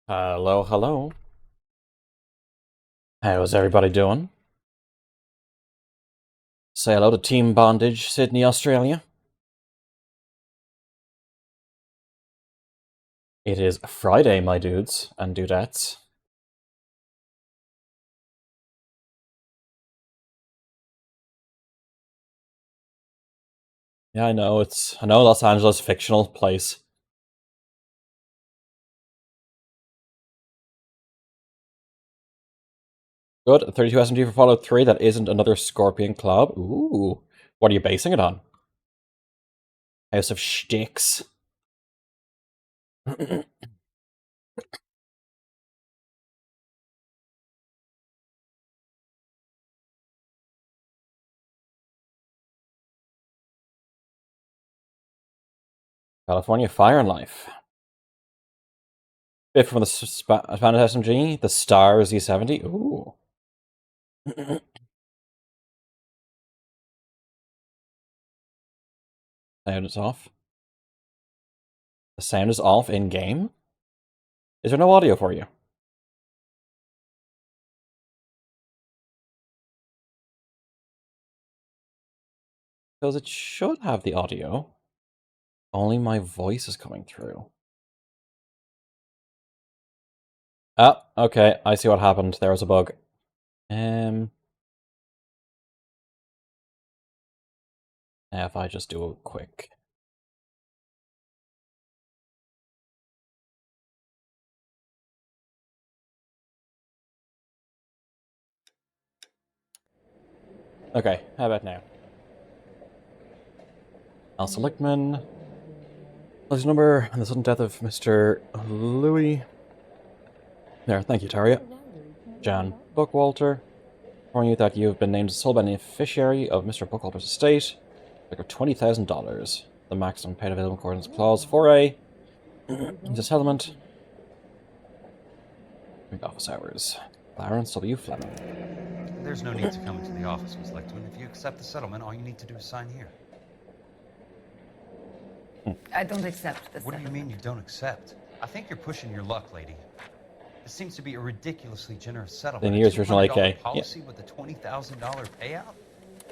Hello, hello. How's everybody doing? Say hello to Team Bondage, Sydney, Australia. It is Friday, my dudes and dudettes. Yeah, I know Los Angeles, fictional place. Good, 32 SMG for Fallout 3, that isn't another Scorpion Club. Ooh, what are you basing it on? House of Shticks. California Fire and Life. Bit from the Spanish SMG, the Star Z70. Ooh. Sound is off. The sound is off in game? Is there no audio for you? Because it should have the audio. Only my voice is coming through. Oh, okay. I see what happened. There was a bug. If I just do a quick. Okay, how about now? Elsa Lickman. His number and the sudden death of Mr. Louis. There, thank you, Taria. Jan Bookwalter. Informing you that you have been named sole beneficiary of Mr. Bookwalter's estate. Like $20,000. The maximum paid available accordance clause 4A. He's a settlement. Office hours. Clarence W. Fleming. There's no need to come into the office, Miss Lichtman. If you accept the settlement, all you need to do is sign here. I don't accept the What do you settlement. mean you don't accept? I think you're pushing your luck, lady. This seems to be a ridiculously generous settlement. The year's original $200 AK. policy with a $20,000 payout?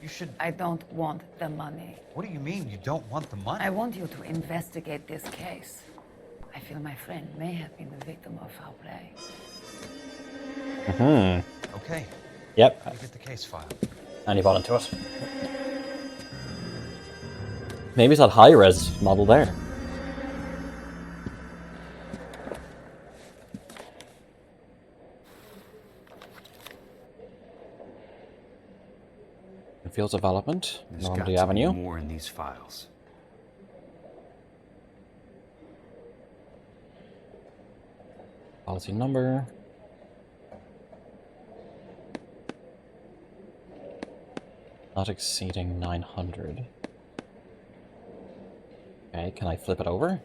You should... I don't want the money. What do you mean you don't want the money? I want you to investigate this case. I feel my friend may have been the victim of foul play. Okay. Yep. You get the case filed. And you bought into it. Maybe it's that high-res model there. Fields Development, There's Normandy got to Avenue. be more in these files. Policy number. Not exceeding 900. Okay, can I flip it over?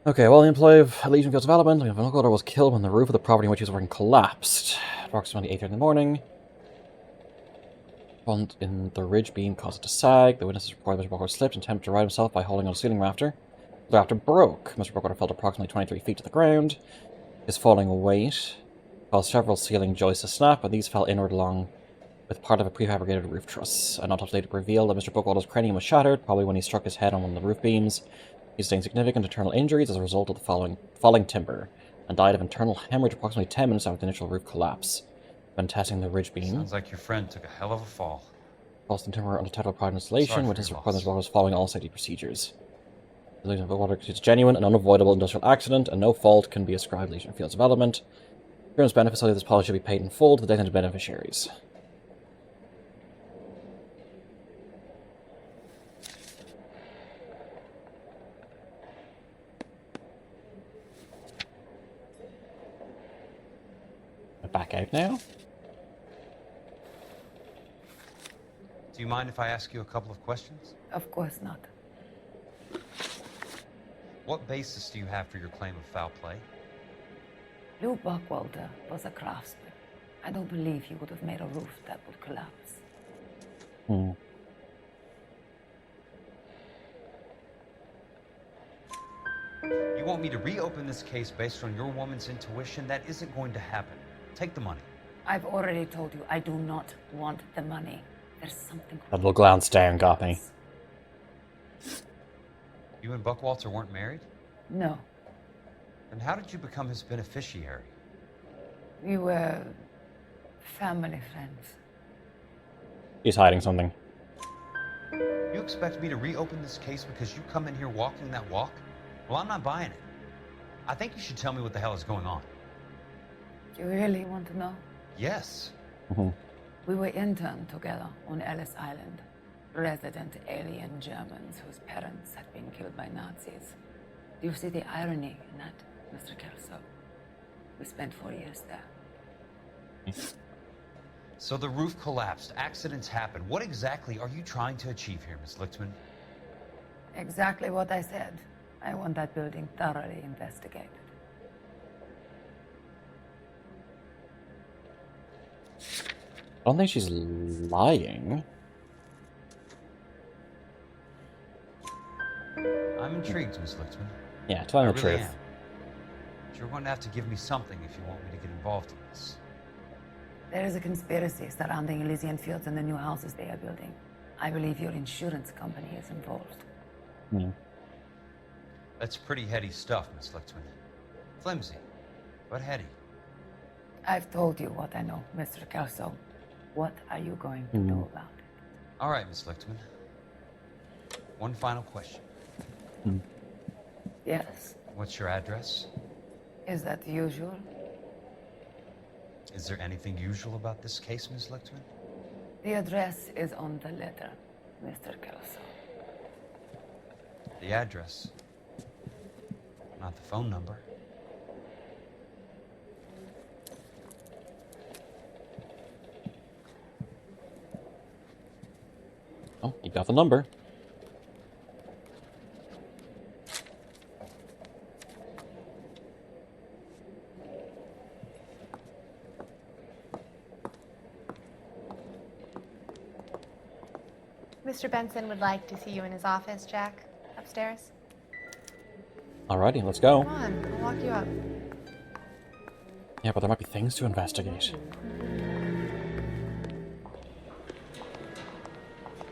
Okay, well, the employee of Legion Fields Development, Van Ockler, was killed when the roof of the property in which he was working collapsed. Approximately 8:30 in the morning. Front in the ridge beam caused it to sag. The witnesses reported Mr. Brooker slipped and attempted to right himself by holding on a ceiling rafter. The rafter broke. Mr. Brooker fell approximately 23 feet to the ground. His falling weight caused several ceiling joists to snap, and these fell inward along with part of a prefabricated roof truss. An autopsy later revealed that Mr. Bookwalter's cranium was shattered, probably when he struck his head on one of the roof beams. He sustained significant internal injuries as a result of the falling timber, and died of internal hemorrhage approximately 10 minutes after the initial roof collapse. When testing the ridge beam, Sounds like your friend took a hell of a fall. Boston timber under title private installation, with his requirements was following all safety procedures. The Legion of Bookwalter is genuine and unavoidable industrial accident, and no fault can be ascribed Legion Fields Development. Insurance benefits under this policy should be paid in full to the designated beneficiaries. Back out now? Do you mind if I ask you a couple of questions? Of course not. What basis do you have for your claim of foul play? Lou Bockwalter was a craftsman. I don't believe he would have made a roof that would collapse. You want me to reopen this case based on your woman's intuition? That isn't going to happen. Take the money. I've already told you I do not want the money. There's something. That little glance down got me. You and Buckwalter weren't married? No. Then how did you become his beneficiary? We were family friends. He's hiding something. You expect me to reopen this case because you come in here walking that walk? Well, I'm not buying it. I think you should tell me what the hell is going on. You really want to know? Yes. We were interned together on Ellis Island. Resident alien Germans whose parents had been killed by Nazis. Do you see the irony in that, Mr. Kelso? We spent 4 years there. So the roof collapsed, accidents happened. What exactly are you trying to achieve here, Miss Lichtman? Exactly what I said. I want that building thoroughly investigated. I don't think she's lying. I'm intrigued, Miss Lichtman. Yeah, tell I me the really truth. am. But you're going to have to give me something if you want me to get involved in this. There is a conspiracy surrounding Elysian Fields and the new houses they are building. I believe your insurance company is involved. That's pretty heady stuff, Miss Lichtman. Flimsy, but heady. I've told you what I know, Mr. Kelso. What are you going to do about it? All right, Miss Lichtman. One final question. Yes. What's your address? Is that usual? Is there anything usual about this case, Miss Lichtman? The address is on the letter, Mr. Kelso. The address, not the phone number. Oh, you got the number. Mr. Benson would like to see you in his office, Jack. Upstairs. Alrighty, let's go. Come on, I'll walk you up. Yeah, but there might be things to investigate.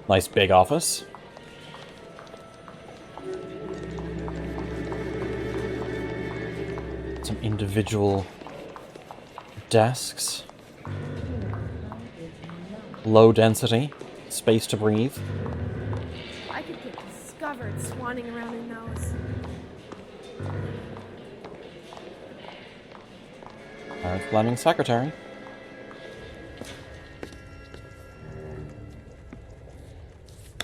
Nice big office. Some individual desks. Low density. Space to breathe. I could get discovered swanning around in those. Clarence Fleming's secretary.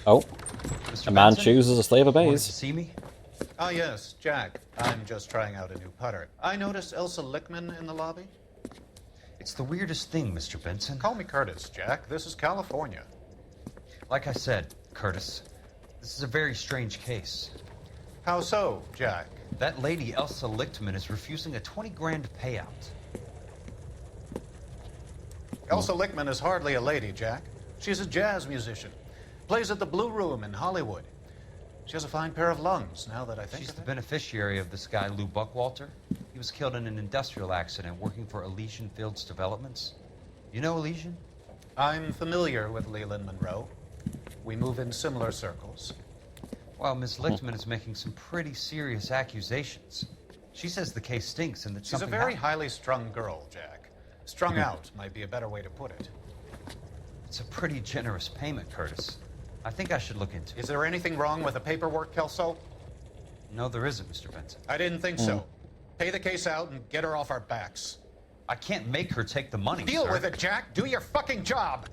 Oh, Mr. a man Benson? chooses, a slave Wanted obeys. to see me? Ah, yes, Jack. I'm just trying out a new putter. I noticed Elsa Lichtman in the lobby. It's the weirdest thing, Mr. Benson. Call me Curtis, Jack. This is California. Like I said, Curtis, this is a very strange case. How so, Jack? That lady, Elsa Lichtman, is refusing a 20 grand payout. Elsa Lichtman is hardly a lady, Jack. She's a jazz musician. Plays at the Blue Room in Hollywood. She has a fine pair of lungs, now that I think She's of the it. beneficiary of this guy, Lou Buckwalter. He was killed in an industrial accident working for Elysian Fields Developments. You know Elysian? I'm familiar with Leland Monroe. We move in similar circles. Well, Miss Lichtman is making some pretty serious accusations. She says the case stinks and that She's a something very happened. highly strung girl, Jack. Strung out might be a better way to put it. It's a pretty generous payment, Curtis. I think I should look into it. Is there anything wrong with the paperwork, Kelso? No, there isn't, Mr. Benson. I didn't think so. Pay the case out and get her off our backs. I can't make her take the money, Deal sir. with it, Jack. Do your fucking job.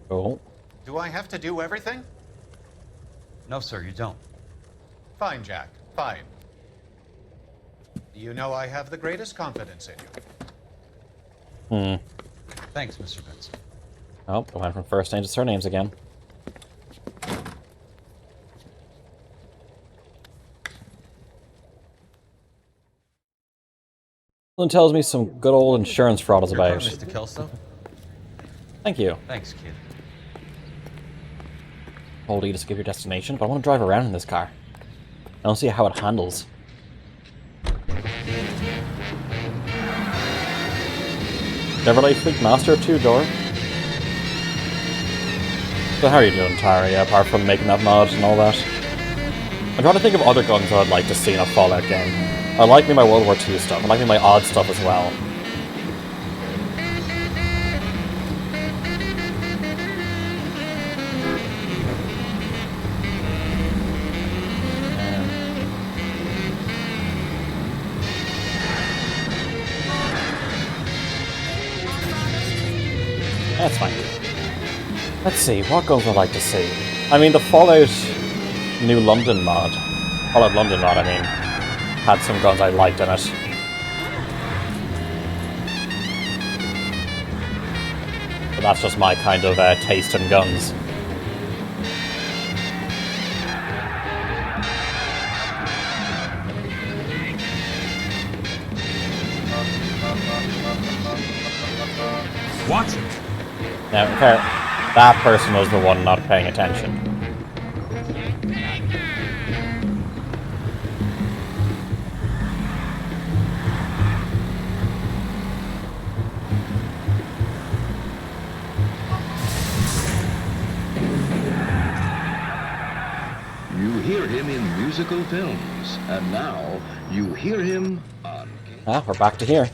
Oh, Do I have to do everything? No, sir, you don't. Fine, Jack. Fine. You know I have the greatest confidence in you. Thanks, Mr. Benson. oh, we went from first names to surnames again. Someone tells me some good old insurance fraud is Your car, about. Mr. Kelso. Thank you. Thanks, kid. Hold E to skip your destination, but I want to drive around in this car. I don't see how it handles. Chevrolet Fleet Master 2-door. So how are you doing, Tari, apart from making that mod and all that? I'm trying to think of other guns I'd like to see in a Fallout game. I like me my World War II stuff. I like me my odd stuff as well. That's fine. Let's see, what guns would I like to see? I mean, the Fallout New London mod, Fallout London mod, I mean, had some guns I liked in it. But that's just my kind of taste in guns. Watch it. Now, fair, that person was the one not paying attention. You hear him in musical films, and now you hear him on... Ah, we're back to here.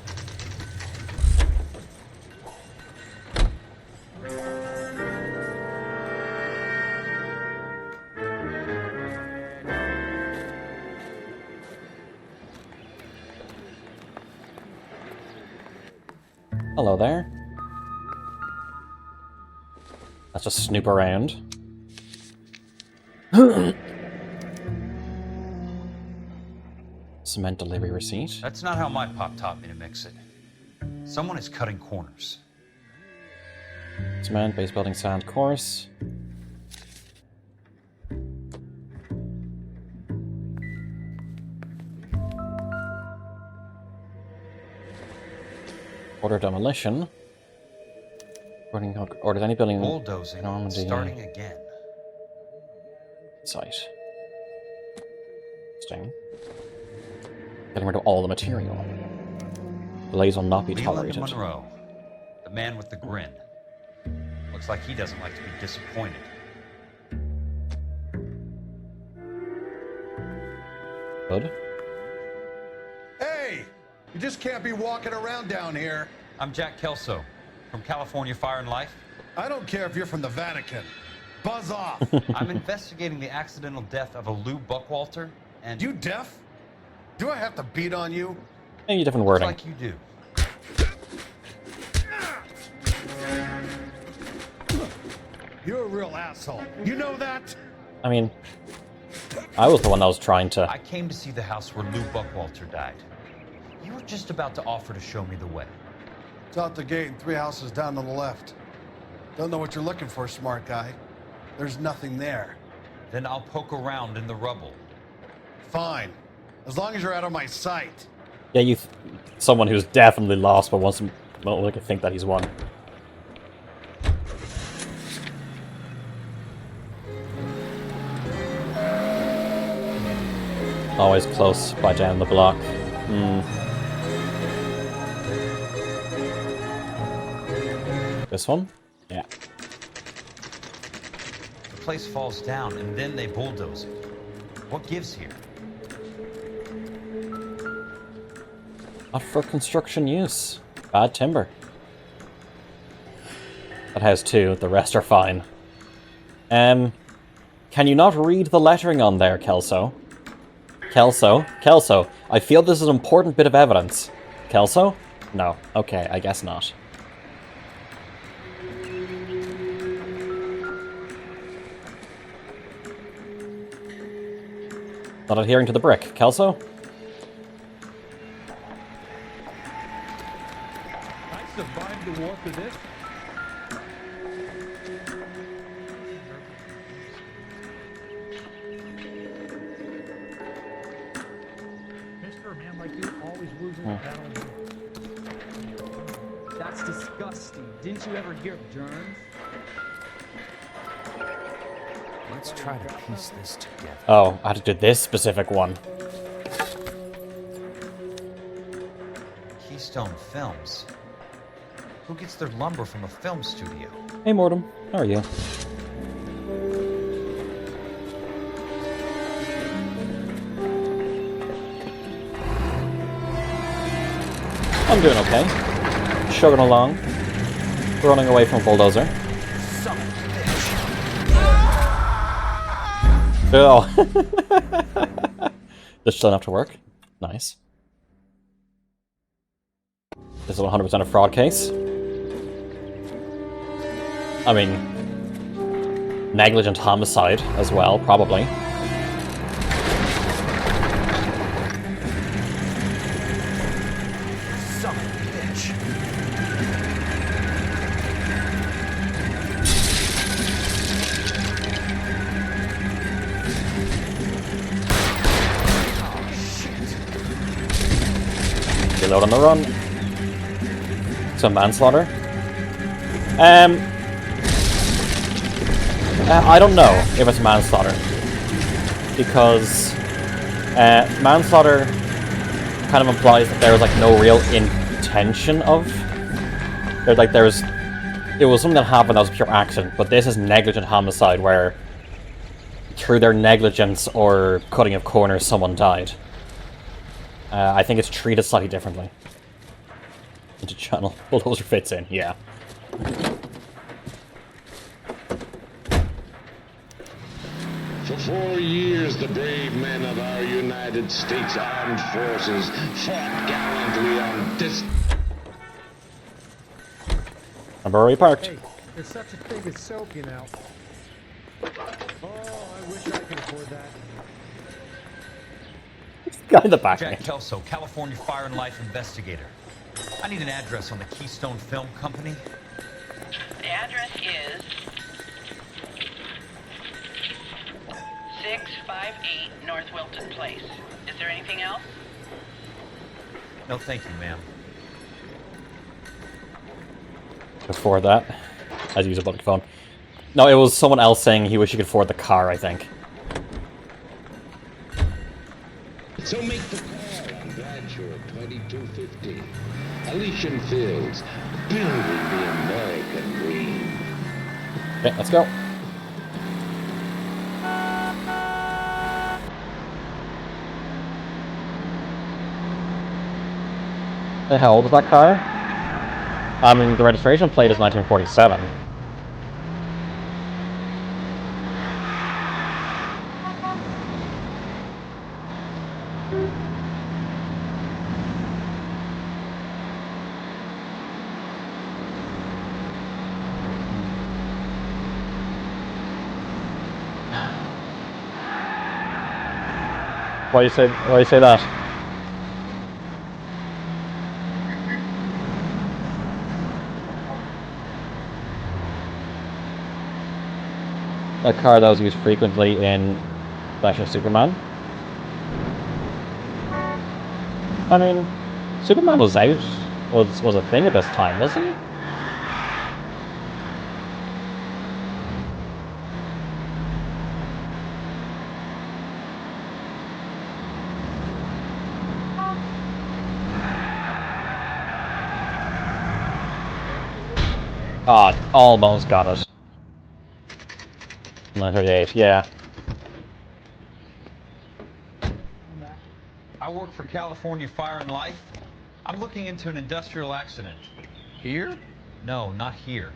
Hello there. Let's just snoop around. Cement delivery receipt. That's not how my pop taught me to mix it. Someone is cutting corners. Cement, base building, sand, course. Order demolition. Orders any building. Bulldozing, Normandy starting again. Site. Interesting. Getting rid of all the material. Delays will not be Leland tolerated. Monroe, the man with the grin. Looks like he doesn't like to be disappointed. Good. Hey! You just can't be walking around down here. I'm Jack Kelso, from California Fire and Life. I don't care if you're from the Vatican. Buzz off! I'm investigating the accidental death of a Lou Buckwalter, and... You deaf? Do I have to beat on you? Maybe different Looks wording. like you do. You're a real asshole. You know that? I mean, I was the one that was trying to. I came to see the house where Lou Buckwalter died. You were just about to offer to show me the way. It's out the gate and 3 houses down on the left. Don't know what you're looking for, smart guy. There's nothing there. Then I'll poke around in the rubble. Fine. As long as you're out of my sight. Yeah, someone who's definitely lost, but wants to like to think that he's won. Always close by down the block. This one? Yeah. The place falls down, and then they bulldoze it. What gives here? Not for construction use. Bad timber. That has 2, the rest are fine. Can you not read the lettering on there, Kelso? Kelso, I feel this is an important bit of evidence. Kelso? No. Okay, I guess not. Not adhering to the brick. Kelso? I survived the war for this. Mister, a man like you always losing the battle. That's disgusting. Didn't you ever hear of germs? Let's try to piece this together. Oh, I had to do this specific one. Keystone Films. Who gets their lumber from a film studio? Hey, Mortem. How are you? I'm doing okay. Chugging along. Running away from a bulldozer. Oh. This still enough to work. Nice. This is 100% a fraud case. I mean, negligent homicide as well, probably. Son of a bitch. Reload on the run. Some manslaughter. I don't know if it's manslaughter. Because manslaughter kind of implies that there was like no real intention of. It was something that happened that was pure accident, but this is negligent homicide where through their negligence or cutting of corners someone died. I think it's treated slightly differently. Into channel. Bulldozer fits in, yeah. For 4 years, the brave men of our United States Armed Forces fought gallantly on this... Remember where we parked. Hey, there's such a thing as soap, you know. Oh, I wish I could afford that. Guy in the back. Jack Kelso, California Fire and Life investigator. I need an address on the Keystone Film Company. The address is 658 North Wilton Place. Is there anything else? No, thank you, ma'am. Afford that. I'd use a public phone. No, it was someone else saying he wished he could afford the car, I think. So make the call on Bradshaw 2250. Elysian Fields, building the American dream. Okay, let's go. How old is that car? I mean, the registration plate is 1947. Why do you say that? A car that was used frequently in Flash of Superman. I mean, Superman was out, was a thing at this time, wasn't he? Ah, almost got it. 938, yeah. I work for California Fire and Life. I'm looking into an industrial accident. Here? No, not here.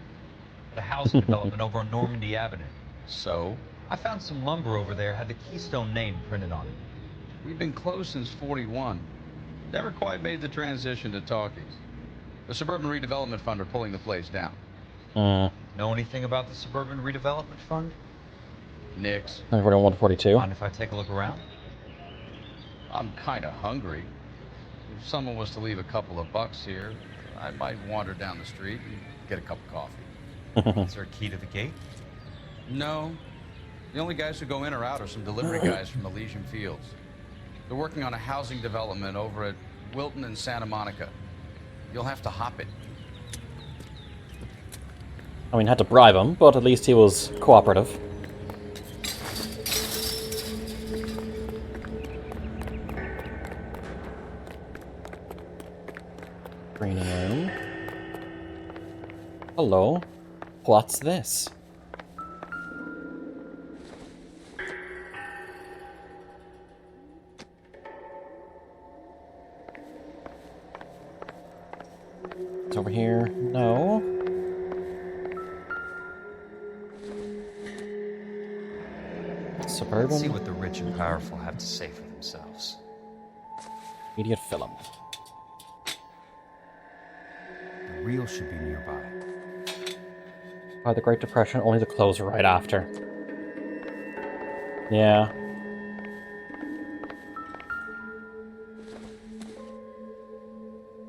At a housing development over on Normandy Avenue. So? I found some lumber over there, had the Keystone name printed on it. We've been closed since '41. Never quite made the transition to talkies. The Suburban Redevelopment Fund are pulling the place down. Know anything about the Suburban Redevelopment Fund? Nix. 941 to 42. Mind if I take a look around? I'm kind of hungry. If someone was to leave a couple of bucks here, I might wander down the street and get a cup of coffee. Is there a key to the gate? No. The only guys who go in or out are some delivery guys from Elysian Fields. They're working on a housing development over at Wilton and Santa Monica. You'll have to hop it. I mean, had to bribe him, but at least he was cooperative. Training room. Hello. What's this? It's over here. No. Suburban. Let's see what the rich and powerful have to say for themselves. Idiot film. The real should be nearby. By the Great Depression, only to close right after. Yeah.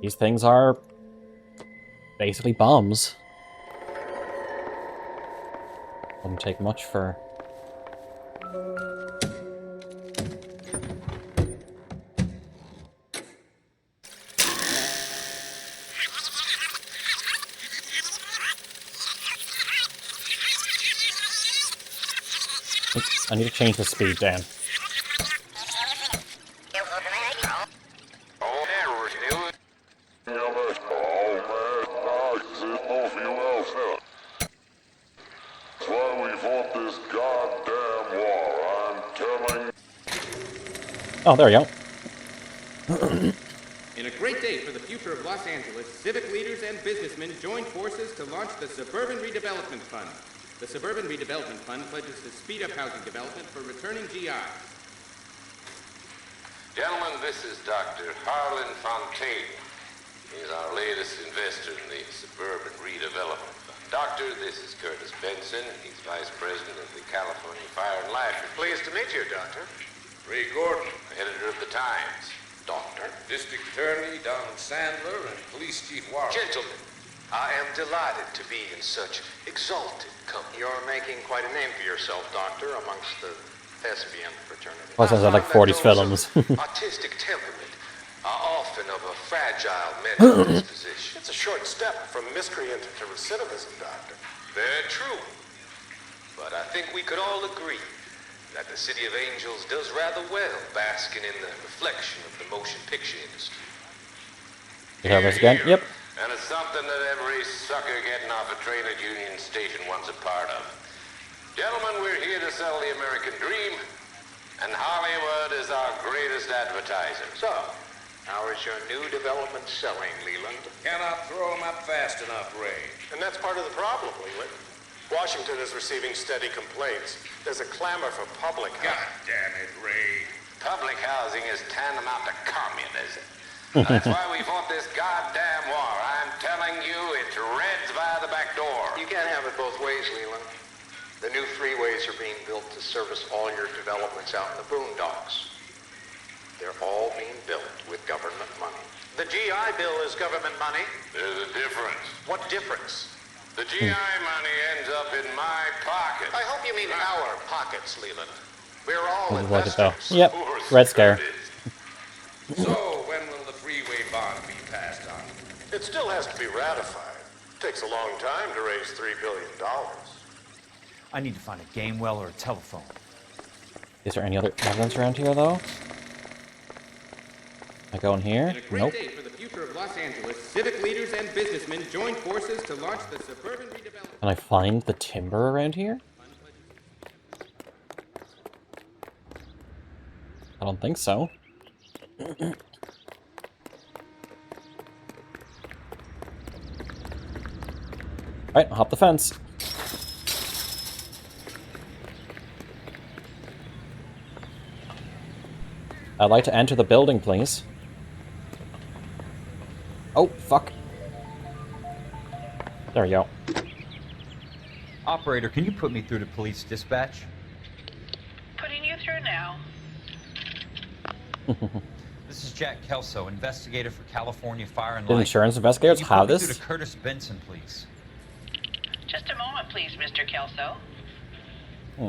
These things are basically bombs. Wouldn't take much for... Oops, I need to change the speed, Dan. Oh, there we go. In a great day for the future of Los Angeles, civic leaders and businessmen joined forces to launch the Suburban Redevelopment Fund. The Suburban Redevelopment Fund pledges to speed up housing development for returning GIs. Gentlemen, this is Dr. Harlan Fontaine. He's our latest investor in the Suburban Redevelopment Fund. Doctor, this is Curtis Benson. He's Vice President of the California Fire and Life. Pleased to meet you, Doctor. Ray Gordon, editor of the Times. Doctor. District Attorney Don Sandler and Police Chief Warren. Gentlemen, I am delighted to be in such exalted company. You're making quite a name for yourself, Doctor, amongst the thespian fraternity. Plus, I like 40s films. Artistic temperament are often of a fragile mental disposition. It's a short step from miscreant to recidivism, Doctor. Very true. But I think we could all agree that the City of Angels does rather well basking in the reflection of the motion picture industry. You have this again? Yep. And it's something that every sucker getting off a train at Union Station wants a part of. Gentlemen, we're here to sell the American dream, and Hollywood is our greatest advertiser. So, how is your new development selling, Leland? Cannot throw them up fast enough, Ray. And that's part of the problem, Leland. Washington is receiving steady complaints. There's a clamor for public housing. God damn it, Ray. Public housing is tantamount to communism. That's why we fought this goddamn war. I'm telling you, it's Reds via the back door. You can't have it both ways, Leland. The new freeways are being built to service all your developments out in the boondocks. They're all being built with government money. The GI Bill is government money. There's a difference. What difference? The GI money ends up in my pocket. I hope you mean our pockets, Leland. We're all Like it investors. though. Yep. Red Scare. So, when will the freeway bond be passed on? It still has to be ratified. Takes a long time to raise $3 billion. I need to find a game well or a telephone. Is there any other evidence around here, though? I go in here? In a great Nope. day for the future of Los Angeles, civic leaders and businessmen joined forces to launch the Suburban Redevelopment. Can I find the timber around here? I don't think so. Alright, I'll hop the fence. I'd like to enter the building, please. Oh, fuck. There we go. Operator, can you put me through to police dispatch? Putting you through now. This is Jack Kelso, investigator for California Fire and Did Life. insurance investigators Can you have put me this? through to Curtis Benson, please. Just a moment, please, Mr. Kelso.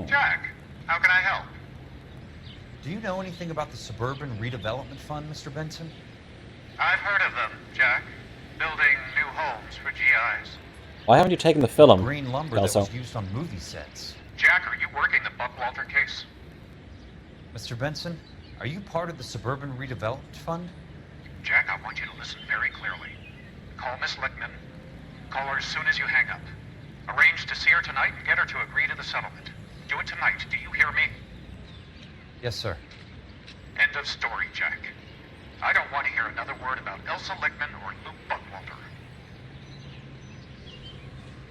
Jack, how can I help? Do you know anything about the Suburban Redevelopment Fund, Mr. Benson? I've heard of them, Jack. Building new homes for GIs. Why haven't you taken the film? Green lumber Kelso? that was used on movie sets. Jack, are you working the Buckwalter case? Mr. Benson, are you part of the Suburban Redevelopment Fund? Jack, I want you to listen very clearly. Call Miss Lickman. Call her as soon as you hang up. Arrange to see her tonight and get her to agree to the settlement. Do it tonight, do you hear me? Yes, sir. End of story, Jack. I don't want to hear another word about Elsa Lichtman or Luke Buckwalter.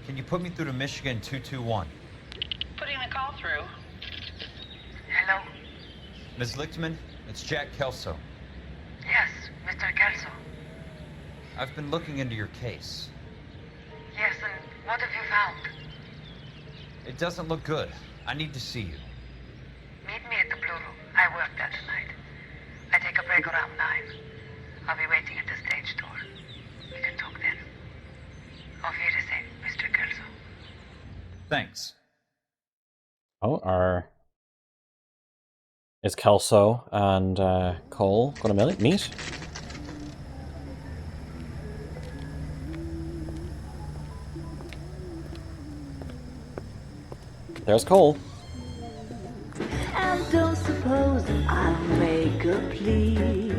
Can you put me through to Michigan 221? Putting the call through. Hello? Ms. Lichtman, it's Jack Kelso. Yes, Mr. Kelso. I've been looking into your case. Yes, and what have you found? It doesn't look good. I need to see you. Meet me at the Blue Room. I work there tonight. I take a break around 9. I'll be waiting at the stage door. We can talk then. Auf Wiedersehen, Mr. Kelso. Thanks. Oh, is Kelso and Cole gonna meet? There's Cole. And don't suppose I'll make a plea,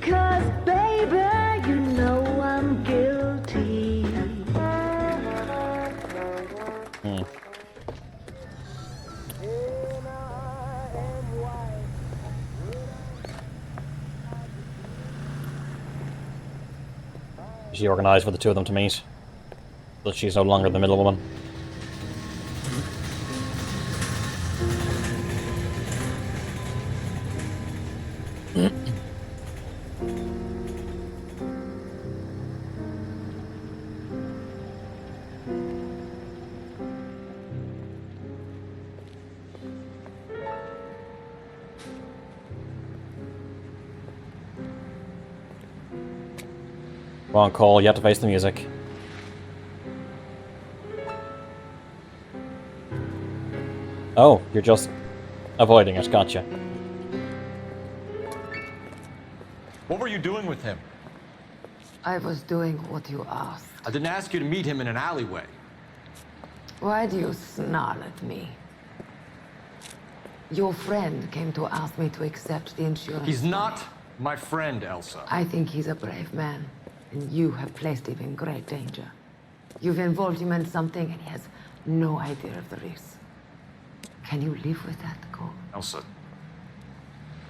'cause baby, you know I'm guilty. She organised for the two of them to meet, but she's no longer the middlewoman. Come on, Cole, you have to face the music. Oh, you're just avoiding it, gotcha. What were you doing with him? I was doing what you asked. I didn't ask you to meet him in an alleyway. Why do you snarl at me? Your friend came to ask me to accept the insurance. He's not my friend, Elsa. I think he's a brave man, and you have placed him in great danger. You've involved him in something, and he has no idea of the risk. Can you live with that, Cole? Elsa,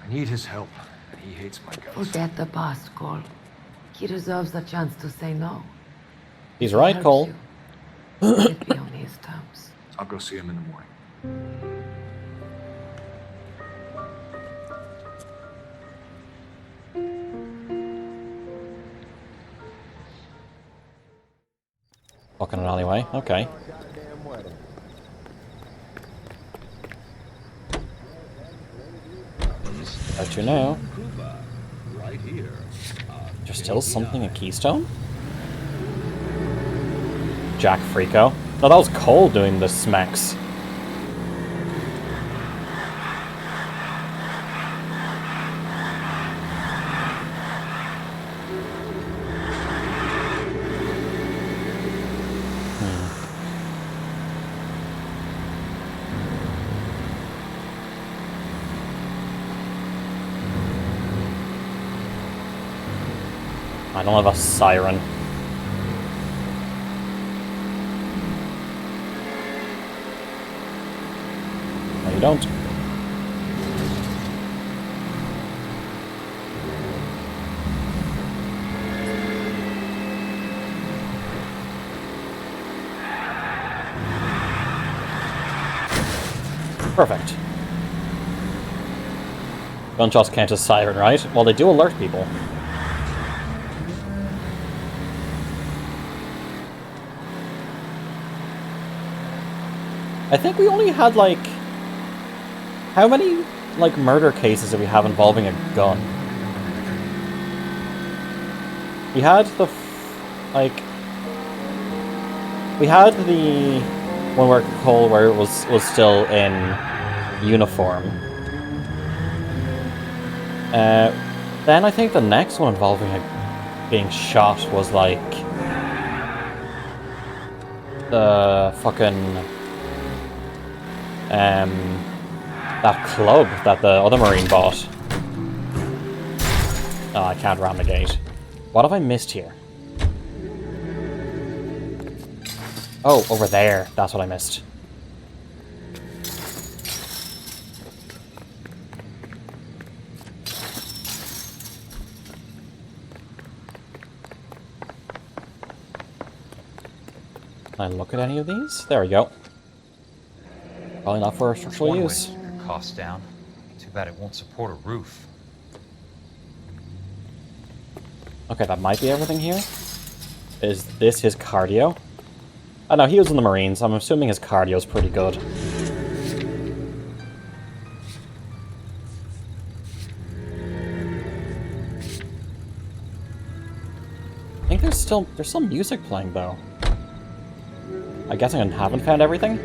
I need his help, and he hates my guts. Forget the past, Cole. He deserves a chance to say no. He's right, Helps Cole. you. Let it be on his terms. I'll go see him in the morning. Walking an alleyway, okay. Out you now. There's still something in Keystone? Jack Freako. No, that was Cole doing the smacks. I don't have a siren. No, you don't. Perfect. Gunshots count as siren, right? Well, they do alert people. I think we only had, like... How many, like, murder cases do we have involving a gun? We had the... We had the one where Cole, where it was still in uniform. Then I think the next one involving being shot was, like... The fucking... that club that the other Marine bought. Oh, I can't ram the gate. What have I missed here? Oh, over there. That's what I missed. Can I look at any of these? There we go. Probably not for structural One way use. to keep your costs down. Too bad it won't support a roof. Okay, that might be everything here. Is this his cardio? Oh no, he was in the Marines. I'm assuming his cardio's pretty good. I think there's still music playing though. I guess I haven't found everything.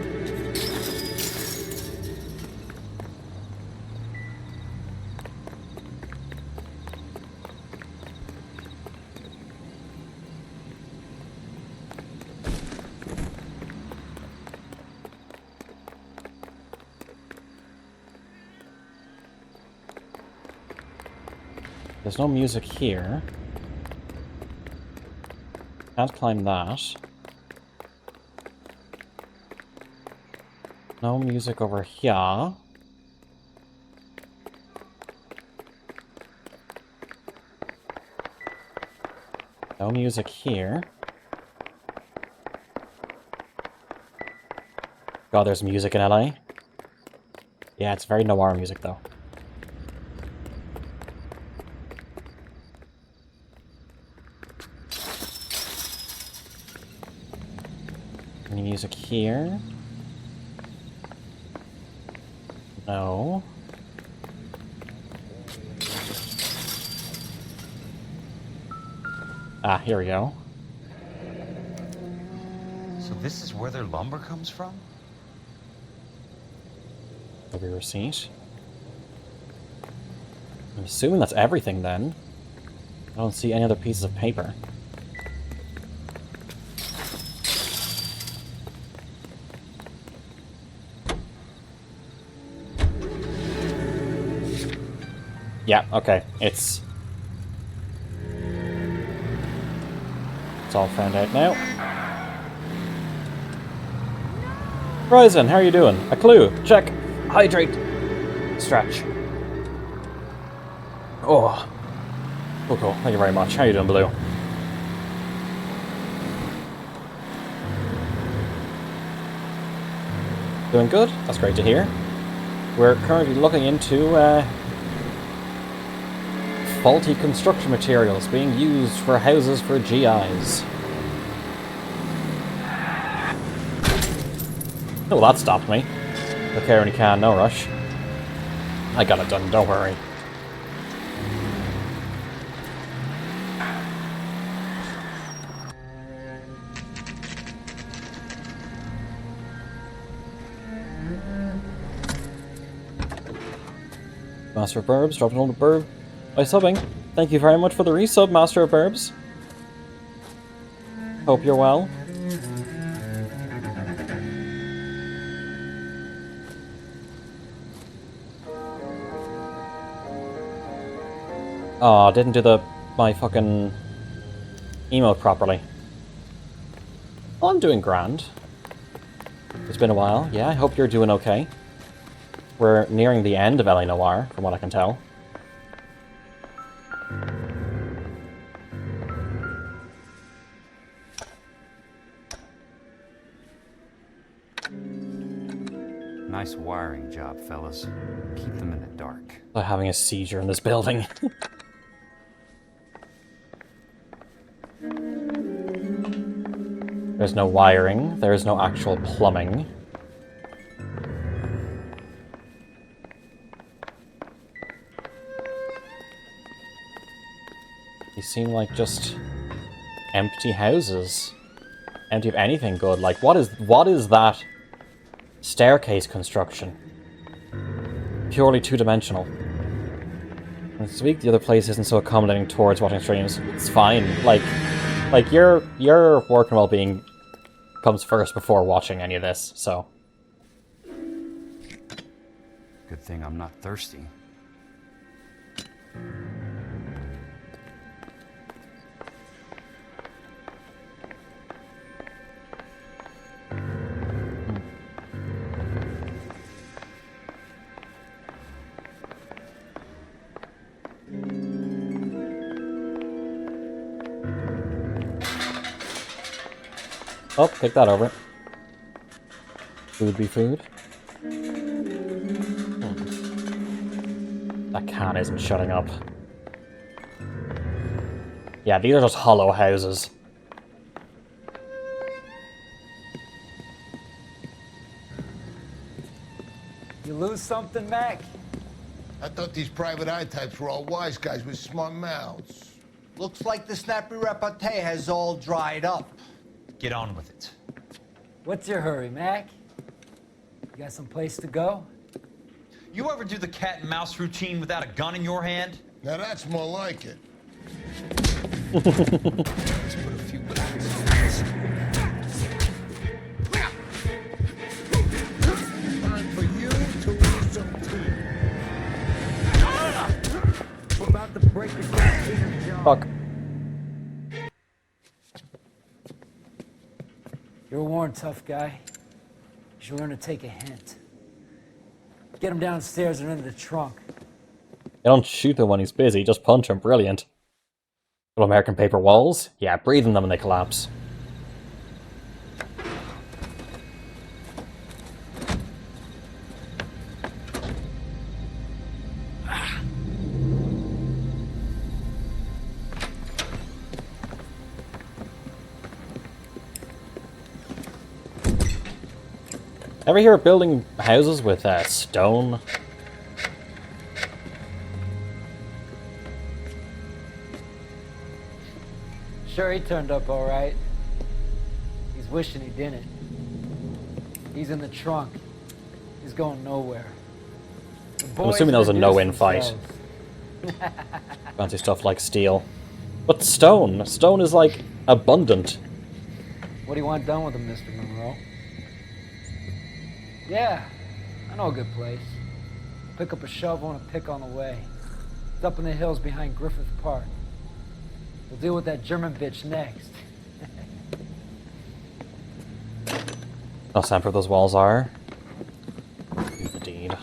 There's no music here. Can't climb that. No music over here. No music here. God, there's music in LA. Yeah, it's very noir music though. Any music here? No. Ah, here we go. So this is where their lumber comes from? Maybe receipt. I'm assuming that's everything then. I don't see any other pieces of paper. Yeah, okay. It's all found out now. Horizon, how are you doing? A clue. Check. Hydrate. Stretch. Oh. Cool, cool. Thank you very much. How are you doing, Blue? Doing good? That's great to hear. We're currently looking into faulty construction materials being used for houses for GIs. Oh, that stopped me. Look here when you can, no rush. I got it done, don't worry. Master of Burbs, dropping on the burb by subbing. Thank you very much for the resub, Master of Burbs. Hope you're well. Oh, didn't do my fucking emote properly. Well, I'm doing grand. It's been a while. Yeah, I hope you're doing okay. We're nearing the end of LA Noire, from what I can tell. Nice wiring job, fellas. Keep them in the dark. Like having a seizure in this building. There's no wiring. There is no actual plumbing. These seem like just empty houses. Empty of anything good. Like, what is that staircase construction? Purely two-dimensional. This week, the other place isn't so accommodating towards watching streams. It's fine. Like your work and well-being comes first before watching any of this, so. Good thing I'm not thirsty. Oh, take that over. Food be food. That can isn't shutting up. Yeah, these are just hollow houses. You lose something, Mac? I thought these private eye types were all wise guys with smart mouths. Looks like the snappy repartee has all dried up. Get on with it. What's your hurry, Mac? You got some place to go? You ever do the cat and mouse routine without a gun in your hand? Now that's more like it. Time for you to lose some teeth. We're about to break the goddamn jaw. Fuck. You're warned, tough guy. You should learn to take a hint. Get him downstairs and into the trunk. You don't shoot him when he's busy, just punch him. Brilliant. Little American paper walls? Yeah, breathe in them and they collapse. Ever hear of building houses with stone? Sure, he turned up all right. He's wishing he didn't. He's in the trunk. He's going nowhere. I'm assuming that was a no-win fight. Fancy stuff like steel. But stone! Stone is, like, abundant. What do you want done with him, Mr. Monroe? Yeah, I know a good place. Pick up a shovel and a pick on the way. It's up in the hills behind Griffith Park. We'll deal with that German bitch next. How soundproof those walls are. Indeed.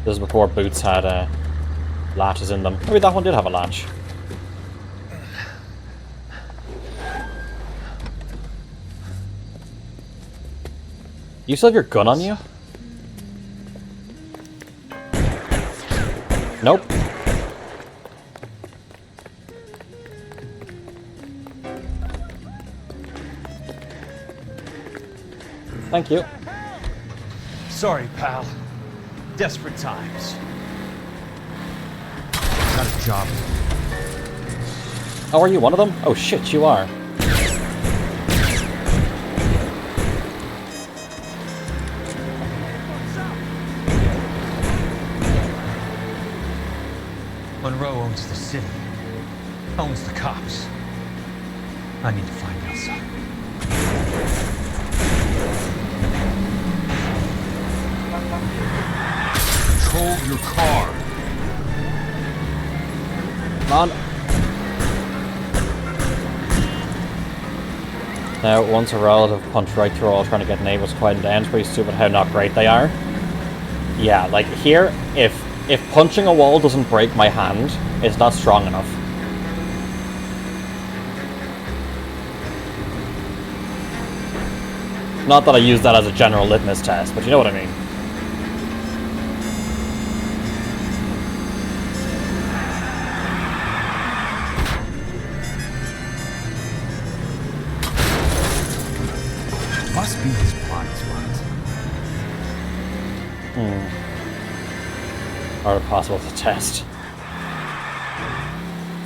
This is before boots had latches in them. Maybe that one did have a latch. You still have your gun on you? Nope. Thank you. Sorry, pal. Desperate times. Got a job. Oh, are you one of them? Oh shit, you are. Monroe owns the city. Owns the cops. I need to find Elsa. Control your car. Come on. Now, once a relative punched right through all trying to get neighbors quieted down, it's pretty stupid how not great they are. Yeah, like here, if punching a wall doesn't break my hand, it's not strong enough. Not that I use that as a general litmus test, but you know what I mean. Must be his blind spot. Are possible to test.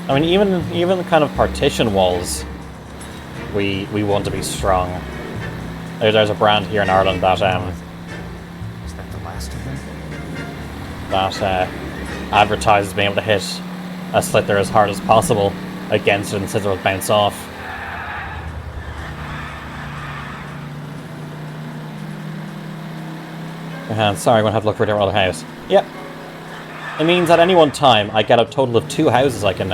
I mean, even the kind of partition walls, we want to be strong. There's a brand here in Ireland that Is that the last of them? that advertises being able to hit a slither as hard as possible against it and the slither will bounce off. Sorry, I'm gonna have to look for a different other house. Yep. It means at any one time I get a total of 2 houses I can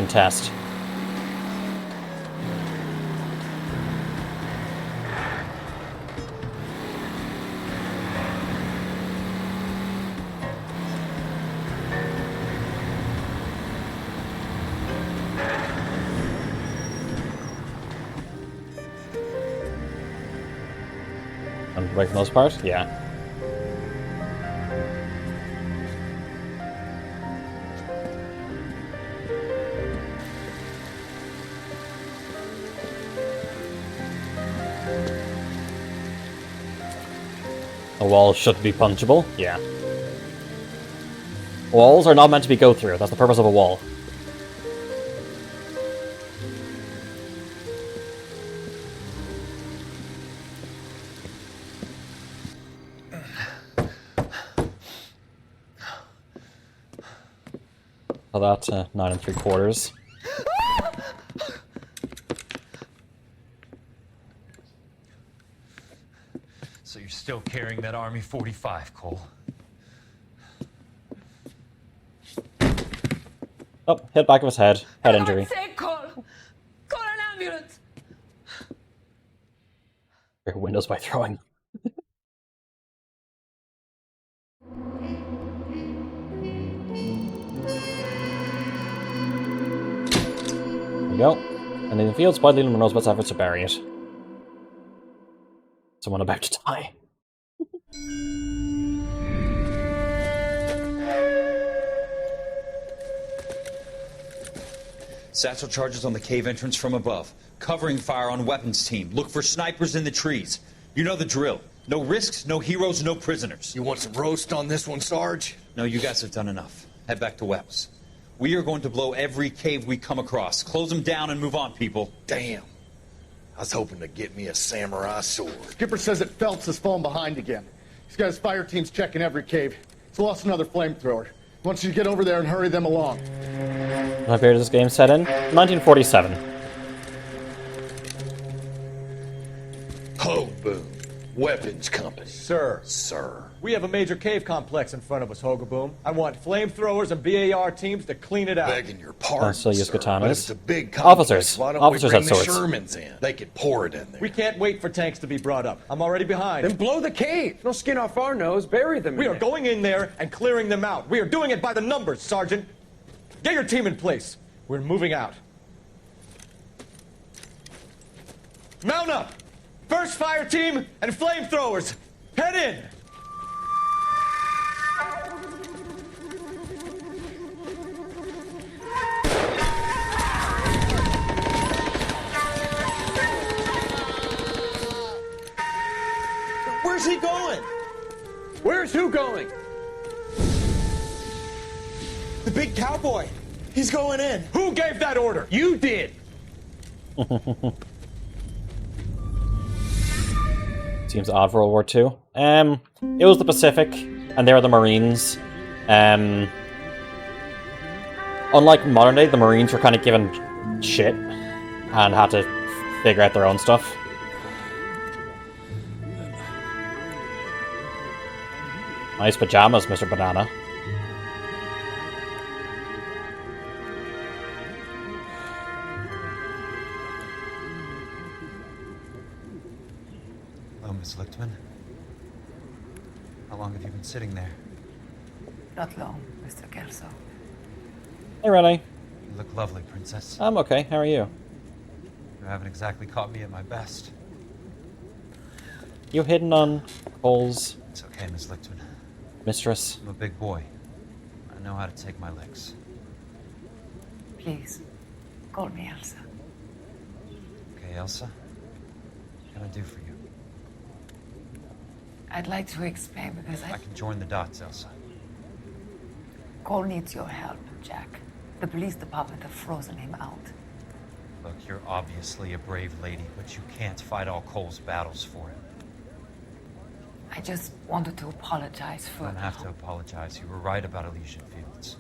test. Right for the most part? Yeah. A wall should be punchable? Yeah. Walls are not meant to be go through. That's the purpose of a wall. So that's 9 3/4. So you're still carrying that Army 45, Cole? Oh, hit back of his head. Head injury. Say, call an ambulance. Break windows by throwing. There we go. And in the field, Spy Leland knows about efforts to bury it. Someone about to die. Satchel charges on the cave entrance from above. Covering fire on weapons team. Look for snipers in the trees. You know the drill. No risks, no heroes, no prisoners. You want some roast on this one, Sarge? No, you guys have done enough. Head back to Webb's. We are going to blow every cave we come across. Close them down and move on, people. Damn. I was hoping to get me a samurai sword. Skipper says that Phelps has fallen behind again. He's got his fire teams checking every cave. He's lost another flamethrower. He wants you to get over there and hurry them along. What period is this game set in? 1947. Hoboom. Weapons Company. Sir. Sir. We have a major cave complex in front of us, Hogaboom. I want flamethrowers and BAR teams to clean it out. Begging your pardon, So use sir, katanas. but it's a big complex. Officers. Why don't Officers we bring had the swords. Shermans in? They could pour it in there. We can't wait for tanks to be brought up. I'm already behind. Then blow the cave. No skin off our nose. Bury them. We are going in there and clearing them out. We are doing it by the numbers, Sergeant. Get your team in place. We're moving out. Mount up! First fire team and flamethrowers. Head in! Where's he going? Where's who going? The big cowboy. He's going in. Who gave that order? You did. Seems odd for World War II. It was the Pacific, and they were the Marines. Unlike modern day, the Marines were kind of given shit and had to figure out their own stuff. Nice pajamas, Mr. Banana. Hello, Miss Lichtman. How long have you been sitting there? Not long, Mr. Kelso. Hey, Renee. You look lovely, Princess. I'm okay. How are you? You haven't exactly caught me at my best. You hidden on Cole's It's okay, Miss Lichtman. mistress? I'm a big boy. I know how to take my licks. Please, call me Elsa. Okay, Elsa? What can I do for you? I'd like to explain because I can join the dots, Elsa. Cole needs your help, Jack. The police department have frozen him out. Look, you're obviously a brave lady, but you can't fight all Cole's battles for him. I just wanted to apologize for... You don't have to apologize. You were right about Elysian Fields.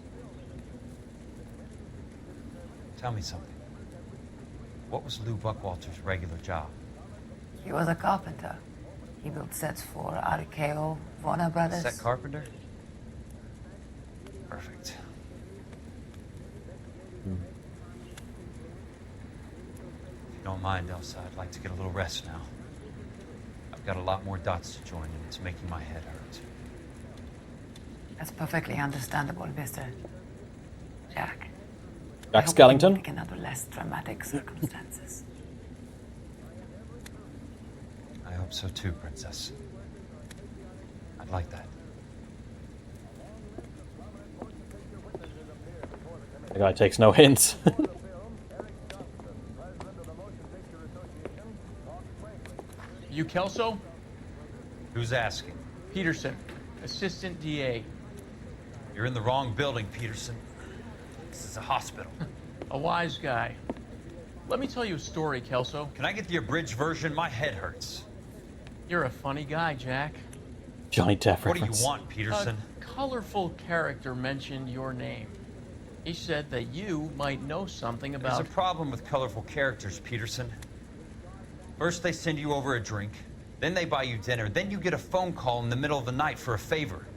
Tell me something. What was Lou Buckwalter's regular job? He was a carpenter. He built sets for RKO, Warner Brothers. Set carpenter? Perfect. If you don't mind, Elsa, I'd like to get a little rest now. I've got a lot more dots to join, and it's making my head hurt. That's perfectly understandable, Mr. Jack. Jack Skellington? Pick another less dramatic circumstances. I hope so too, Princess. I'd like that. The guy takes no hints. You Kelso? Who's asking? Peterson, Assistant DA. You're in the wrong building, Peterson. This is a hospital. A wise guy. Let me tell you a story, Kelso. Can I get the abridged version? My head hurts. You're a funny guy, Jack. Johnny Depp What do reference. you want, Peterson? A colorful character mentioned your name. He said that you might know something about... There's a problem with colorful characters, Peterson. First they send you over a drink, then they buy you dinner, then you get a phone call in the middle of the night for a favor.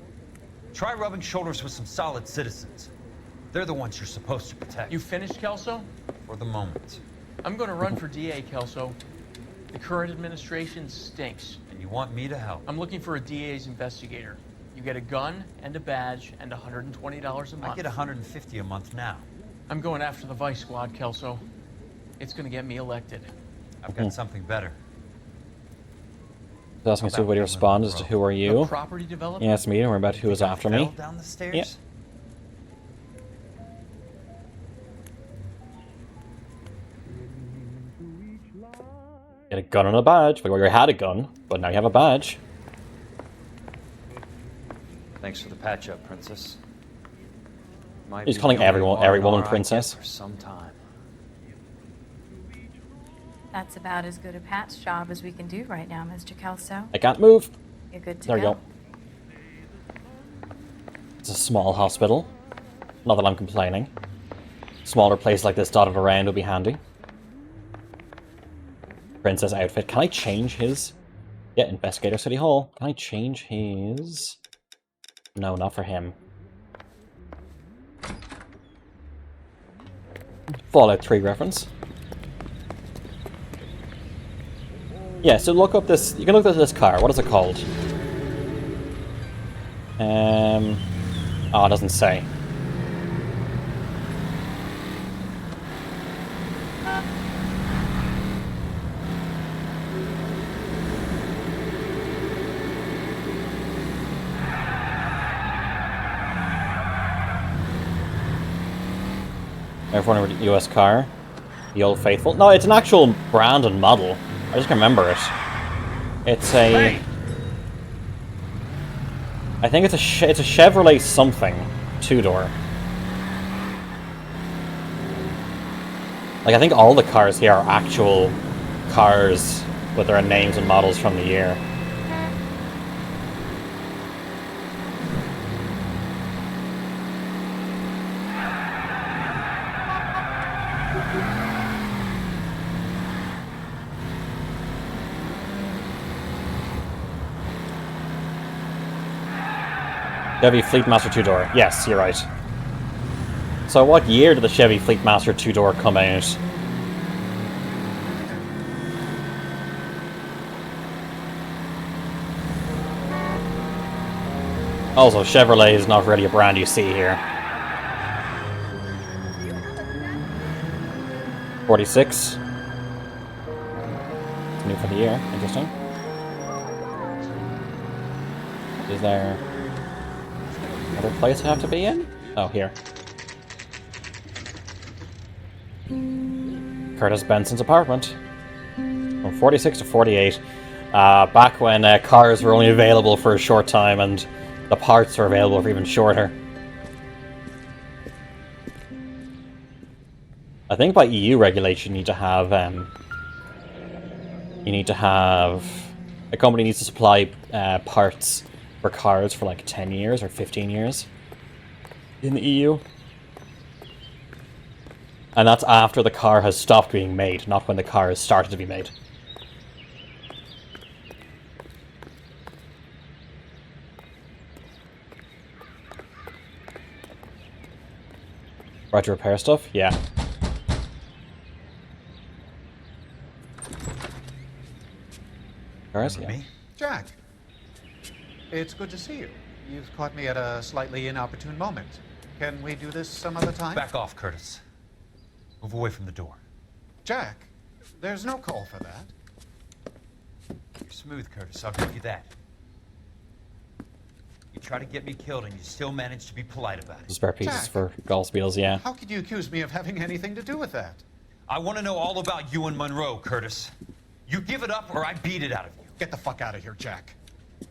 Try rubbing shoulders with some solid citizens. They're the ones you're supposed to protect. You finished, Kelso? For the moment. I'm going to run for DA, Kelso. The current administration stinks. And you want me to help? I'm looking for a DA's investigator. You get a gun and a badge and $120 a month. I get $150 a month now. I'm going after the Vice Squad, Kelso. It's going to get me elected. I've got something better. He's asking us to way to respond as to who are you. The property developer? He asked me to worry about who is after me. Down the stairs? Yeah. Get a gun and a badge. Well, you already had a gun, but now you have a badge. Thanks for the patch-up, Princess. Might He's be calling the only every woman R&R I get princess. for some time. That's about as good a patch job as we can do right now, Mr. Kelso. I can't move. You're good to There go. you go. It's a small hospital. Not that I'm complaining. Smaller place like this dotted around would be handy. Princess outfit. Can I change his? Yeah, Investigator City Hall. Can I change his? No, not for him. Fallout 3 reference. Yeah, so look up this. You can look at this car. What is it called? Oh, it doesn't say. Everyone with US car. The Old Faithful. No, it's an actual brand and model. I just can remember it. It's a... Hey! I think it's a Chevrolet something. Two-door. Like, I think all the cars here are actual cars with their names and models from the year. Chevy Fleetmaster 2-door. Yes, you're right. So what year did the Chevy Fleetmaster 2-door come out? Also, Chevrolet is not really a brand you see here. 46. It's new for the year. Interesting. Is there another place I have to be in? Oh, here. Curtis Benson's apartment. From 46 to 48. Back when cars were only available for a short time and the parts were available for even shorter. I think by EU regulation you need to have a company needs to supply parts for cars for like 10 years or 15 years in the EU. And that's after the car has stopped being made, not when the car has started to be made. Right to repair stuff? Yeah. Cars? Yeah. Me? Jack. It's good to see you. You've caught me at a slightly inopportune moment. Can we do this some other time? Back off, Curtis. Move away from the door. Jack, there's no call for that. You're smooth, Curtis. I'll give you that. You try to get me killed and you still manage to be polite about it. Spare pieces Jack. for Gallspiels, yeah. How could you accuse me of having anything to do with that? I want to know all about you and Monroe, Curtis. You give it up or I beat it out of you. Get the fuck out of here, Jack.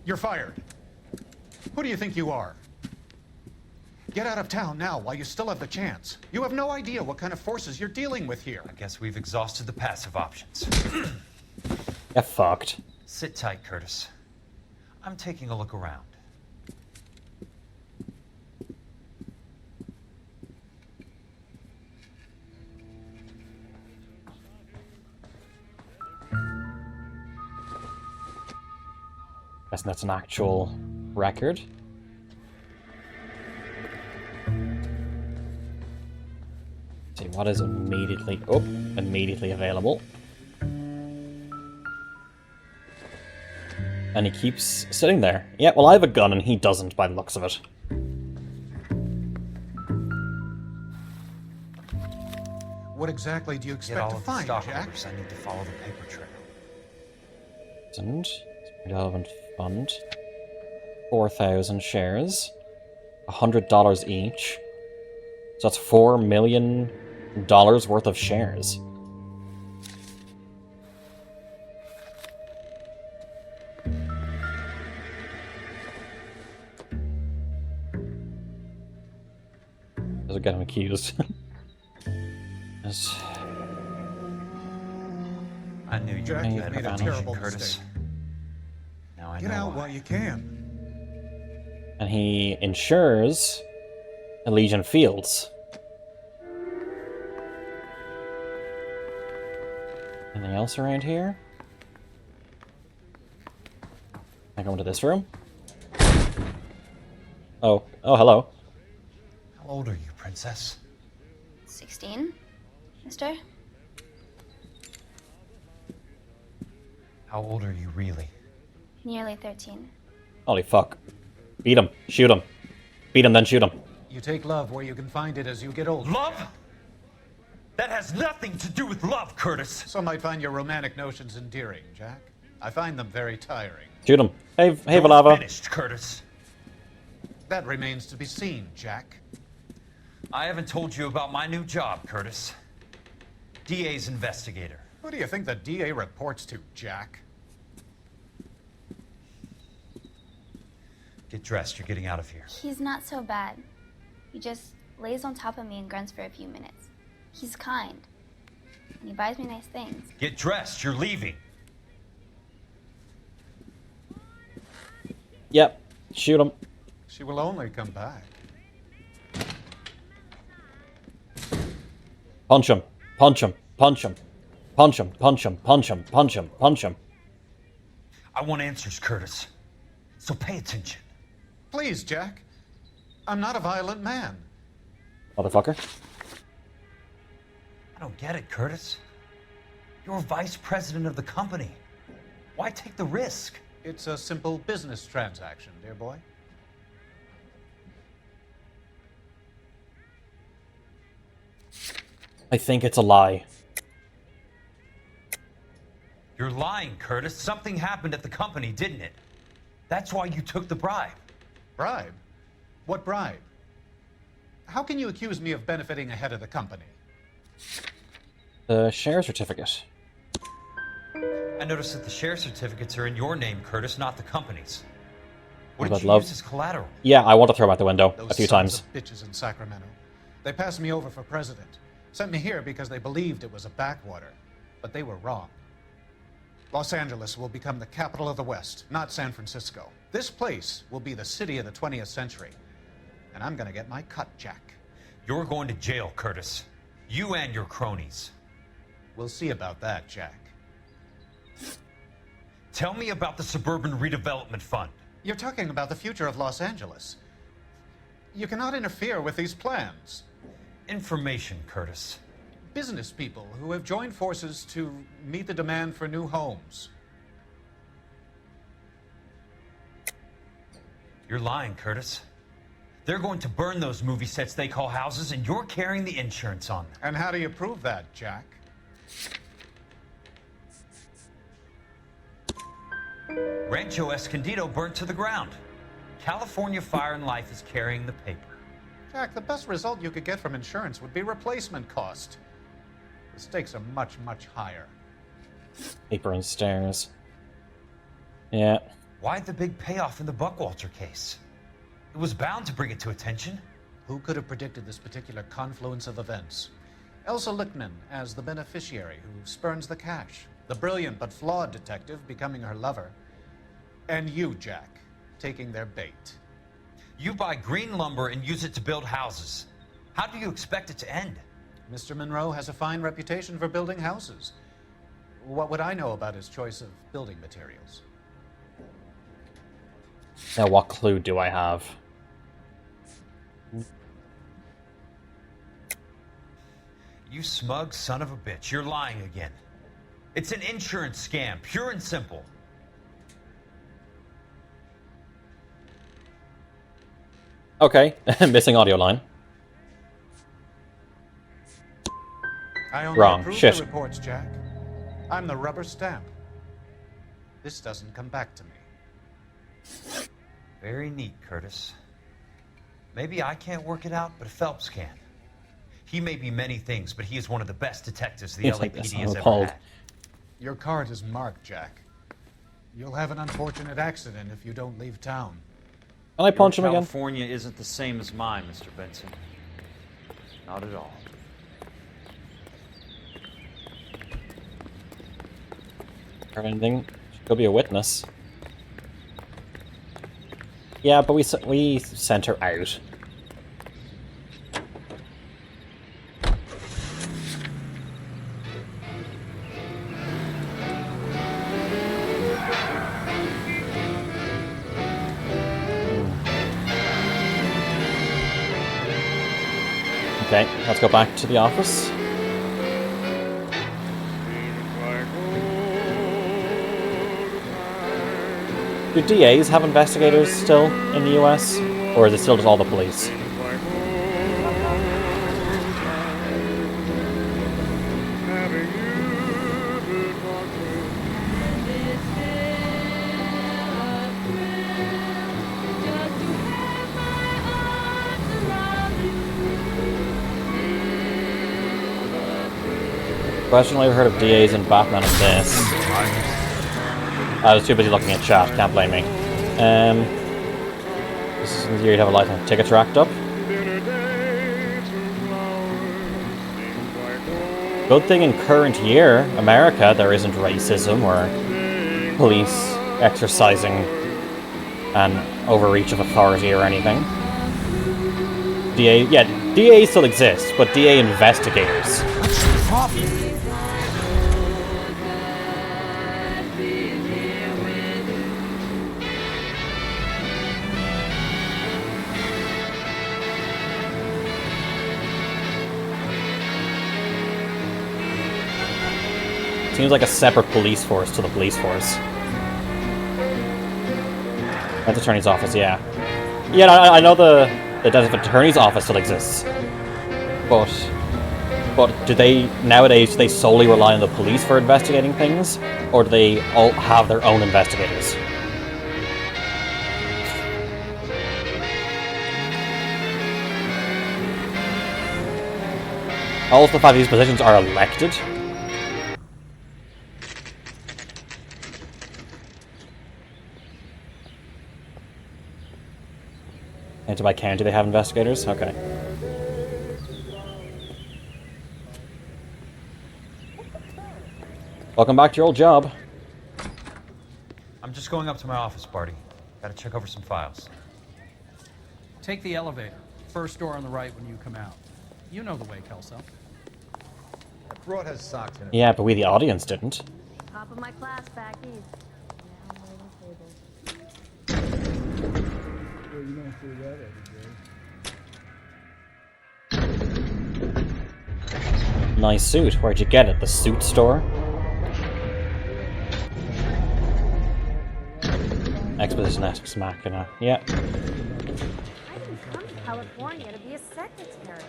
You're fired. Who do you think you are? Get out of town now while you still have the chance. You have no idea what kind of forces you're dealing with here. I guess we've exhausted the passive options. Get fucked. Sit tight, Curtis. I'm taking a look around. Guessing that's an actual record. Let's see what is immediately available. And he keeps sitting there. Yeah, well I have a gun and he doesn't by the looks of it. What exactly do you Get expect all to of the find, Jack? stockholders. I need to follow the paper trail. And relevant fund. 4,000 shares. $100 each. So that's $4 million worth of shares. Does it get him accused? Yes. I knew you Jack, made you a made a foundation, terrible Curtis. mistake. Now I Get know out why. while you can. And he insures Elysian Fields. Anything else around here? Can I go into this room? Oh, hello. How old are you, Princess? 16, mister? How old are you really? Nearly 13. Holy fuck. Beat him. Shoot him. Beat him, then shoot him. You take love where you can find it as you get older. Love? That has nothing to do with love, Curtis. Some might find your romantic notions endearing, Jack. I find them very tiring. Shoot him. Hey, You're Valava. finished, Curtis. That remains to be seen, Jack. I haven't told you about my new job, Curtis. DA's investigator. Who do you think the DA reports to, Jack? Get dressed, you're getting out of here. He's not so bad. He just lays on top of me and grunts for a few minutes. He's kind. And he buys me nice things. Get dressed, you're leaving. Yep. Shoot him. She will only come back. Punch him. Punch him. Punch him. Punch him. Punch him. Punch him. Punch him. Punch him. I want answers, Curtis. So pay attention. Please, Jack. I'm not a violent man. Motherfucker. I don't get it, Curtis. You're vice president of the company. Why take the risk? It's a simple business transaction, dear boy. I think it's a lie. You're lying, Curtis. Something happened at the company, didn't it? That's why you took the bribe. Bribe? What bribe? How can you accuse me of benefiting ahead of the company? The share certificate. I noticed that the share certificates are in your name, Curtis, not the company's. What About did you love? use as collateral? Yeah, I want to throw him out the window Those a few sons times. of bitches in Sacramento. They passed me over for president. Sent me here because they believed it was a backwater. But they were wrong. Los Angeles will become the capital of the West, not San Francisco. This place will be the city of the 20th century. And I'm gonna get my cut, Jack. You're going to jail, Curtis. You and your cronies. We'll see about that, Jack. Tell me about the Suburban Redevelopment Fund. You're talking about the future of Los Angeles. You cannot interfere with these plans. Information, Curtis. Business people who have joined forces to meet the demand for new homes. You're lying, Curtis. They're going to burn those movie sets they call houses, and you're carrying the insurance on them. And how do you prove that, Jack? Rancho Escondido burnt to the ground. California Fire and Life is carrying the paper. Jack, the best result you could get from insurance would be replacement cost. The stakes are much, much higher. Paper and stairs. Yeah. Why the big payoff in the Buckwalter case? It was bound to bring it to attention. Who could have predicted this particular confluence of events? Elsa Lichtman as the beneficiary who spurns the cash. The brilliant but flawed detective becoming her lover. And you, Jack, taking their bait. You buy green lumber and use it to build houses. How do you expect it to end? Mr. Monroe has a fine reputation for building houses. What would I know about his choice of building materials? Now, what clue do I have? You smug son of a bitch, you're lying again. It's an insurance scam, pure and simple. Okay, missing audio line. I only Wrong. approve Shit. the reports, Jack. I'm the rubber stamp. This doesn't come back to me. Very neat, Curtis. Maybe I can't work it out, but Phelps can. He may be many things, but he is one of the best detectives the He's like this, LAPD I'm has ever appalled. had. Your card is marked, Jack. You'll have an unfortunate accident if you don't leave town. Can I punch him again? California isn't the same as mine, Mr. Benson. Not at all. Or anything? She'll be a witness. Yeah, but we sent her out. Okay, let's go back to the office. Do DAs have investigators still in the US? Or is it still just all the police? Question, I've heard of DAs and Batman and this. I was too busy looking at chat, can't blame me. This is the year you'd have a lifetime of tickets racked up. Good thing in current year, America, there isn't racism or police exercising an overreach of authority or anything. DA still exists, but DA investigators. What's your problem? Seems like a separate police force to the police force. That's attorney's office, yeah. Yeah, I know the attorney's office still exists. But do they, nowadays, do they solely rely on the police for investigating things? Or do they all have their own investigators? Also, the fact these positions are elected. And by county, they have investigators? Okay. Welcome back to your old job. I'm just going up to my office, Barty. Gotta check over some files. Take the elevator. First door on the right when you come out. You know the way, Kelso. That broad has socks in it. Yeah, but we, the audience, didn't. Top of my class back east. Nice suit. Where'd you get it? The suit store? Exposition Ex Machina. Yeah. I didn't come to California to be a secretary.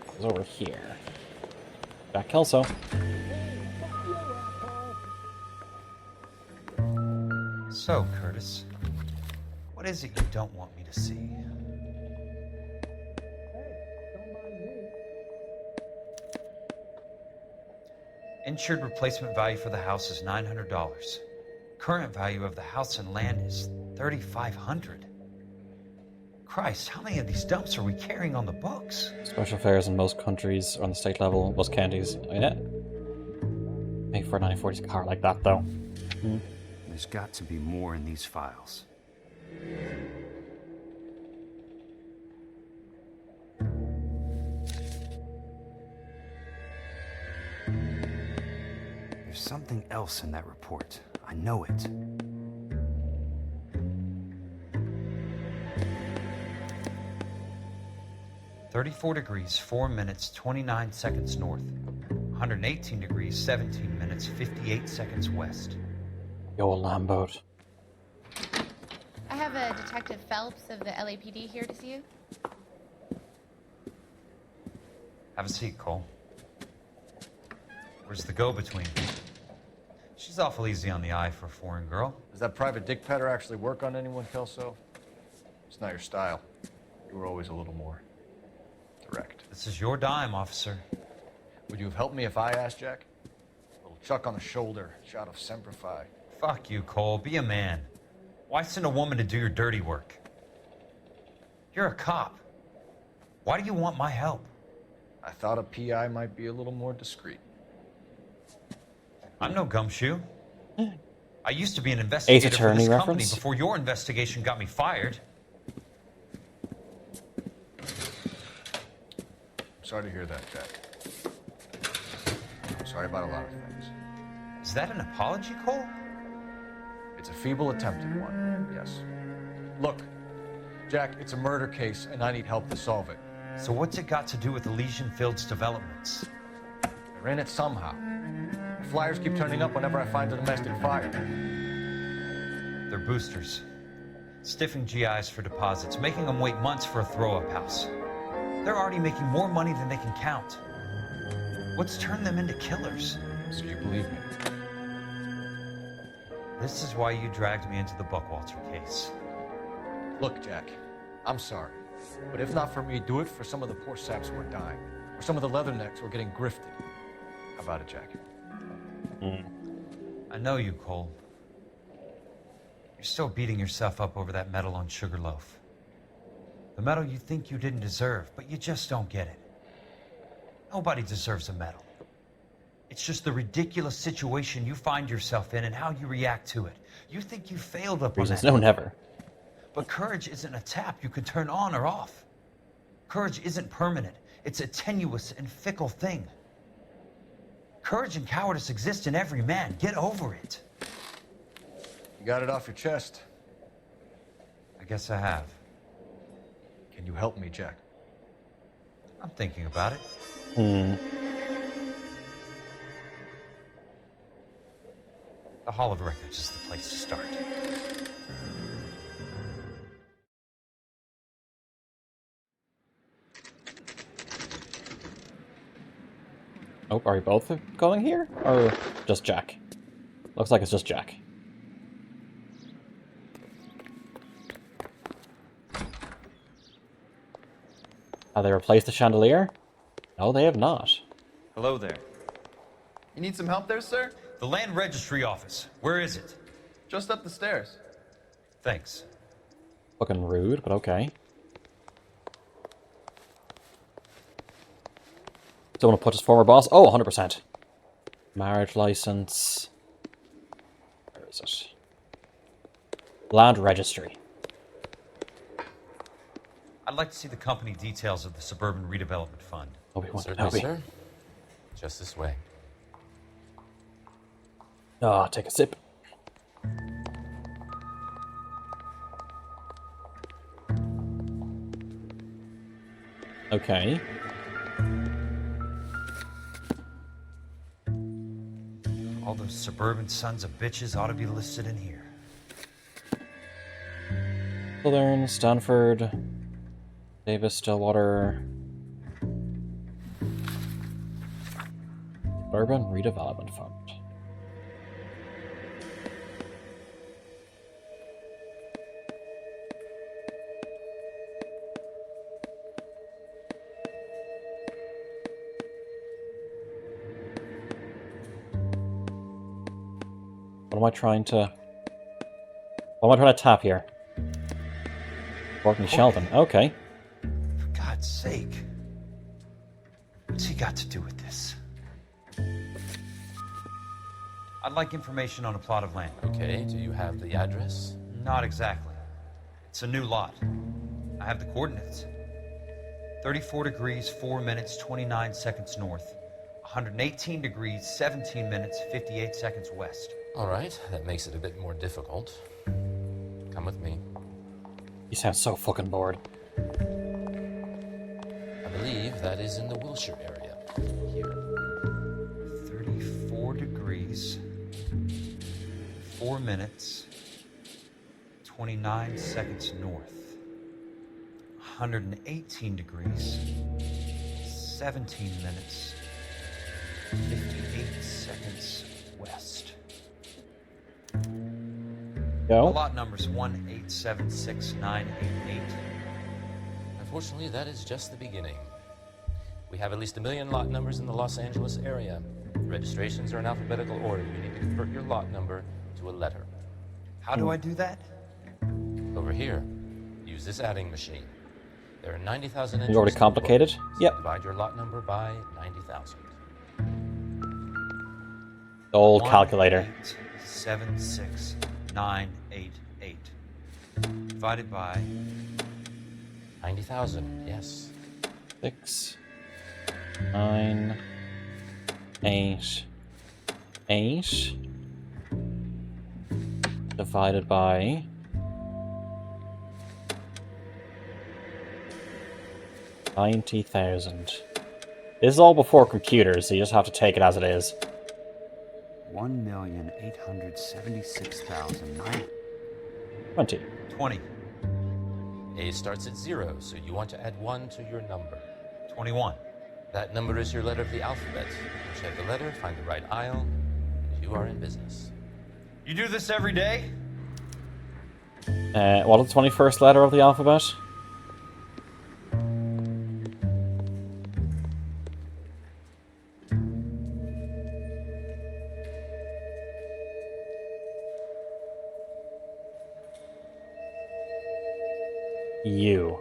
It's over here. Back Kelso. So, Curtis, What is it you don't want me to see? Insured replacement value for the house is $900. Current value of the house and land is $3,500. Christ, how many of these dumps are we carrying on the books? Special fares in most countries on the state level, most counties. Yeah. Pay for a 1940s car like that, though. There's got to be more in these files. There's something else in that report. I know it. "34 degrees, 4 minutes, 29 seconds north. 118 degrees, 17 minutes, 58 seconds west." Yo, Lamboat. I have a Detective Phelps of the LAPD here to see you. Have a seat, Cole. Where's the go-between? She's awful easy on the eye for a foreign girl. Does that private dick petter actually work on anyone, Kelso? It's not your style. You were always a little more direct. This is your dime, officer. Would you have helped me if I asked, Jack? A little chuck on the shoulder, shot of Semper Fi. Fuck you, Cole. Be a man. Why send a woman to do your dirty work? You're a cop. Why do you want my help? I thought a PI might be a little more discreet. I'm no gumshoe. I used to be an investigator Ace for Attorney this company reference? before your investigation got me fired. Sorry to hear that, Jack. I'm sorry about a lot of things. Is that an apology, Cole? It's a feeble attempt at one, yes. Look, Jack, it's a murder case, and I need help to solve it. So what's it got to do with Elysian Fields developments? They're in it somehow. The flyers keep turning up whenever I find a domestic fire. They're boosters. Stiffing GIs for deposits, making them wait months for a throw-up house. They're already making more money than they can count. What's turned them into killers? So you believe me? This is why you dragged me into the Buckwalter case. Look, Jack, I'm sorry. But if not for me, do it for some of the poor saps who are dying. Or some of the leathernecks who are getting grifted. How about it, Jack? I know you, Cole. You're still beating yourself up over that medal on Sugarloaf. The medal you think you didn't deserve, but you just don't get it. Nobody deserves a medal. It's just the ridiculous situation you find yourself in and how you react to it. You think you failed up on Reasons, that. no, never. But courage isn't a tap you can turn on or off. Courage isn't permanent. It's a tenuous and fickle thing. Courage and cowardice exist in every man. Get over it. You got it off your chest. I guess I have. Can you help me, Jack? I'm thinking about it. The Hall of Records is the place to start. Oh, are we both going here? Or just Jack? Looks like it's just Jack. Have they replaced the chandelier? No, they have not. Hello there. You need some help there, sir? The Land Registry Office. Where is it? Just up the stairs. Thanks. Fucking rude, but okay. Don't want to put his former boss? Oh, 100%. Marriage license. Where is it? Land Registry. I'd like to see the company details of the Suburban Redevelopment Fund. Obi-Wan Certainly, Kenobi. sir. Just this way. Ah, take a sip. Okay. All those suburban sons of bitches ought to be listed in here. Southern, Stanford, Davis, Stillwater. Urban Redevelopment Fund. What am I trying to... What am I trying to tap here? Courtney Sheldon. Okay. For God's sake. What's he got to do with this? I'd like information on a plot of land. Okay, do you have the address? Not exactly. It's a new lot. I have the coordinates. 34 degrees, 4 minutes, 29 seconds north. 118 degrees, 17 minutes, 58 seconds west. All right, that makes it a bit more difficult. Come with me. You sound so fucking bored. I believe that is in the Wilshire area. Here. 34 degrees, 4 minutes, 29 seconds north. 118 degrees, 17 minutes, 58 seconds west. Go. The lot number's 1876988. Unfortunately, that is just the beginning. We have at least 1 million lot numbers in the Los Angeles area. Registrations are in alphabetical order. You need to convert your lot number to a letter. How do I do that? Over here, use this adding machine. There are 90,000 entries. You already complicated? Yep. Divide your lot number by 90,000. The old calculator. 76988. Divided by 90,000, yes. 6, 9, 8, 8. Divided by... 90,000. This is all before computers, so you just have to take it as it is. 1,876,009. 20. 20. A starts at 0, so you want to add 1 to your number. 21. That number is your letter of the alphabet. Once you have the letter, find the right aisle, and you are in business. You do this every day? What is the 21st letter of the alphabet? U.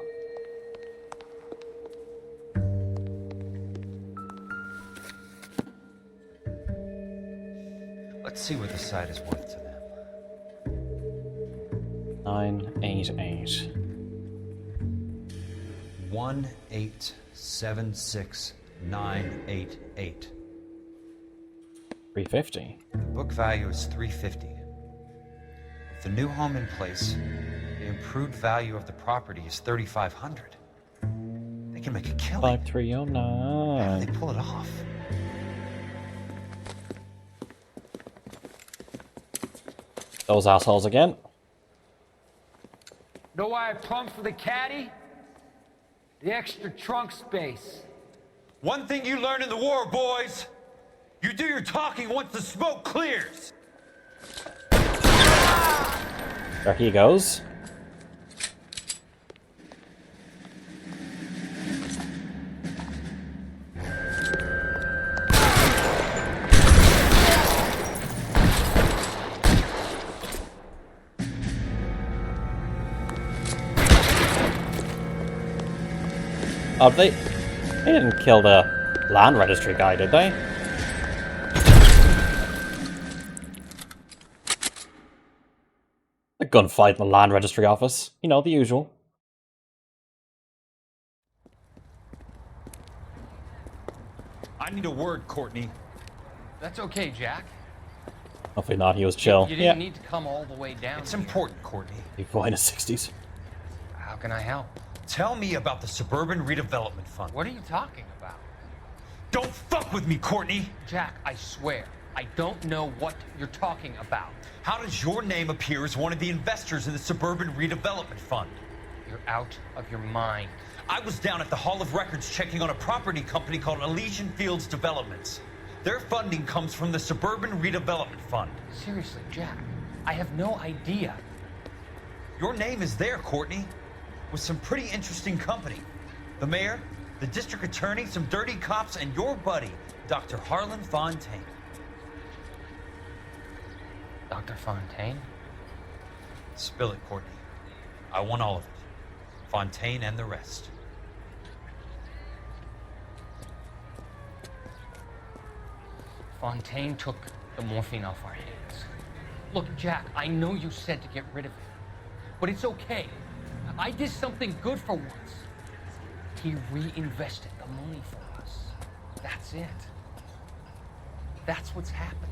Let's see what the site is worth to them. 988. 1876988. 350. The book value is 350. With the new home in place, the improved value of the property is 3,500. They can make a killing. 5309. How do they pull it off? Those assholes again. Know why I plumbed for the caddy? The extra trunk space. One thing you learned in the war, boys. You do your talking once the smoke clears. There he goes. Oh, they didn't kill the land registry guy, did they? A gunfight in the land registry office. You know, the usual. I need a word, Courtney. That's okay, Jack. Hopefully not, he was chill. You didn't need to come all the way down. It's important, Courtney. He was in his 60s. How can I help? Tell me about the Suburban Redevelopment Fund. What are you talking about? Don't fuck with me, Courtney! Jack, I swear, I don't know what you're talking about. How does your name appear as one of the investors in the Suburban Redevelopment Fund? You're out of your mind. I was down at the Hall of Records checking on a property company called Elysian Fields Developments. Their funding comes from the Suburban Redevelopment Fund. Seriously, Jack, I have no idea. Your name is there, Courtney, with some pretty interesting company. The mayor, the district attorney, some dirty cops, and your buddy, Dr. Harlan Fontaine. Dr. Fontaine? Spill it, Courtney. I want all of it. Fontaine and the rest. Fontaine took the morphine off our hands. Look, Jack, I know you said to get rid of it, but it's okay. I did something good for once. He reinvested the money for us. That's it. That's what's happening.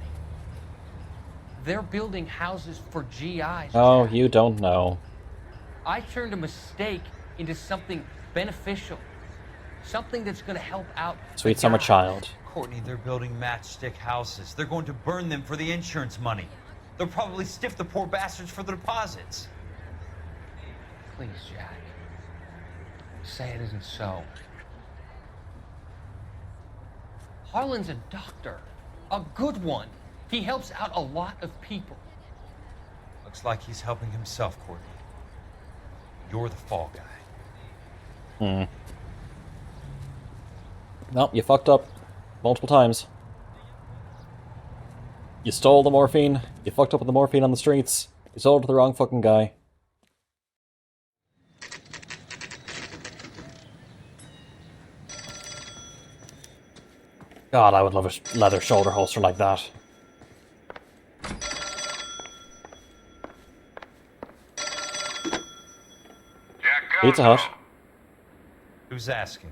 They're building houses for GIs. Oh, Jack. you don't know. I turned a mistake into something beneficial. Something that's going to help out. Sweet summer child. Courtney, they're building matchstick houses. They're going to burn them for the insurance money. They'll probably stiff the poor bastards for the deposits. Please, Jack. Say it isn't so. Harlan's a doctor. A good one. He helps out a lot of people. Looks like he's helping himself, Courtney. You're the fall guy. Nope, you fucked up multiple times. You stole the morphine, you fucked up with the morphine on the streets, you sold it to the wrong fucking guy. God, I would love a leather shoulder holster like that. Pizza Hut. Who's asking?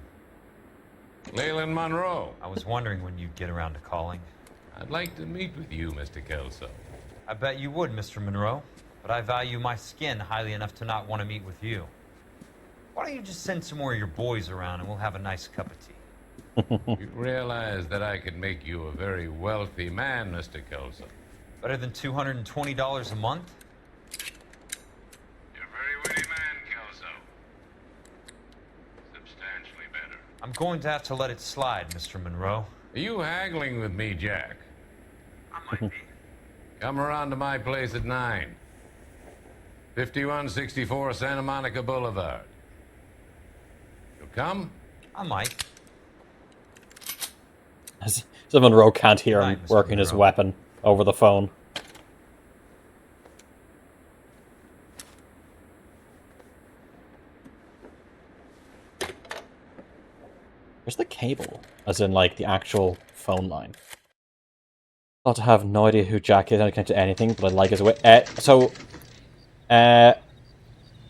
Leland Monroe. I was wondering when you'd get around to calling. I'd like to meet with you, Mr. Kelso. I bet you would, Mr. Monroe. But I value my skin highly enough to not want to meet with you. Why don't you just send some more of your boys around and we'll have a nice cup of tea? You realize that I could make you a very wealthy man, Mr. Kelso. Better than $220 a month? You're a very witty man, Kelso. Substantially better. I'm going to have to let it slide, Mr. Monroe. Are you haggling with me, Jack? I might be. Come around to my place at 9. 5164 Santa Monica Boulevard. You'll come? I might. So Monroe can't hear him Mr. working his Monroe. weapon over the phone. Where's the cable? As in, like, the actual phone line. Thought to have no idea who Jack is, I don't connect to anything, but I like his way.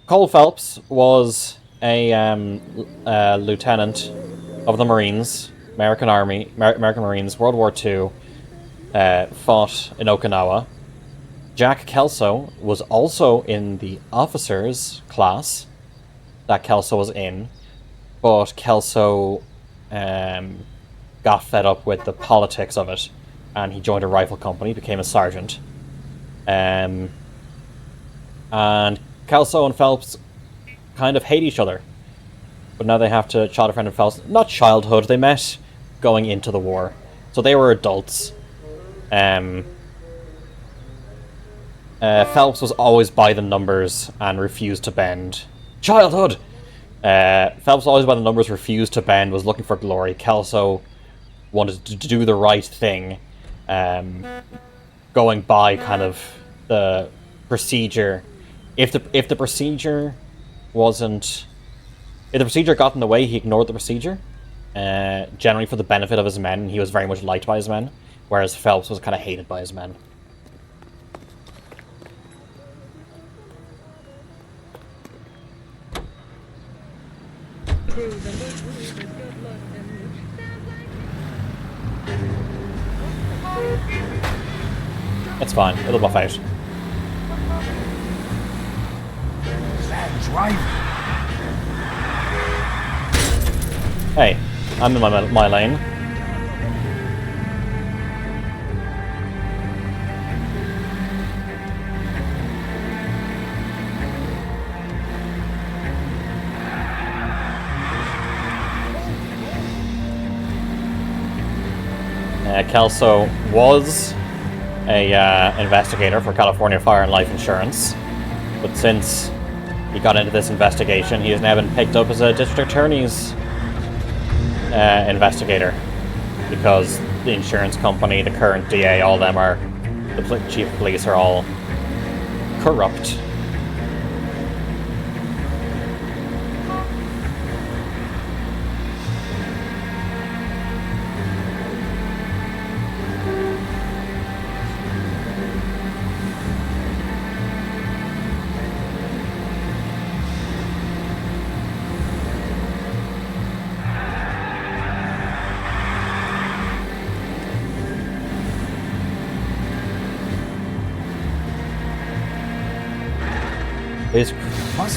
Cole Phelps was a lieutenant of the Marines, American Marines, World War II, fought in Okinawa. Jack Kelso was also in the officers class that Kelso was in, but Kelso got fed up with the politics of it, and he joined a rifle company, became a sergeant. And Kelso and Phelps kind of hate each other. But now they have to child a friend of Phelps. Not childhood, they met going into the war. So they were adults. Phelps was always by the numbers and refused to bend. Childhood! Phelps always by the numbers, refused to bend, was looking for glory. Kelso wanted to do the right thing. Going by kind of the procedure. If the procedure wasn't... If the procedure got in the way, he ignored the procedure. Generally for the benefit of his men, and he was very much liked by his men. Whereas Phelps was kind of hated by his men. It's fine, it'll buff out. Hey, I'm in my lane. Kelso was a investigator for California Fire and Life Insurance, but since he got into this investigation, he has now been picked up as a district attorney's investigator, because the insurance company, the current DA, all of them are the chief of police are all corrupt. It's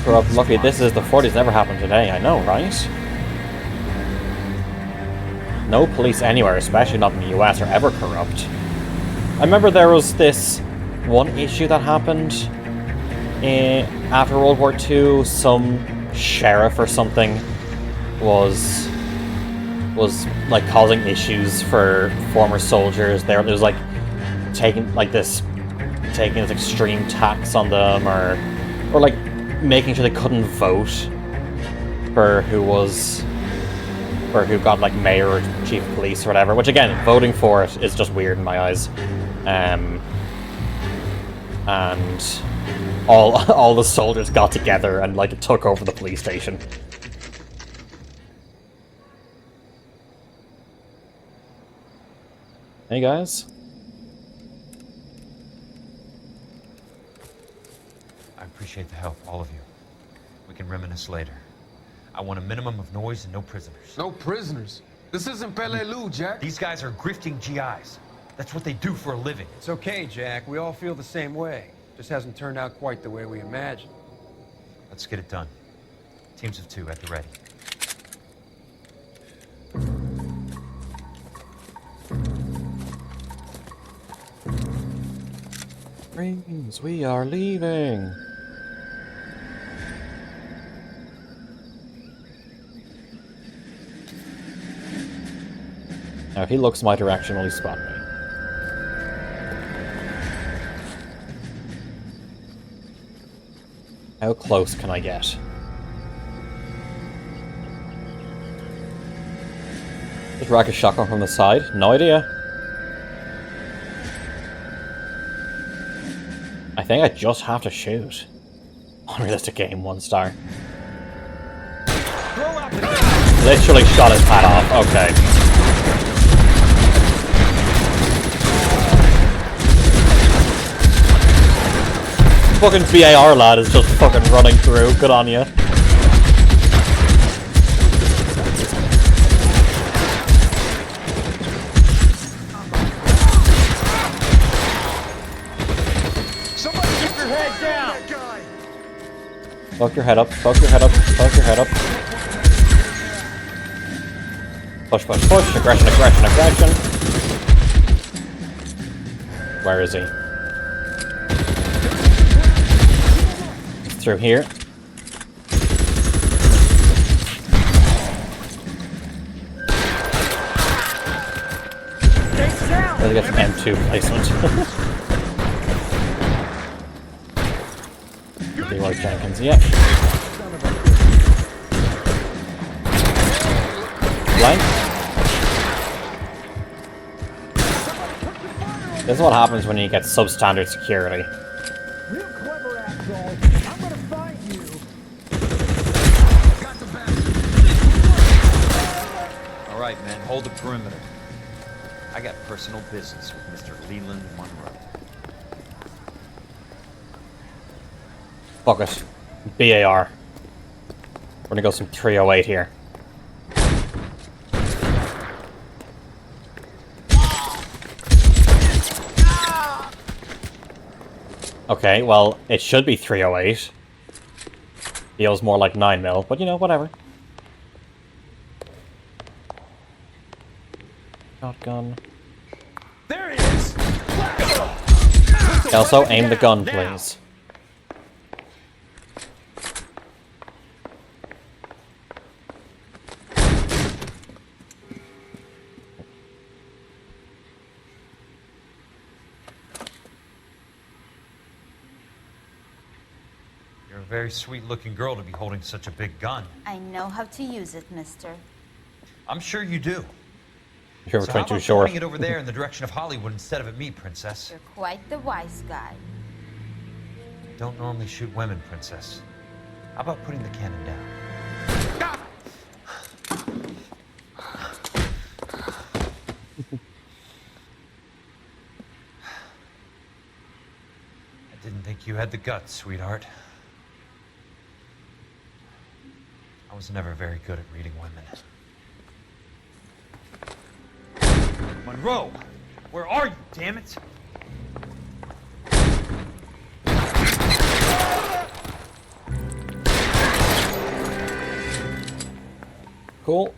corrupt. Luckily, this is the 40s. Never happened today. I know, right? No police anywhere, especially not in the US, are ever corrupt. I remember there was this one issue that happened after World War II. Some sheriff or something was like causing issues for former soldiers. There was like taking this extreme tax on them, or like making sure they couldn't vote for who got like mayor or chief of police or whatever. Which again, voting for it is just weird in my eyes. And all the soldiers got together and like took over the police station. Hey guys. I appreciate the help, all of you. We can reminisce later. I want a minimum of noise and no prisoners. No prisoners? This isn't Peleliu, Jack. These guys are grifting GIs. That's what they do for a living. It's okay, Jack. We all feel the same way. Just hasn't turned out quite the way we imagined. Let's get it done. Teams of 2 at the ready. Rings, we are leaving. Now, if he looks my direction, will he spot me? How close can I get? Just rack a shotgun from the side? No idea. I think I just have to shoot. Unrealistic game, 1 star. Literally shot his hat off. Okay. Fucking VAR lad is just fucking running through. Good on you. Somebody keep your head down! Fuck your head up. Fuck your head up. Fuck your head up. Push, push, push. Aggression, aggression, aggression. Where is he? Through here. Let's get some M2 placement. Leroy Jenkins, yep. Blank. This is what happens when you get substandard security. All right, men, hold the perimeter. I got personal business with Mr. Leland Monroe. Fuck it. BAR. We're gonna go some 308 here. Okay, well, it should be 308. Feels more like 9mm, but you know, whatever. Shotgun. There he is! Also, aim the gun, please. You're a very sweet-looking girl to be holding such a big gun. I know how to use it, mister. I'm sure you do. You're So how 22 about short. pointing it over there in the direction of Hollywood instead of at me, Princess? You're quite the wise guy. Don't normally shoot women, Princess. How about putting the cannon down? I didn't think you had the guts, sweetheart. I was never very good at reading women. Monroe! Where are you, damn it? Cool.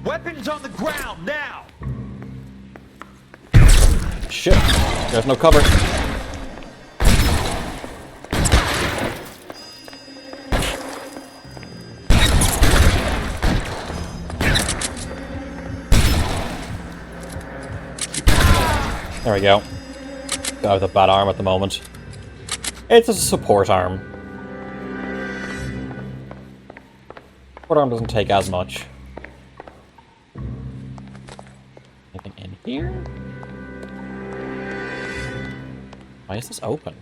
Weapons on the ground, now! Shit. There's no cover. There we go. Guy with a bad arm at the moment. It's a support arm. Support arm doesn't take as much. Anything in here? Why is this open?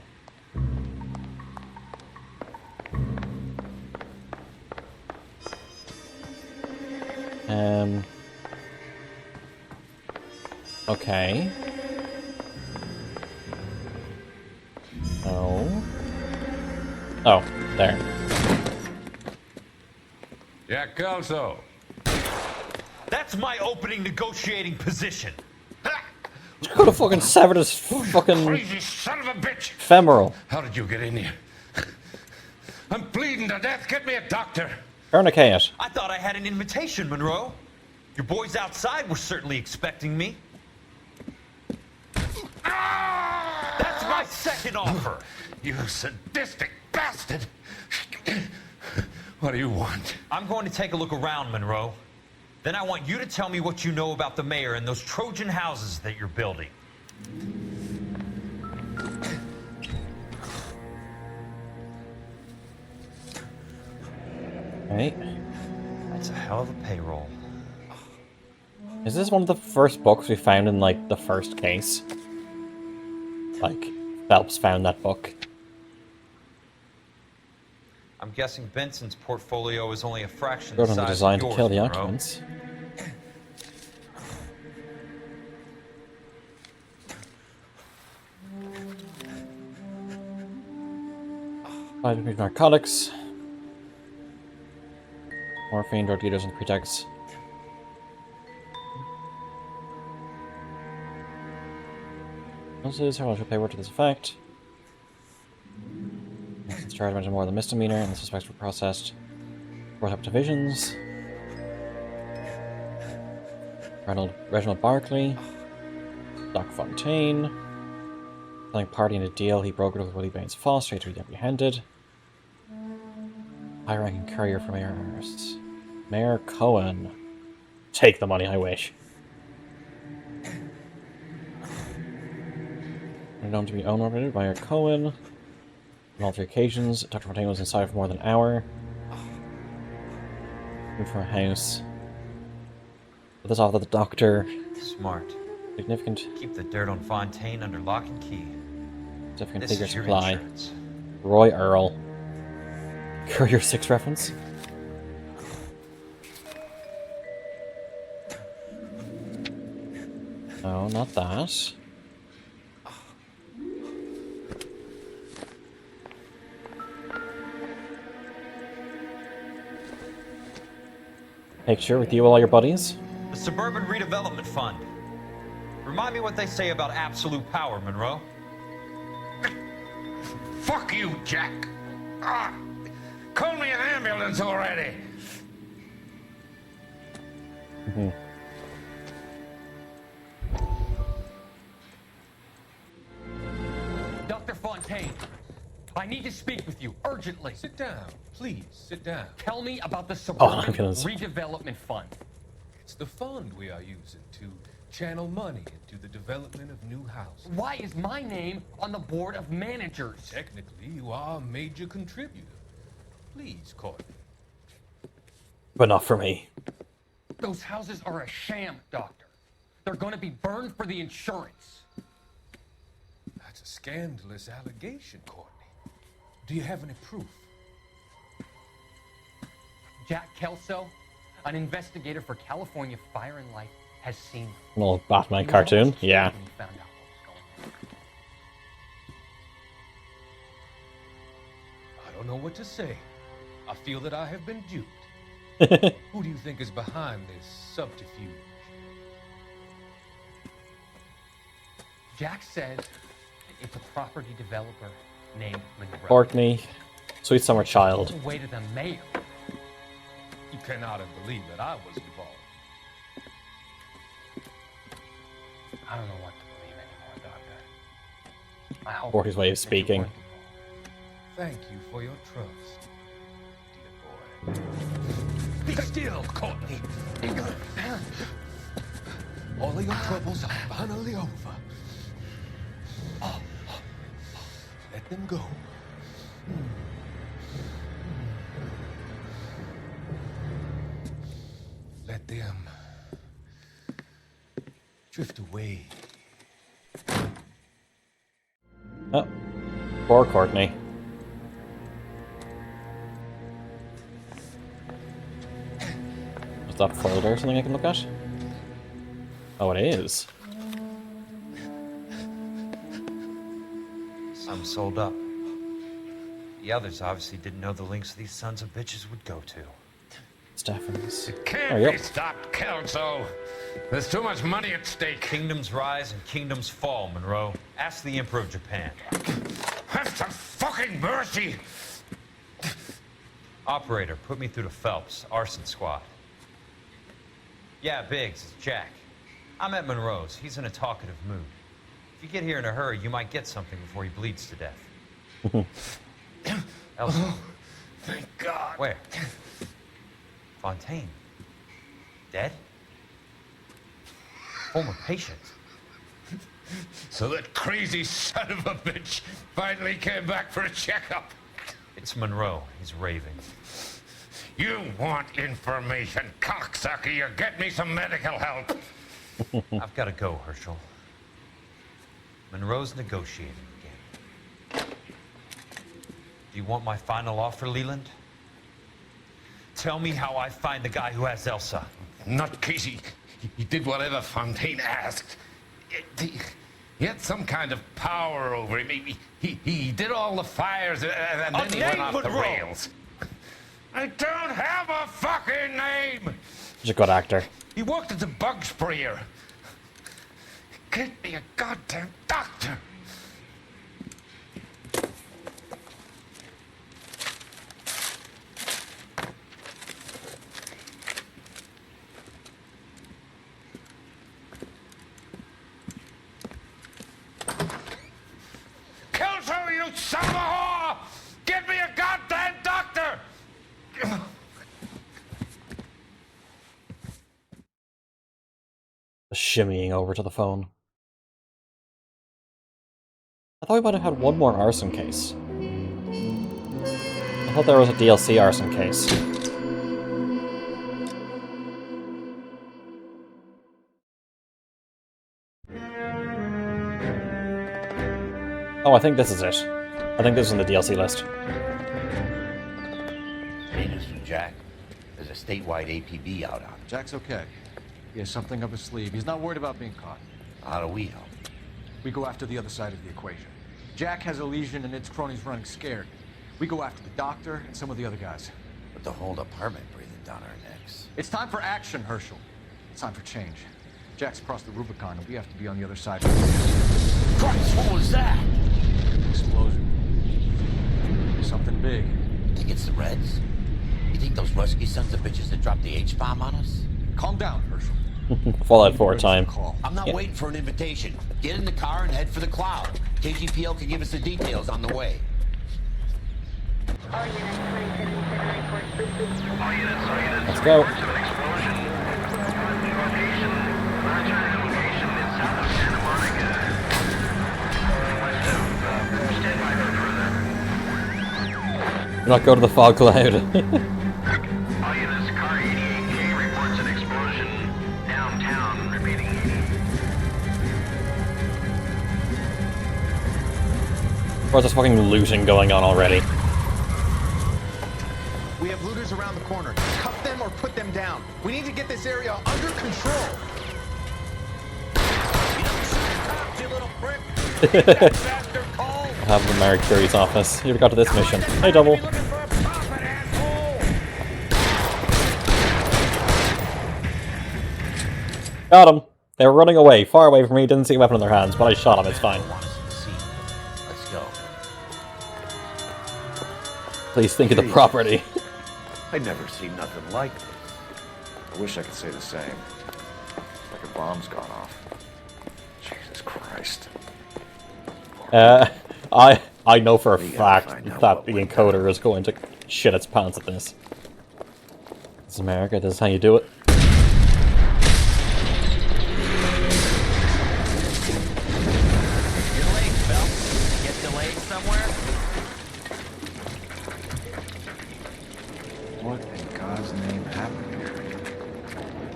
Okay. Oh, there. Jack Kelso. That's my opening negotiating position. Could have fucking severed his fucking Crazy son of a bitch! femoral. How did you get in here? I'm bleeding to death. Get me a doctor. Tourniquet. I thought I had an invitation, Monroe. Your boys outside were certainly expecting me. That's my second offer. You sadistic bastard! What do you want? I'm going to take a look around, Monroe. Then I want you to tell me what you know about the mayor and those Trojan houses that you're building. Right. That's a hell of a payroll. Is this one of the first books we found in, like, the first case? Like, Phelps found that book. I'm guessing Benson's portfolio is only a fraction Good the on the size design of to yours, kill the Monroe. occupants. Narcotics. Morphine, drug dealers, and pretexts. This is how much paperwork to this effect. This charge mentioned more than misdemeanor, and the suspects were processed. Brought up divisions. Reginald Barkley. Doc Fontaine. Selling party in a deal he brokered with Willie Baines Foster to be apprehended. High-ranking courier for Mayor Arrests. Mayor Cohen. Take the money, I wish. Known to be owner by Mayor Cohen. On all three occasions, Dr. Fontaine was inside for more than an hour. Moved from a house. Put this off of the doctor. Smart. Significant. Keep the dirt on Fontaine under lock and key. Significant This figure is your supply. insurance. Roy Earl. Courier 6 reference. No, not that. Picture with you and all your buddies. The Suburban Redevelopment Fund. Remind me what they say about absolute power, Monroe. Fuck you, Jack. Call me an ambulance already. Dr. Fontaine, I need to speak with you urgently. Sit down. Please, sit down. Tell me about the Oh, Suburban my goodness. Redevelopment Fund. It's the fund we are using to channel money into the development of new houses. Why is my name on the board of managers? Technically, you are a major contributor. Please, Courtney. But not for me. Those houses are a sham, Doctor. They're gonna be burned for the insurance. That's a scandalous allegation, Courtney. Do you have any proof? Jack Kelso, an investigator for California Fire and Life, has seen them. An old Batman cartoon, yeah. When he found out what was going on. I don't know what to say. I feel that I have been duped. Who do you think is behind this subterfuge? Jack says it's a property developer named Monroe. Courtney, sweet summer child. All the way to the mayor. You cannot have believed that I was involved. I don't know what to believe anymore, Doctor. I hope Courtney's way of speaking. Thank you for your trust, dear boy. Be still, Courtney. All of your troubles are finally over. Let them go. Let them drift away. Oh, poor Courtney. Is that a folder or something I can look at? Oh, it is. Some sold up. The others obviously didn't know the links these sons of bitches would go to. Stephens. Can't be stopped, Kelso. There's too much money at stake. Kingdoms rise and kingdoms fall, Monroe. Ask the Emperor of Japan. Have some fucking mercy! Operator, put me through to Phelps, arson squad. Yeah, Biggs, it's Jack. I'm at Monroe's. He's in a talkative mood. If you get here in a hurry, you might get something before he bleeds to death. Elsa. Oh, thank God. Where? Fontaine. Dead? Former patient. So that crazy son of a bitch finally came back for a checkup. It's Monroe. He's raving. You want information, cocksucker. You get me some medical help. I've got to go, Herschel. Monroe's negotiating again. Do you want my final offer, Leland? Tell me how I find the guy who has Elsa. Not Casey. He did whatever Fontaine asked. He had some kind of power over him. He did all the fires, and then he went off the rails. I don't have a fucking name! He's a good actor. He worked as a bug sprayer. Get me a goddamn doctor! Kelso, you son of a whore! Get me a goddamn doctor! Shimmying over to the phone. I thought we might have had one more arson case. I thought there was a DLC arson case. Oh, I think this is it. I think this is on the DLC list. Hey, news from Jack. There's a statewide APB out on him. Jack's okay. He has something up his sleeve. He's not worried about being caught. How do we help? We go after the other side of the equation. Jack has a legion and its cronies running scared. We go after the doctor and some of the other guys. With the whole department breathing down our necks. It's time for action, Herschel. It's time for change. Jack's crossed the Rubicon and we have to be on the other side. Christ, what was that? Explosion. Something big. You think it's the Reds? You think those Rusky sons of bitches that dropped the H-bomb on us? Calm down, Herschel. Fallout 4 time. I'm not waiting for an invitation. Get in the car and head for the cloud. KGPL can give us the details on the way. Let's go. Do not go to the fog cloud. All units, car 88K reports an explosion downtown. Repeating. Or is there fucking looting going on already? We have looters around the corner. Cuff them or put them down. We need to get this area under control. You little prick. I have the Mary Curie's office. You got to this mission. Hey, Double. Got him. They were running away, far away from me. Didn't see a weapon in their hands, but I shot him. It's fine. Let's go. Please think of the property. I never seen nothing like this. I wish I could say the same. It's like a bomb's gone off. Jesus Christ. I know for a fact that the encoder is going to shit its pants at this. This is America. This is how you do it. You're late, Phelps. Get delayed somewhere? What in God's name happened here?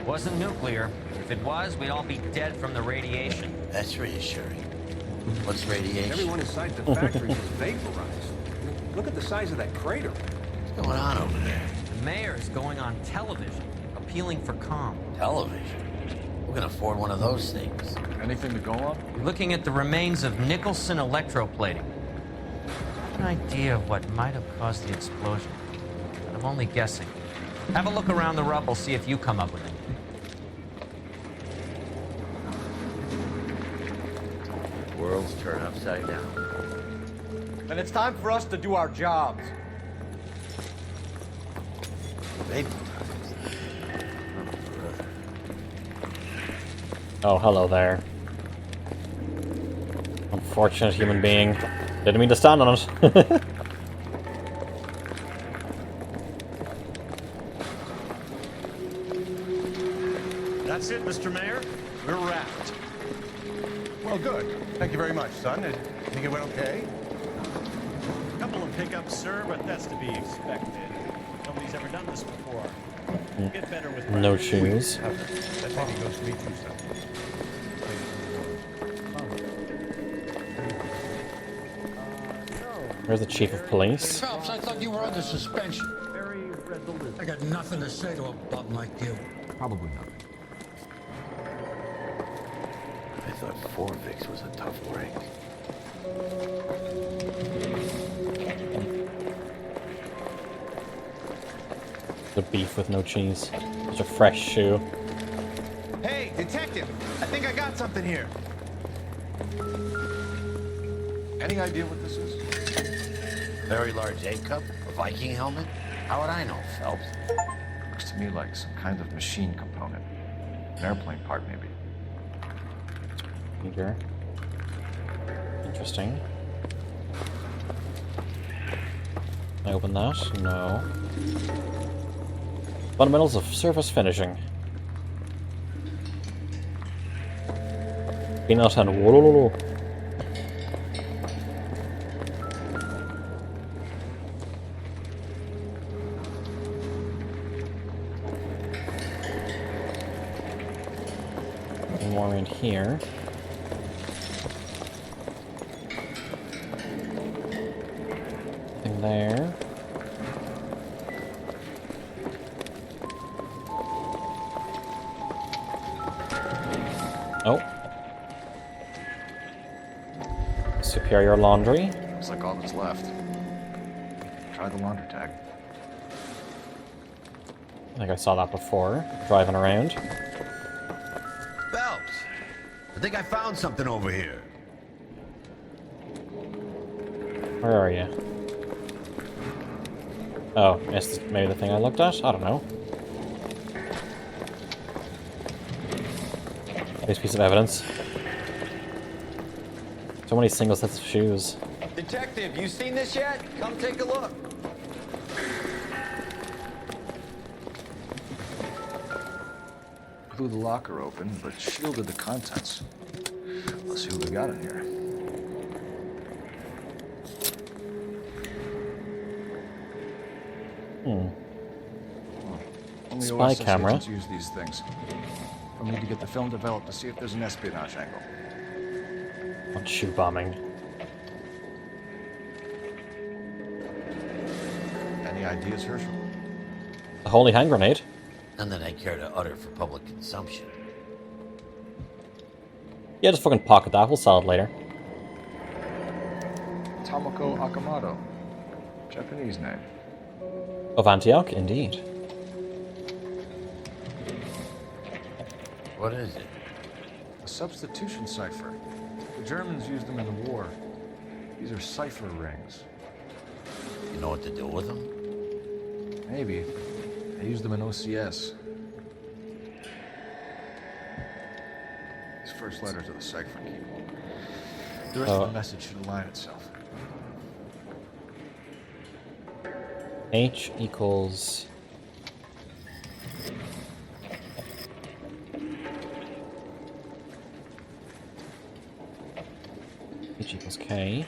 Wasn't nuclear. If it was, we'd all be dead from the radiation. That's reassuring. What's radiation? Everyone inside the factory was vaporized. Look at the size of that crater. What's going on over there? The mayor's going on television, appealing for calm. Television? Who can afford one of those things? Anything to go on? We're looking at the remains of Nicholson electroplating. I have an idea of what might have caused the explosion, but I'm only guessing. Have a look around the rubble, see if you come up with it. World's turned upside down. Then it's time for us to do our jobs. Oh, hello there. Unfortunate human being. Didn't mean to stand on it. That's it, Mr. Mayor. We're wrapped. Well, good. Thank you very much, son. I think it went okay. A couple of hiccups, sir, but that's to be expected. Nobody's ever done this before. We'll get better with No practice. shoes. That maybe goes to me too, son. Where's the chief of police? Phelps, I thought you were under suspension. Very resolute. I got nothing to say to a bum like you. Probably not. I thought Forvix was a tough break. The beef with no cheese. Just a fresh shoe. Hey, detective! I think I got something here. Any idea what this is? Very large A cup, a Viking helmet. How would I know, Phelps? Looks to me like some kind of machine component. An airplane part, maybe. Eager. Interesting. Can I open that? No. Fundamentals of surface finishing. Peanut and wolololo. More in here. Nothing there. Oh. Superior laundry. Looks like all that's left. Try the laundry tag. I think I saw that before, driving around. Phelps, I think I found something over here. Where are you? Oh, it's maybe the thing I looked at? I don't know. Nice piece of evidence. So many single sets of shoes. Detective, you seen this yet? Come take a look. Blew the locker open, but shielded the contents. Let's see what we got in here. Only Spy OSS camera. agents use these things. We'll need to get the film developed to see if there's an espionage angle. On shoe bombing. ideas, Herschel? The holy hand grenade. None that I care to utter for public consumption. Yeah, just fucking pocket that. We'll sell it later. Tomoko Akamoto. Japanese name. Of Antioch, indeed. What is it? A substitution cipher. The Germans used them in the war. These are cipher rings. You know what to do with them? Maybe. They used them in OCS. These first letters are the cipher key. The rest of the message should align itself. H equals... H equals K.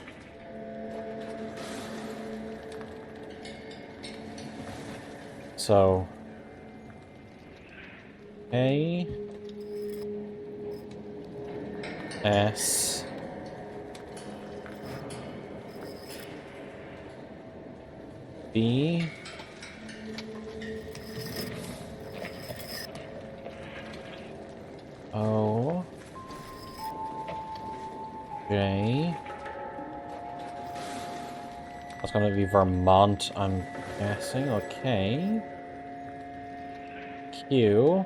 So... A... S... B... O... J... That's gonna be Vermont, I'm guessing. Okay. Q...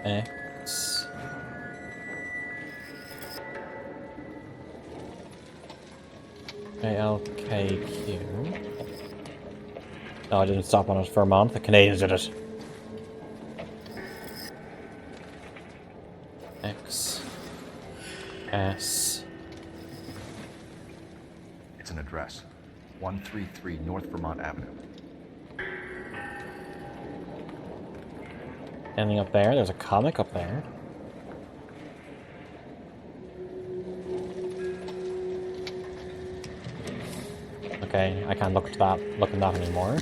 X... L, K, Q... No, I didn't stop on it. Vermont. The Canadians did it. X... S... It's an address. 133 North Vermont Avenue. Anything up there? There's a comic up there. Okay, I can't look at that anymore.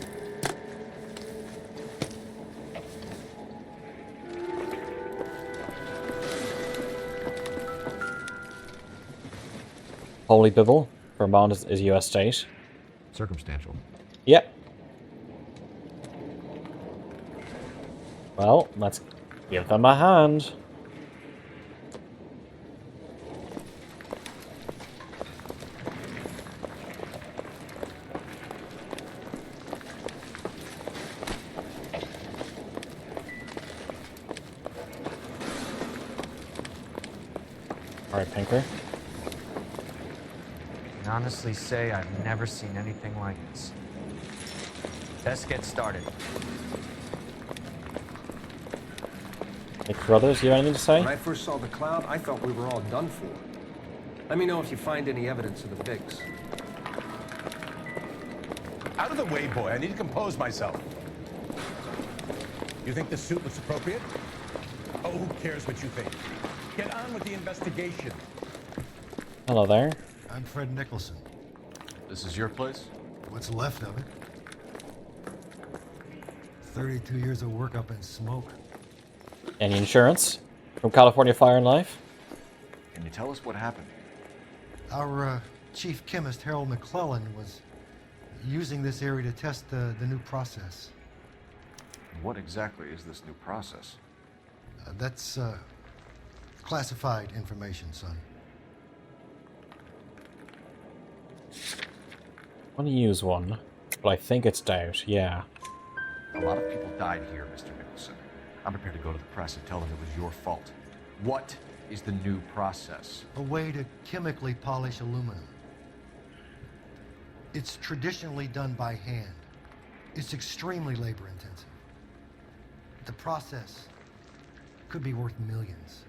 Holy Bible. Vermont is U.S. state. Circumstantial. Yep. Well, let's give them a hand. Alright, Pinker. I can honestly say I've never seen anything like this. Let's get started. Nick Brothers, you have anything to say? When I first saw the cloud, I thought we were all done for. Let me know if you find any evidence of the fix. Out of the way, boy. I need to compose myself. You think the suit looks appropriate? Oh, who cares what you think? Get on with the investigation. Hello there. I'm Fred Nicholson. This is your place? What's left of it. 32 years of work up in smoke. Any insurance? From California Fire and Life? Can you tell us what happened? Our chief chemist, Harold McClellan, was using this area to test the new process. What exactly is this new process? That's classified information, son. I want to use one, but I think it's doubt, yeah. A lot of people died here, Mr. Nicholson. I'm prepared to go to the press and tell them it was your fault. What is the new process? A way to chemically polish aluminum. It's traditionally done by hand. It's extremely labor intensive. The process could be worth millions.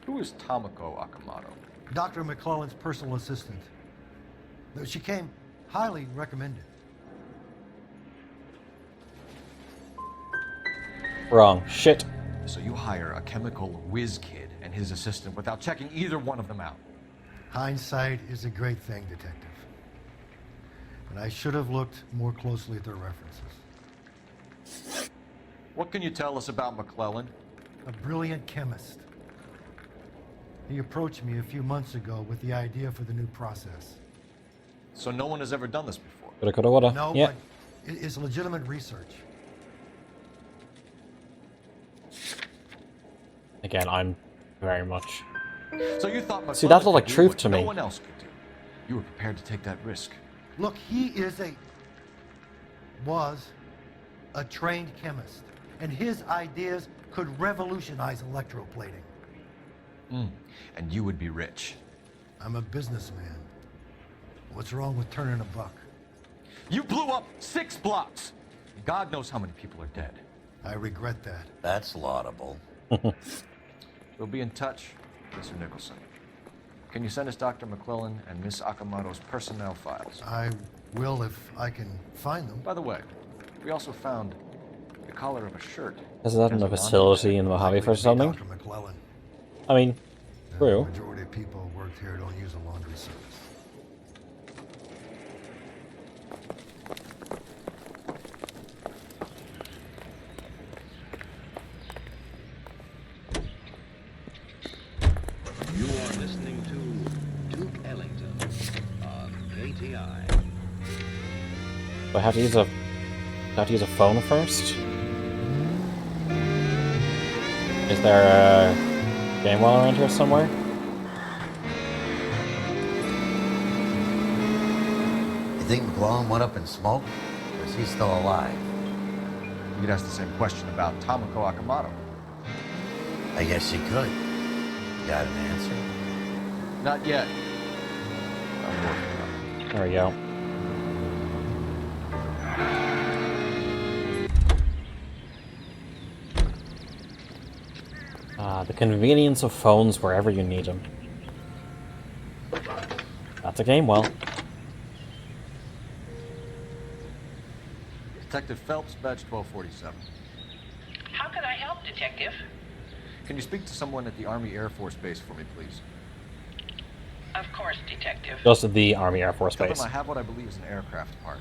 Who is Tomoko Akamoto? Dr. McClellan's personal assistant. She came highly recommended. Wrong. Shit. So you hire a chemical whiz kid and his assistant without checking either one of them out? Hindsight is a great thing, detective. And I should have looked more closely at their references. What can you tell us about McClellan? A brilliant chemist. He approached me a few months ago with the idea for the new process. So no one has ever done this before? Coulda, coulda, woulda. No, Yeah. but it's legitimate research. Again, I'm very much... So you thought See, that's all McClellan like could do truth what to no me. one else could do. You were prepared to take that risk. Look, he was a trained chemist, and his ideas could revolutionize electroplating. And you would be rich. I'm a businessman. What's wrong with turning a buck? You blew up 6 blocks. God knows how many people are dead. I regret that. That's laudable. We'll be in touch, Mr. Nicholson. Can you send us Dr. McClellan and Miss Akamoto's personnel files? I will if I can find them. By the way, we also found the collar of a shirt. Is that in a facility in Mojave for something? Dr. McClellan. I mean, true. The majority of people who work here don't use a laundry service. You are listening to Duke Ellington on KTI. Do I have to use a phone first? Is there a game wall around here somewhere? You think McClellan went up in smoke? Or is he still alive? You could ask the same question about Tomoko Akamoto. I guess you could. Got an answer? Not yet. I'm working on it. There we go. The convenience of phones wherever you need them. That's a game well. Detective Phelps, badge 1247. How can I help, Detective? Can you speak to someone at the Army Air Force Base for me, please? Of course, Detective. Just the Army Air Force Tell Base. them I have what I believe is an aircraft part.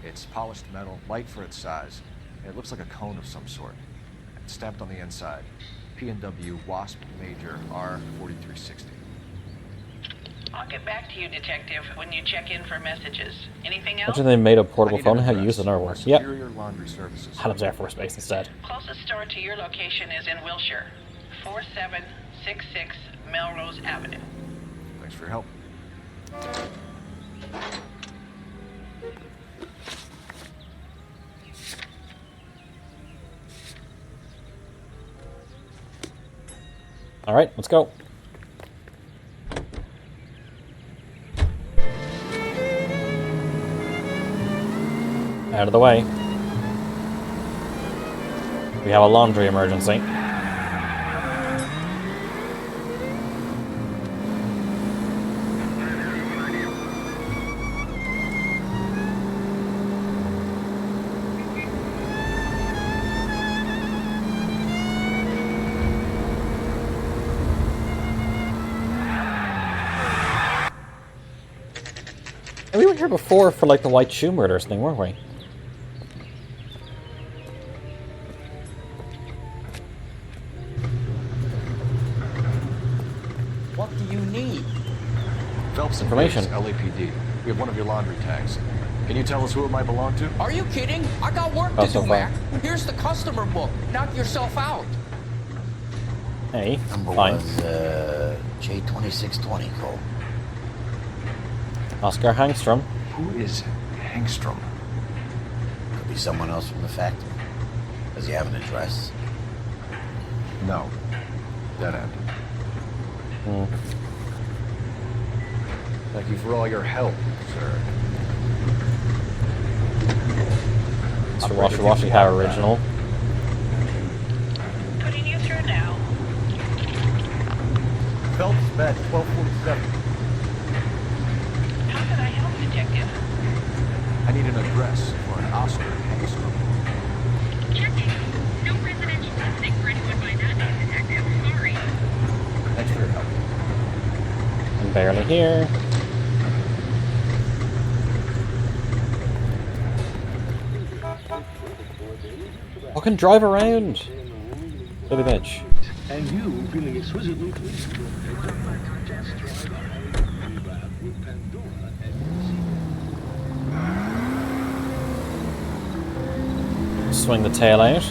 It's polished metal, light for its size. And it looks like a cone of some sort. It's stamped on the inside. P&W Wasp Major R4360. I'll get back to you, Detective, when you check in for messages. Anything else? Imagine they made a portable I need phone an and how to address use it in our work. for Yep. Superior Laundry Services. Adams Air Force Base instead. Closest store to your location is in Wilshire, 4766 Melrose Avenue. Thanks for your help. Alright, let's go. Out of the way. We have a laundry emergency. We were here before for like the White Shoe Murders thing, weren't we? What do you need? Phelps and Information. Biggs, LAPD. We have one of your laundry tags. Can you tell us who it might belong to? Are you kidding? I got work to do, Mac. Here's the customer book. Knock yourself out. Hey, Number fine. was J2620, Cole. Oscar Hangstrom. Who is Hangstrom? Could be someone else from the factory. Does he have an address? No. Dead end. Thank you for all your help, sir. Mr. Washy Washy How original. Putting you through now. Phelps, badge 1247. How can I help, Detective? I need an address for an Oscar Hangstrom. Checking. No residential listing for anyone by that name, Detective. Sorry. Thanks for your help. I'm barely here. Fucking drive around! Baby bitch. And you feeling exquisitely pleased to take the test drive our revamp with Pandora and Swing the tail out.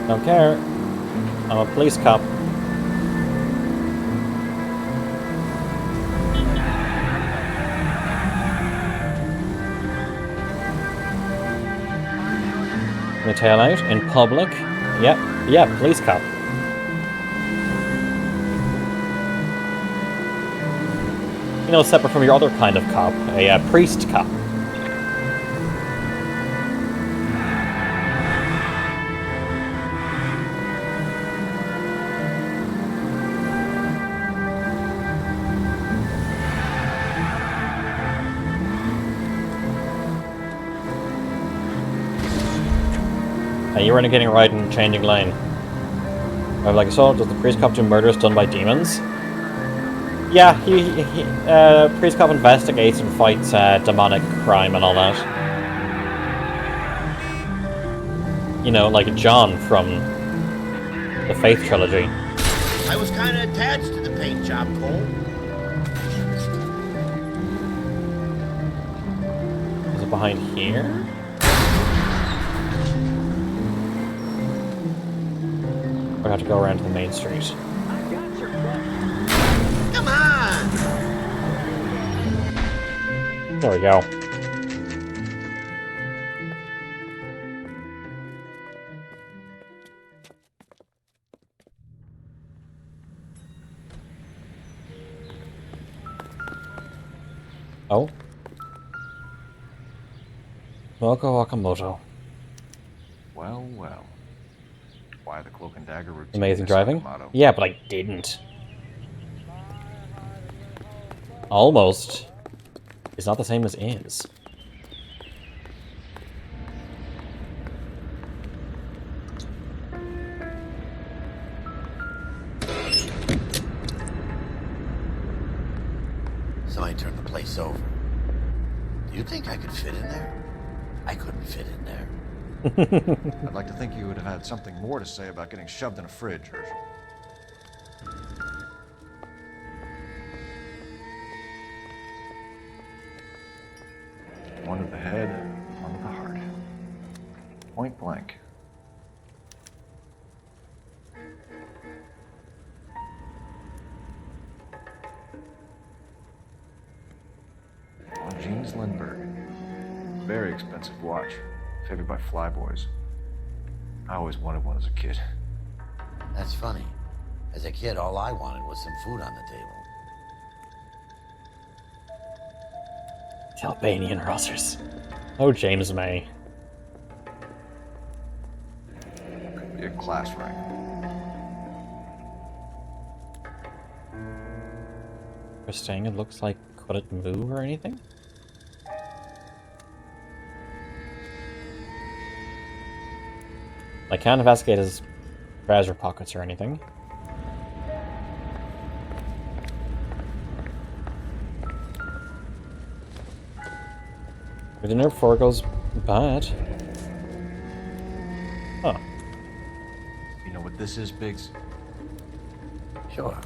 Don't care. I'm a police cop. The tail out in public. Yep, yeah, police cop. You know, separate from your other kind of cop, a priest cop. You weren't getting right and changing lane. I'm like, so does the priest cop do murders done by demons? Yeah, priest cop investigates and fights demonic crime and all that. You know, like John from the Faith trilogy. I was kind of attached to the paint job, Cole. Is it behind here? I have to go around to the main street. Come on! There we go. Oh. Welcome, Wakamoto. Well, well. Why the cloak and dagger routine? Amazing driving? Yeah, but I didn't. Almost. It's not the same as is. Somebody turned the place over. Do you think I could fit in there? I couldn't fit in there. I'd like to think you would have had something more to say about getting shoved in a fridge, Herschel. One to the head, one to the heart. Point blank. Jeans Lindbergh. Very expensive watch. Favored by flyboys. I always wanted one as a kid. That's funny. As a kid, all I wanted was some food on the table. The Albanian Rossers. Oh, James May. Could be a class rank. Interesting. It looks like, could it move or anything? I can't investigate his treasure pockets or anything. Everything there before it goes bad. Huh. You know what this is, Biggs? Sure.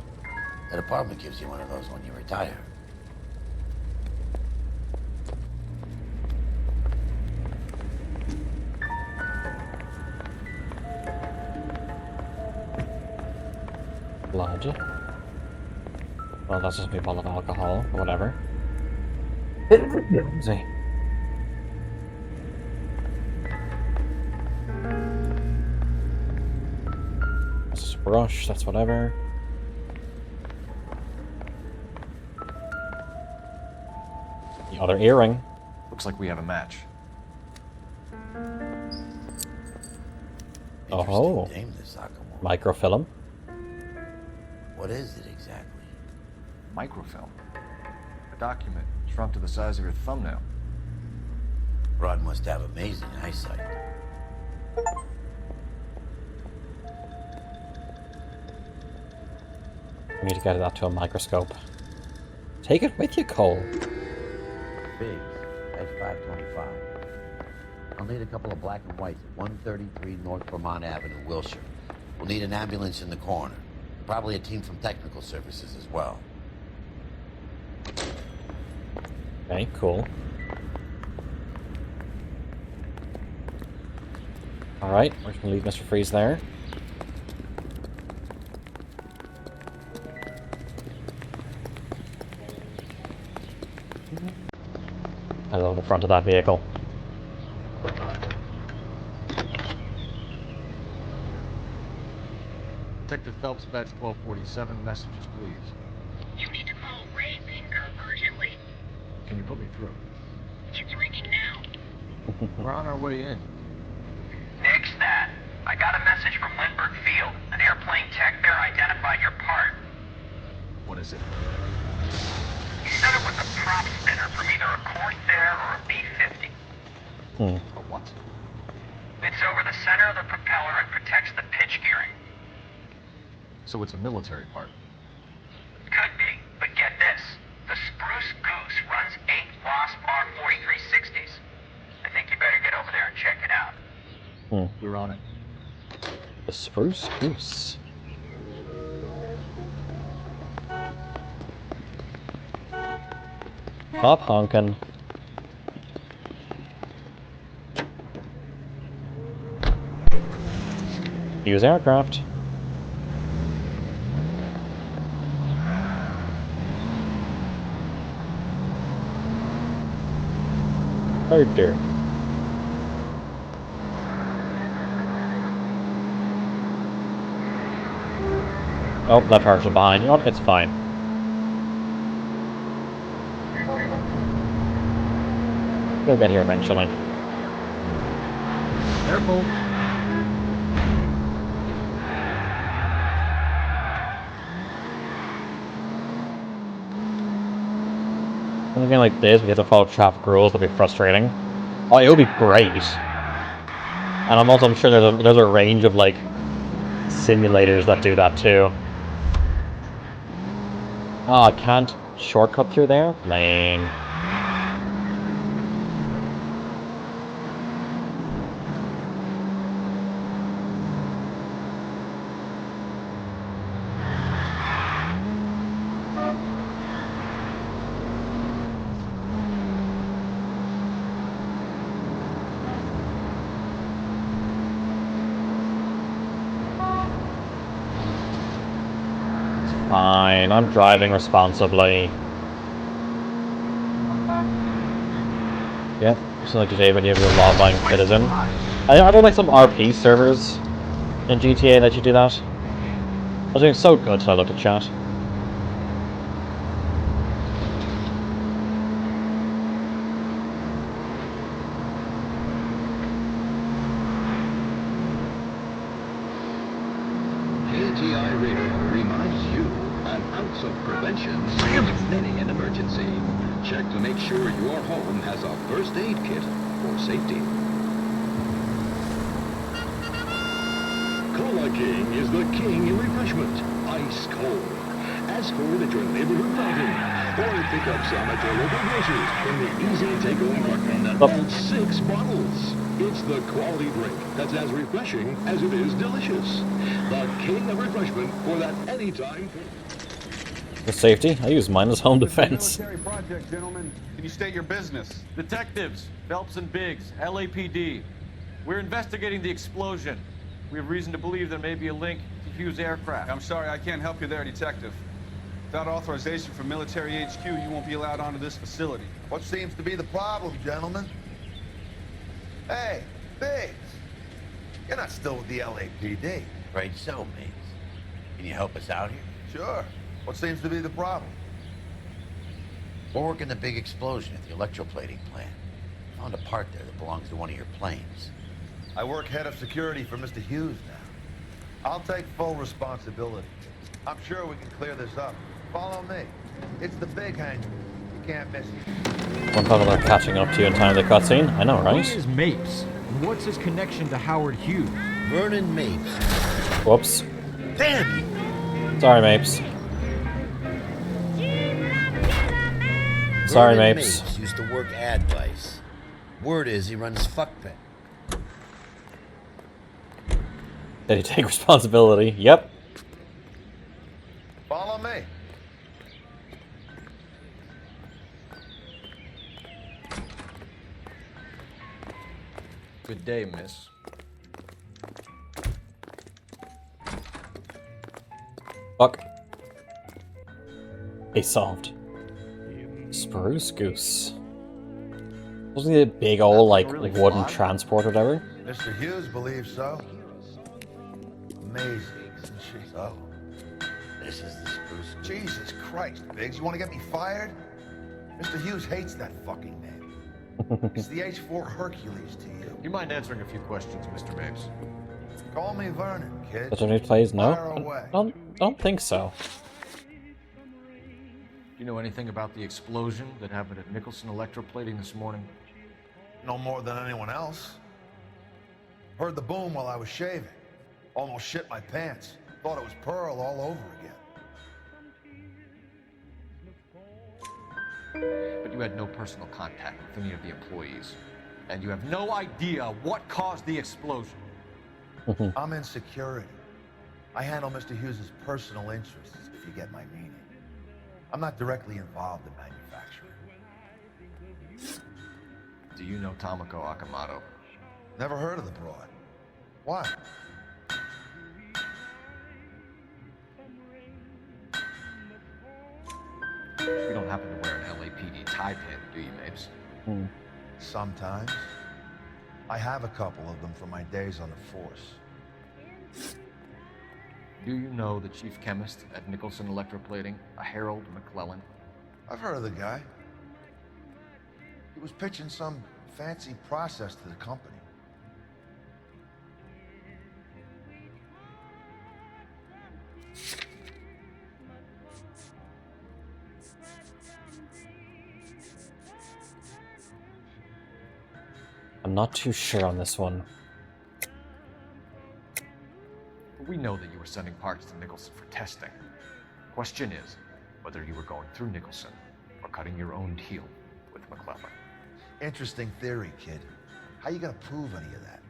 That apartment gives you one of those when you retire. Blood. Well, that's just a bottle of alcohol, or whatever. See. This is a brush, that's whatever. The other earring. Looks like we have a match. Oh. Name, this Sakamoto. Microfilm. What is it exactly? Microfilm. A document shrunk to the size of your thumbnail. Rod must have amazing eyesight. We need to get that to a microscope. Take it with you, Cole. Big. That's 525. I'll need a couple of black and whites at 133 North Vermont Avenue, Wilshire. We'll need an ambulance in the corner. Probably a team from technical services as well. Okay, cool. Alright, we're just gonna leave Mr. Freeze there. I love the front of that vehicle. Detective Phelps, badge 1247. Messages, please. You need to call Ray Finger urgently. Can you put me through? It's ringing now. We're on our way in. Nix that. I got a message from Lindbergh Field. An airplane tech there identified your part. What is it? He said it was a prop spinner from either a Corsair or a B-50. A what? It's over the center of the propeller and protects the pitch gearing. So it's a military part. Could be, but get this. The Spruce Goose runs 8 Wasp R4360s. I think you better get over there and check it out. We're on it. The Spruce Goose. Stop honking. Use aircraft. Oh dear. Oh, that car's behind. You know what? It's fine. We'll get here eventually. Careful. Anything like this, we have to follow traffic rules. It'll be frustrating. Oh, it would be great. And I'm sure there's a range of like simulators that do that too. Oh, I can't shortcut through there? Lame. Fine, I'm driving responsibly. Yep, just like today when you have your law-abiding citizen. I don't like some RP servers in GTA that you do that. I was doing so good till I looked at chat. KTI Radio reminds you an ounce of prevention saves many an emergency. Check to make sure your home has a first aid kit for safety. Cola King is the king in refreshment. Ice cold. Ask for it at your neighborhood fountain. Or pick up some at your local grocers in the easy take-home carton that holds 6 bottles. It's the quality drink that's as refreshing as it is delicious. The king of refreshment for that anytime. For safety, I use mine as home defense. Military project, gentlemen. Can you state your business? Detectives, Phelps and Biggs, LAPD. We're investigating the explosion. We have reason to believe there may be a link to Hughes Aircraft. I'm sorry, I can't help you there, Detective. Without authorization from Military HQ, you won't be allowed onto this facility. What seems to be the problem, gentlemen? Hey, Biggs. You're not still with the LAPD. Right so, mates. Can you help us out here? Sure. What seems to be the problem? We're working the big explosion at the electroplating plant. Found a part there that belongs to one of your planes. I work head of security for Mr. Hughes now. I'll take full responsibility. I'm sure we can clear this up. Follow me. It's the big hangar. You can't miss it. One thought they're catching up to you in time of the cutscene. I know, right? Who is Mapes? And what's his connection to Howard Hughes? Vernon Mapes. Whoops. Damn you! Sorry, Mapes. Sorry, Vernon Mapes. Mapes used to work advice. Word is he runs fuck pit. Did he take responsibility? Yep. Follow me. Good day, miss. Fuck. They solved. Spruce Goose. Wasn't it a big old, like, Really wooden fly? transport or whatever? Mr. Hughes believes so. Amazing, isn't she? So. This is the Spruce Goose. Jesus Christ, Biggs, you want to get me fired? Mr. Hughes hates that fucking name. It's the H4 Hercules to you. You mind answering a few questions, Mr. Mapes? Call me Vernon, kid. Is there new plays? No? Fire away. Don't think so. Do you know anything about the explosion that happened at Nicholson Electroplating this morning? No more than anyone else. Heard the boom while I was shaving. Almost shit my pants. Thought it was Pearl all over again. But you had no personal contact with any of the employees. And you have no idea what caused the explosion. I'm in security. I handle Mr. Hughes' personal interests, if you get my meaning. I'm not directly involved in manufacturing. Do you know Tomoko Akamoto? Never heard of the broad. Why? You don't happen to wear an LAPD tie pin, do you, Mapes? Sometimes. I have a couple of them from my days on the force. Do you know the chief chemist at Nicholson Electroplating, a Harold McClellan? I've heard of the guy. He was pitching some fancy process to the company. I'm not too sure on this one. We know that you were sending parts to Nicholson for testing. Question is whether you were going through Nicholson or cutting your own deal with McClellan. Interesting theory, kid. How you gonna prove any of that?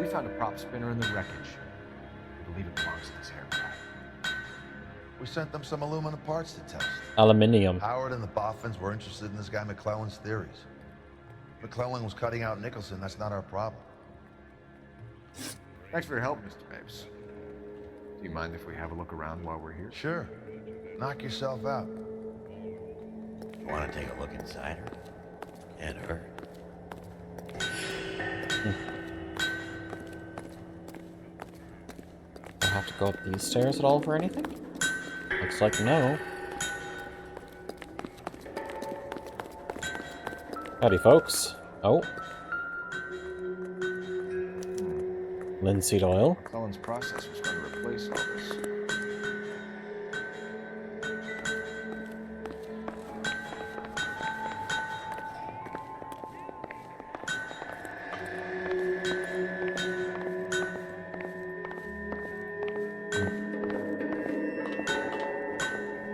We found a prop spinner in the wreckage. We believe it belongs to this aircraft. We sent them some aluminum parts to test. Aluminium. Howard and the Boffins were interested in this guy McClellan's theories. McClellan was cutting out Nicholson. That's not our problem. Thanks for your help, Mr. Mapes. Do you mind if we have a look around while we're here? Sure. Knock yourself out. You want to take a look inside her? And her? Do I have to go up these stairs at all for anything? Looks like no. Howdy, folks. Oh. Linseed oil. McClellan's process was going to replace all this.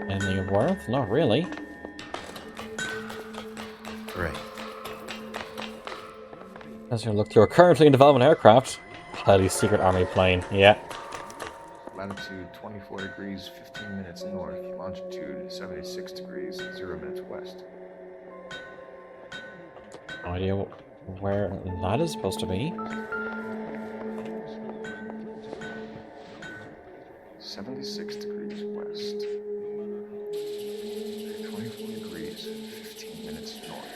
Anything of worth? Not really. Great. As you look through a currently in development aircraft. Highly secret army plane. Yeah. Latitude 24 degrees, 15 minutes north. Longitude 76 degrees, 0 minutes west. No idea where that is supposed to be. 76 degrees west. 24 degrees, 15 minutes north.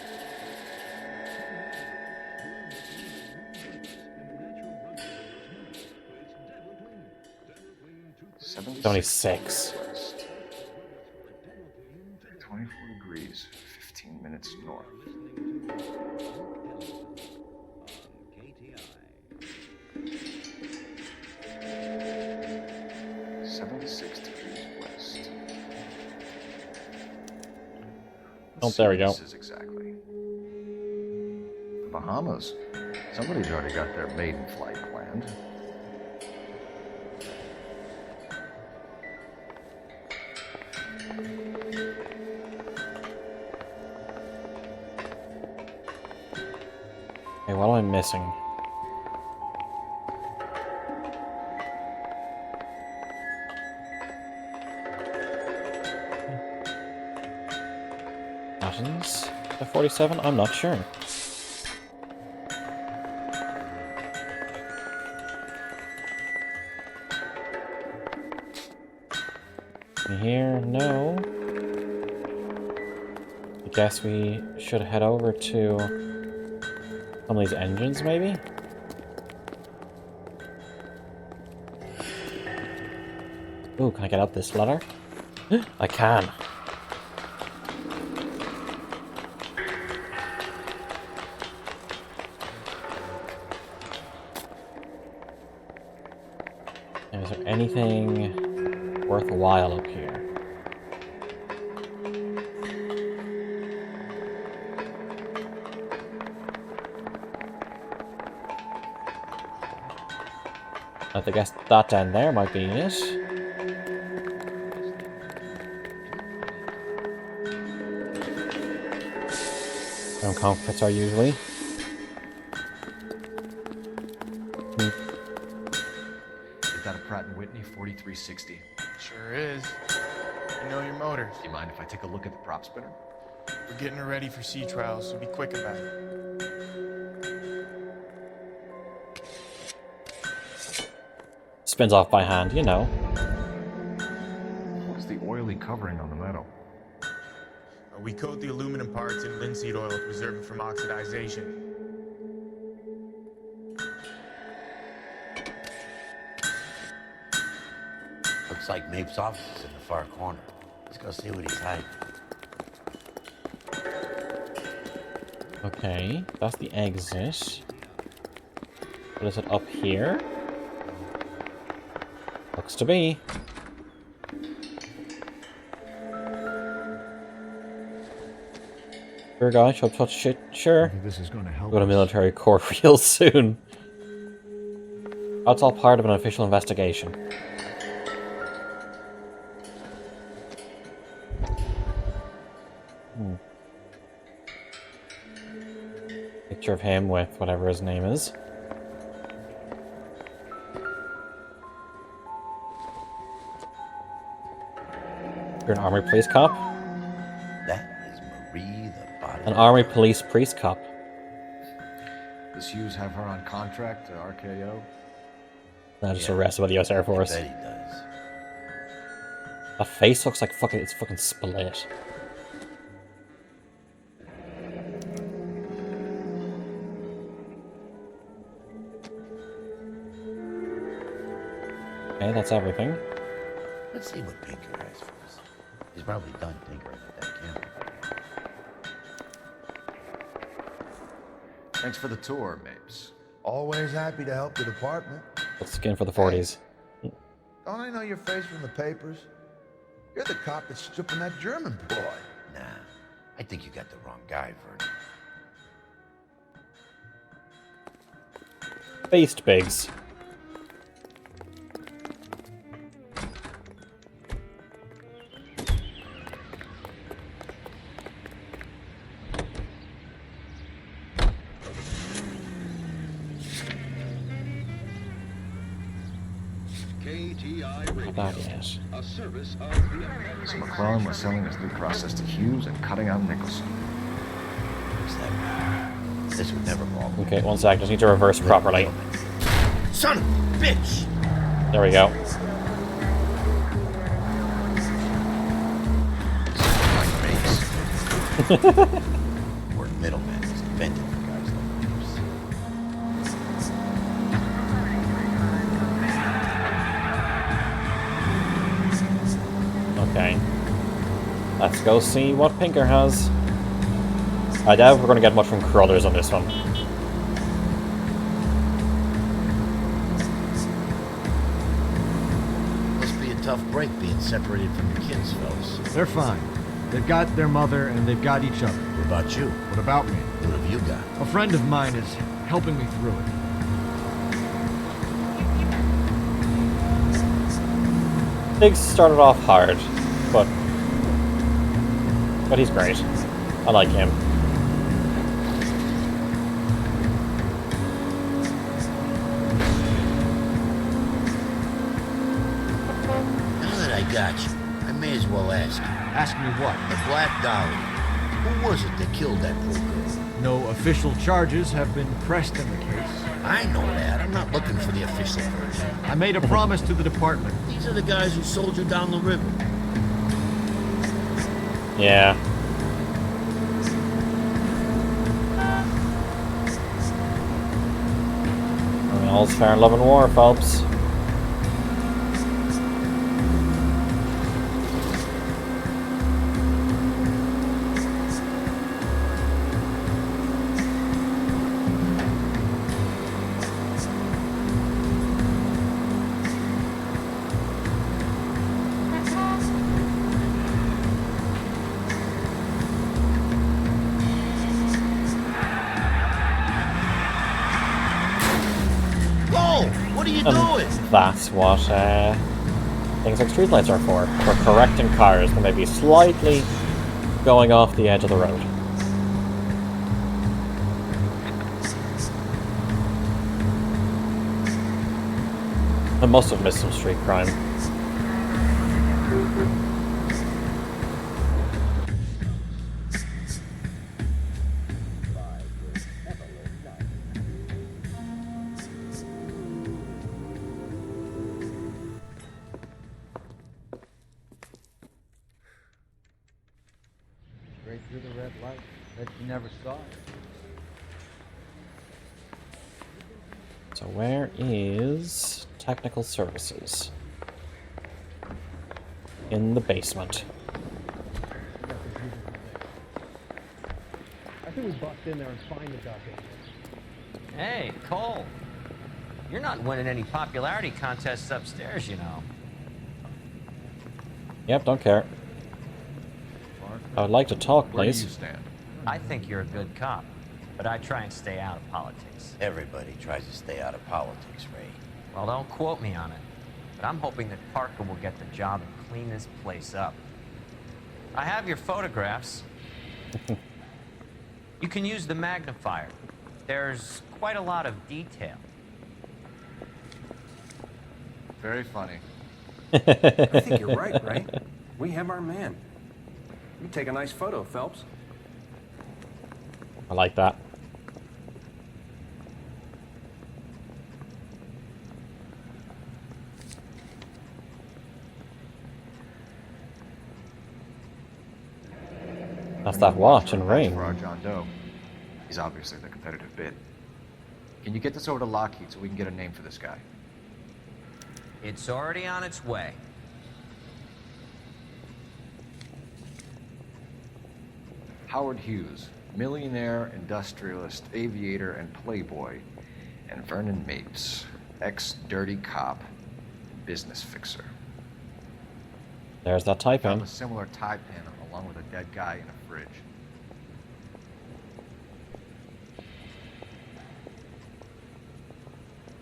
It's only 6. 24 degrees, 15 minutes north. Oh, there we go. This is exactly. The Bahamas. Somebody's already got their maiden flight planned. Okay, what am I missing? Buttons? The 47? I'm not sure. Here? No. I guess we should head over to some of these engines, maybe? Ooh, can I get up this ladder? I can. Is there anything worthwhile up here? I guess that down there might be it. Some cockpits are usually. Is that a Pratt & Whitney 4360? Sure is. You know your motors. Do you mind if I take a look at the prop spinner? We're getting her ready for sea trials, so be quick about it. Spins off by hand, you know. What's the oily covering on the metal? We coat the aluminum parts in linseed oil to preserve it from oxidization. Looks like Mapes' office is in the far corner. Let's go see what he's hiding. Okay, that's the exit. What is it up here? Looks to be. Sure, guy, shall touch shit. Sure. I think this is going to help. Go to military court real soon. That's all part of an official investigation. Picture of him with whatever his name is. You're an army police cop? That is Marie, the body. An army police priest cop. Does Hughes have her on contract to RKO? Not just arrested by the US Air Force. I bet he does. That face looks like fucking, it's fucking split. Okay, that's everything. Let's see what Pinker has for us. He's probably done tinkering with that camera. Thanks for the tour, Mapes. Always happy to help the department. Let's skin for the 40s. Don't I know your face from the papers? You're the cop that's stripping that German boy. Nah, I think you got the wrong guy, Vernon. Faced Biggs. That is. A service of the American. So McClellan was selling his new process to Hughes and cutting out Nicholson. What's that? This would never fall. Okay, one sec. Just need to reverse properly. Son of a bitch! There we go. We're middlemen. It's invented for guys like Okay. Let's go see what Pinker has. I doubt we're going to get much from Cruthers on this one. Must be a tough break being separated from your kids, fellas. They're fine. They've got their mother and they've got each other. What about you? What about me? What have you got? A friend of mine is helping me through it. Biggs started off hard, but he's great. I like him. Now that I got you, I may as well ask you. Ask me what? The Black Dolly. Who was it that killed that poor girl? No official charges have been pressed in the case. I know that. I'm not looking for the official version. I made a promise to the department. These are the guys who sold you down the river. Yeah. I mean, all's fair in love and war, folks. What are you And doing? that's what things like streetlights are for correcting cars that may be slightly going off the edge of the road. I must have missed some street crime. Straight through the red light. Bet you never saw it. So where is technical services? In the basement. I think we bust in there and find the ducky. Hey, Cole. You're not winning any popularity contests upstairs, you know. Yep, don't care. I would like to talk, Where do please. you stand? I think you're a good cop, but I try and stay out of politics. Everybody tries to stay out of politics, Ray. Well, don't quote me on it, but I'm hoping that Parker will get the job and clean this place up. I have your photographs. You can use the magnifier. There's quite a lot of detail. Very funny. I think you're right, Ray. We have our man. You take a nice photo, Phelps. I like that. That's that watch and ring. For our John Doe. He's obviously the competitive bid. Can you get this over to Lockheed so we can get a name for this guy? It's already on its way. Howard Hughes, millionaire, industrialist, aviator, and playboy. And Vernon Mapes, ex-dirty cop, business fixer. There's that type Found in. a similar tie pin along with a dead guy in a fridge.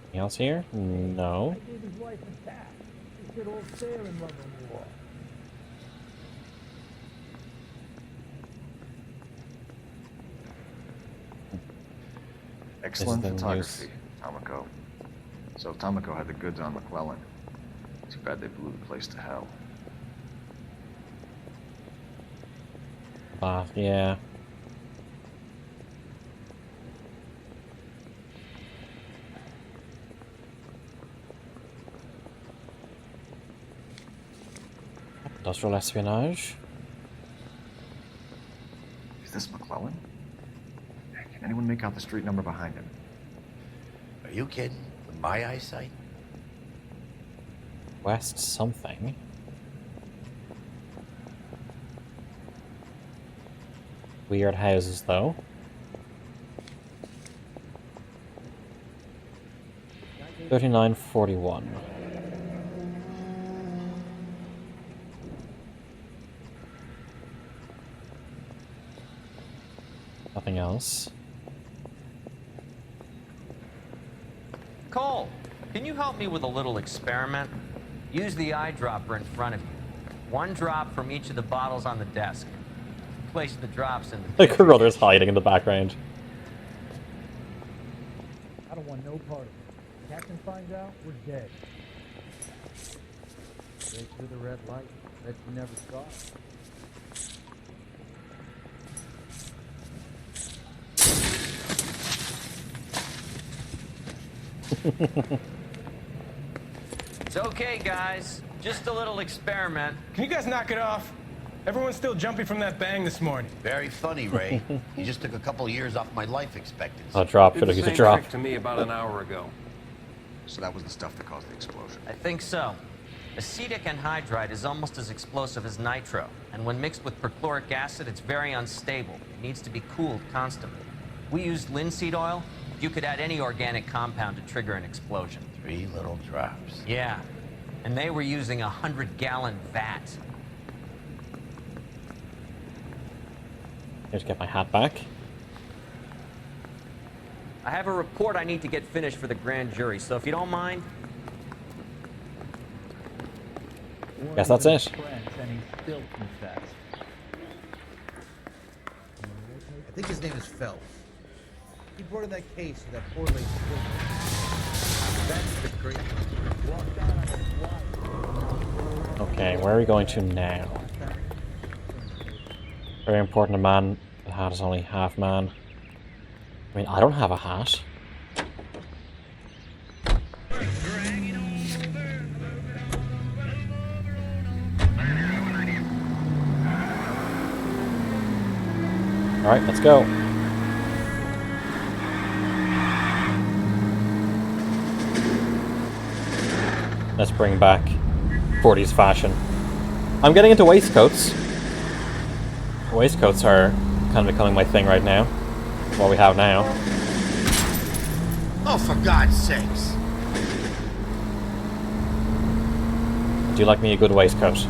Anything else here? No. Gave his wife a cat. He said all fair in love and war. Excellent This is the photography, Tomoko. So Tomoko had the goods on McClellan. Too bad they blew the place to hell. Yeah. Industrial espionage. Is this McClellan? Can anyone make out the street number behind him? Are you kidding? With my eyesight? West something. Weird houses, though. $39.41. Nothing else. Cole, can you help me with a little experiment? Use the eyedropper in front of you. One drop from each of the bottles on the desk. Place the drops in the... The Corrodor's hiding in the background. I don't want no part of it. Captain finds out, we're dead. Straight through the red light. Bet you never saw it. It's okay, guys. Just a little experiment. Can you guys knock it off? Everyone's still jumpy from that bang this morning. Very funny, Ray. You just took a couple years off my life expectancy. A drop. Did Could the have used a same drop. trick to me about an hour ago. So that was the stuff that caused the explosion. I think so. Acetic anhydride is almost as explosive as nitro, and when mixed with perchloric acid, it's very unstable. It needs to be cooled constantly. We used linseed oil. You could add any organic compound to trigger an explosion. 3 little drops. Yeah, and they were using a 100-gallon vat. Here's get my hat back. I have a report I need to get finished for the grand jury, so if you don't mind. Guess that's it. And he still confessed. I think his name is Phelps. He brought in that case of that poor lady. That's the great. Walked out on his wife. Okay, where are we going to now? Very important, a man. The hat is only half man. I mean, I don't have a hat. Alright, let's go. Let's bring back 40s fashion. I'm getting into waistcoats. Waistcoats are kind of becoming my thing right now. What we have now. Oh, for God's sakes! Do you like me a good waistcoat?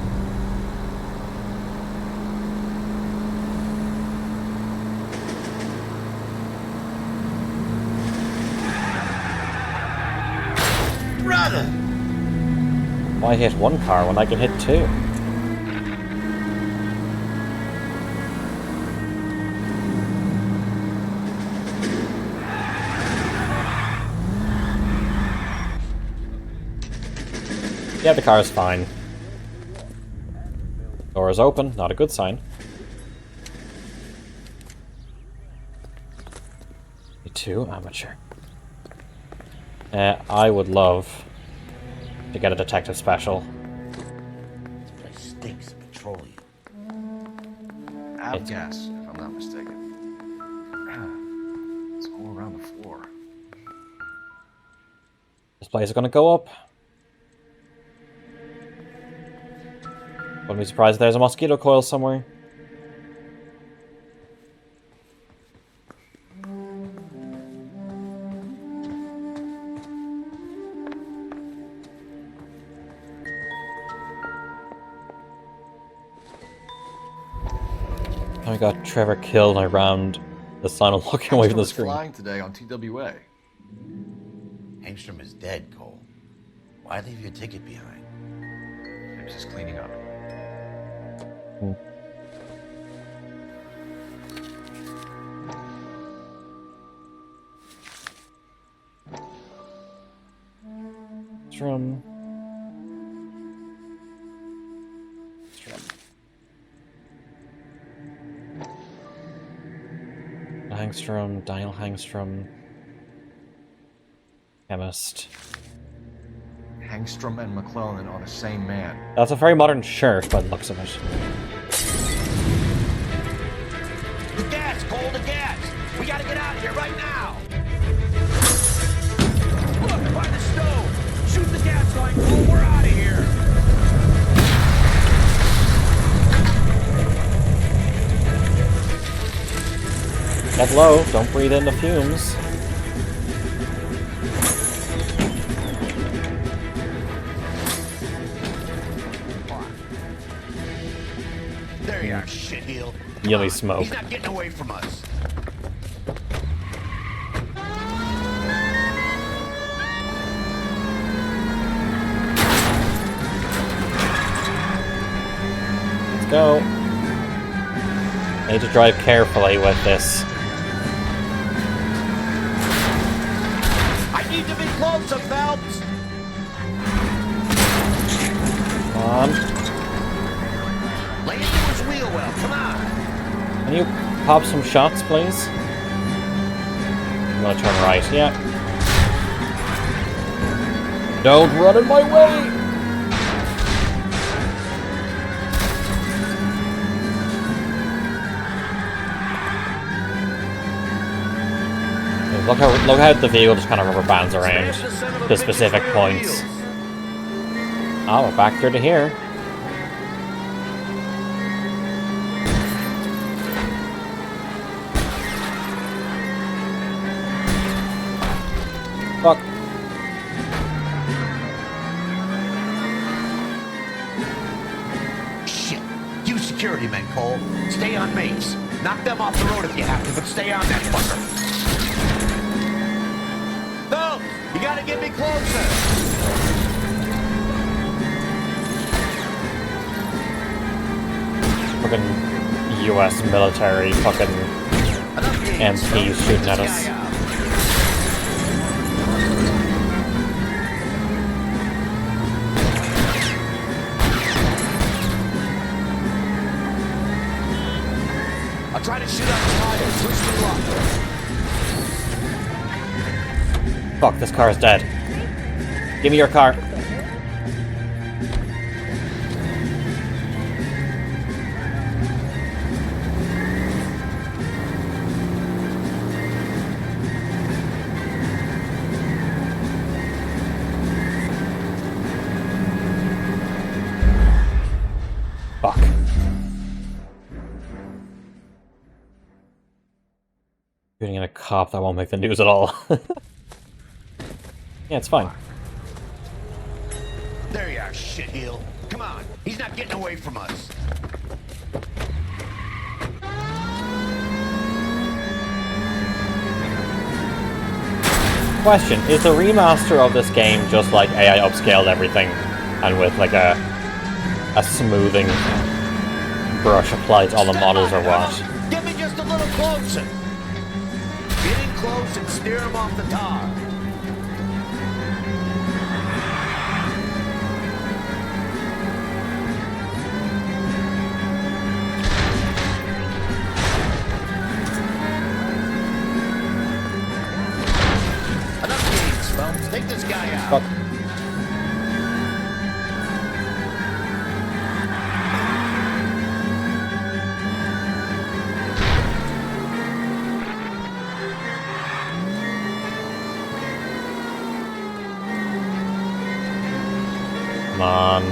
Brother! Why hit one car when I can hit two? Yeah, the car is fine. Door is open, not a good sign. Me too, amateur. I would love to get a detective special. This place stinks of petroleum. Avgas, if I'm not mistaken. It's all around the floor. This place is gonna go up. Wouldn't be surprised if there's a mosquito coil somewhere. I got Trevor killed and I rammed the sign of looking away from the screen. Flying today on TWA. Hangstrom is dead, Cole. Why leave your ticket behind? He was just cleaning up. Strum. Hangstrom, Daniel Hangstrom. Chemist. Hangstrom and McClellan are the same man. That's a very modern shirt by the looks of it. The gas, Cole, the gas! We gotta get out of here right now! Look, by the stove! Shoot the gas line, Cole, we're out of here! Get low, don't breathe in the fumes. There you are, shitheel. Yelly smoke. He's not getting away from us. Let's go. I need to drive carefully with this. I need to be closer, Phelps! Come on. Lay into his wheel well, come on. Can you pop some shots, please? I'm gonna turn right, yeah. Don't run in my way! Look how the vehicle just kind of rubber bands around to specific points. Oh, we're back through to here. Fuck. Shit. You security men, Cole. Stay on base. Knock them off the road if you have to, but stay on that fucker. No! You gotta get me closer! Fucking US military fucking MPs shooting at us. I'll try to shoot out the tires. Twist the block. Fuck, this car is dead. Give me your car. Fuck. Shooting at a cop, that won't make the news at all. Yeah, it's fine. There you are, shitheel. Come on. He's not getting away from us. Question, is the remaster of this game just like AI upscaled everything and with like a smoothing brush applied to all the models or what? Get me just a little closer. Get in close and steer him off the tar. Enough games, Phelps. Take this guy out. Fuck. Come on.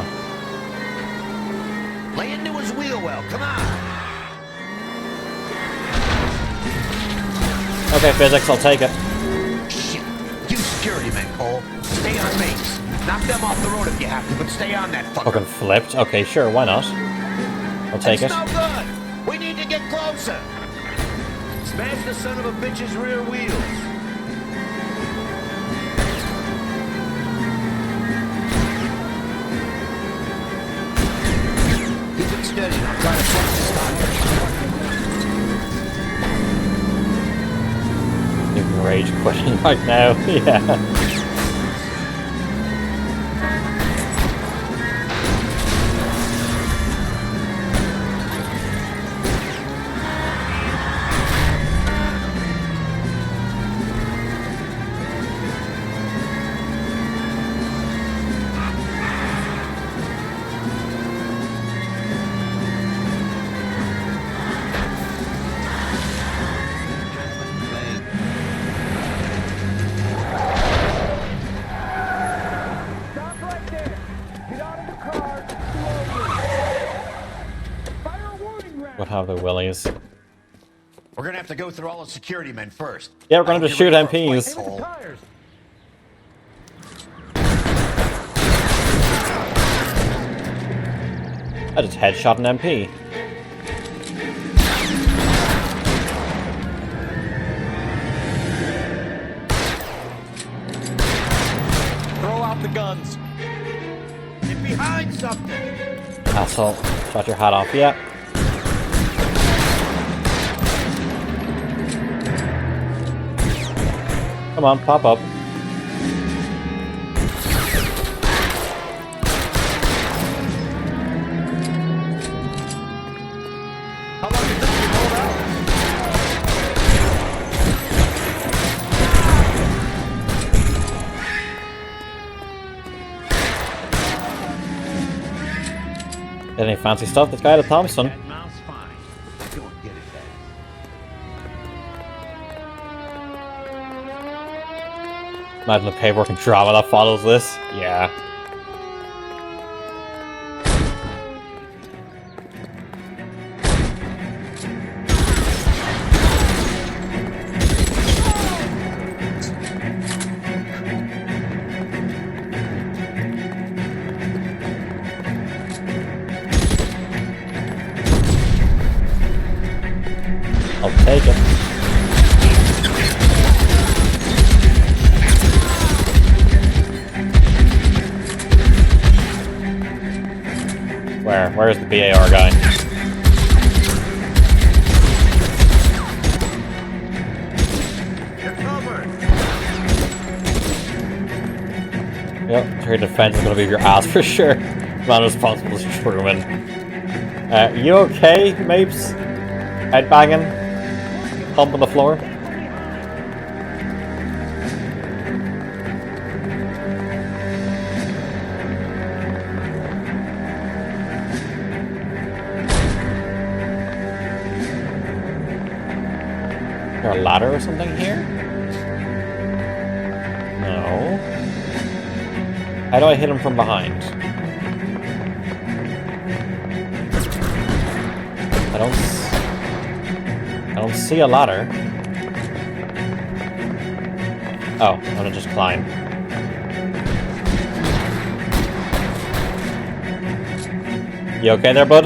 Lay into his wheel well. Come on. Okay, physics, I'll take it. Shit. You security men, Cole. Stay on base. Knock them off the road if you have to, but stay on that fucker. Fucking flipped. Okay, sure, why not? I'll take it. No good. We need to get closer. Smash the son of a bitch's rear wheels. Keep it steady. I'll try to flush this time. You can rage quitting right now. Yeah. What have the willies? We're gonna have to go through all the security men first. Yeah, we're gonna have to shoot MPs. I just headshot an MP. Throw out the guns. Get behind something. Asshole. Shot your hat off. Yeah. Come on, pop up. Get any fancy stuff? This guy had a Thompson. Mouse fine. Go and get it back. Imagine the paperwork and drama that follows this. Yeah. I'll take it. Where's the BAR guy? You're covered. Yep, your defense is gonna be your ass for sure. Man responsible is Truman. You okay, Mapes? Headbanging? Pump on the floor? Is there a ladder or something here? No. How do I hit him from behind? I don't see a ladder. Oh, I'm gonna just climb. You okay there, bud?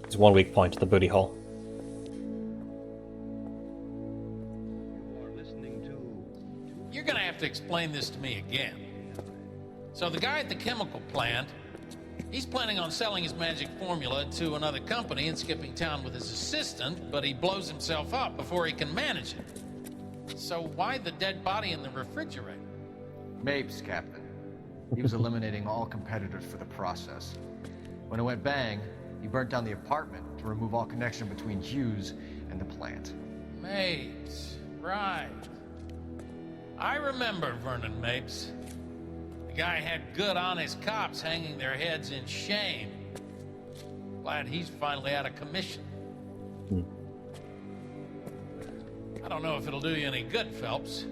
There's one weak point to the booty hole. You're gonna have to explain this to me again. So the guy at the chemical plant, he's planning on selling his magic formula to another company and skipping town with his assistant, but he blows himself up before he can manage it. So why the dead body in the refrigerator? Mapes, Captain. He was eliminating all competitors for the process. When it went bang, he burnt down the apartment to remove all connection between Hughes and the plant. Mapes, right. I remember Vernon Mapes. The guy had good, honest cops hanging their heads in shame. Glad he's finally out of commission. I don't know if it'll do you any good, Phelps,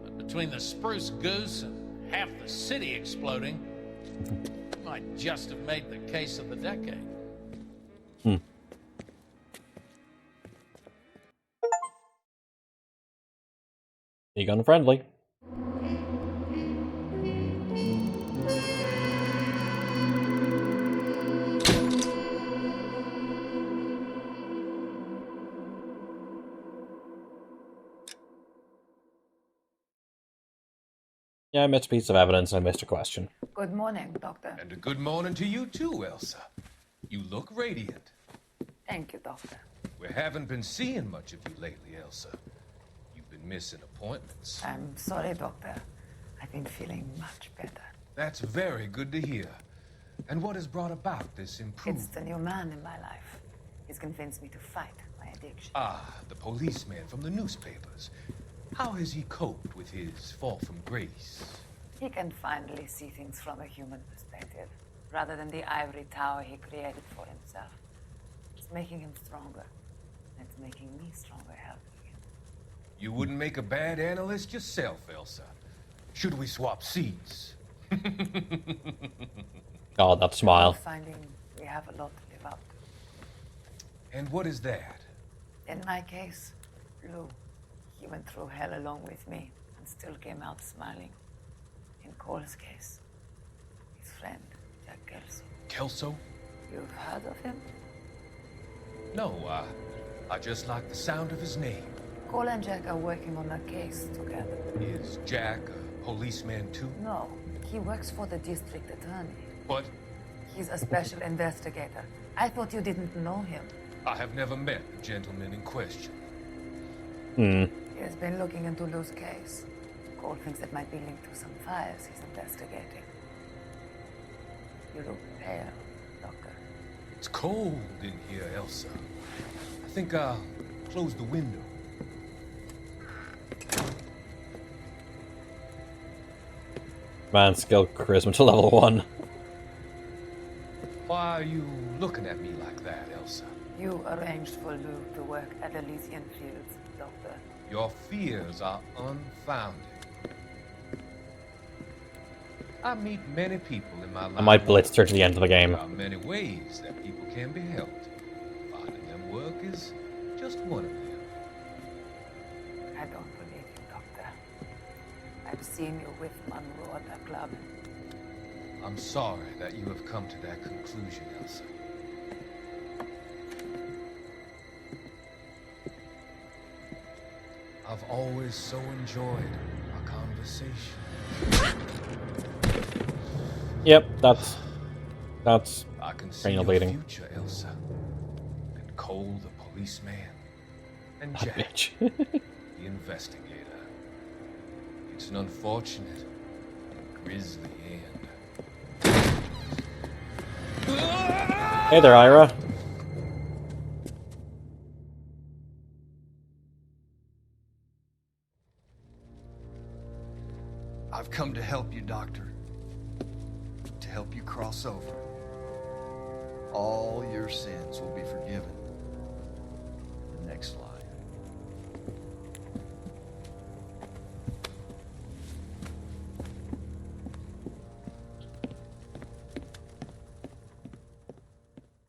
but between the spruce goose and half the city exploding, you might just have made the case of the decade. Be gun-friendly. Yeah, I missed a piece of evidence and I missed a question. Good morning, Doctor. And a good morning to you too, Elsa. You look radiant. Thank you, Doctor. We haven't been seeing much of you lately, Elsa. You've been missing appointments. I'm sorry, Doctor. I've been feeling much better. That's very good to hear. And what has brought about this improvement? It's the new man in my life. He's convinced me to fight my addiction. Ah, the policeman from the newspapers. How has he coped with his fall from grace? He can finally see things from a human perspective, rather than the ivory tower he created for himself. It's making him stronger. It's making me stronger helping him. You wouldn't make a bad analyst yourself, Elsa. Should we swap seats? Oh, that smile. I'm finding we have a lot to live up to. And what is that? In my case, Lou. He went through hell along with me and still came out smiling. In Cole's case, his friend, Jack Kelso. Kelso? You've heard of him? No, I just like the sound of his name. Cole and Jack are working on a case together. Is Jack a policeman too? No, he works for the district attorney. What? He's a special investigator. I thought you didn't know him. I have never met the gentleman in question. He has been looking into Lou's case. Cole thinks it might be linked to some fires he's investigating. You look pale, Doctor. It's cold in here, Elsa. I think I'll close the window. Man, skill charisma to level 1. Why are you looking at me like that, Elsa? You arranged for Luke to work at Elysian Fields, Doctor. Your fears are unfounded. I meet many people in my life. I might blitz her to the end of the game. There are many ways that people can be helped. Finding them work is just one of them. I don't believe you, Doctor. I've seen you with Monroe at the club. I'm sorry that you have come to that conclusion, Elsa. I've always so enjoyed our conversation. Yep, that's I can see cranial your bleeding. future, Elsa. And Cole, the policeman, and That Jack, bitch. the investigator. It's an unfortunate and grisly end. Hey there, Ira. I've come to help you, Doctor. To help you cross over. All your sins will be forgiven. The next line.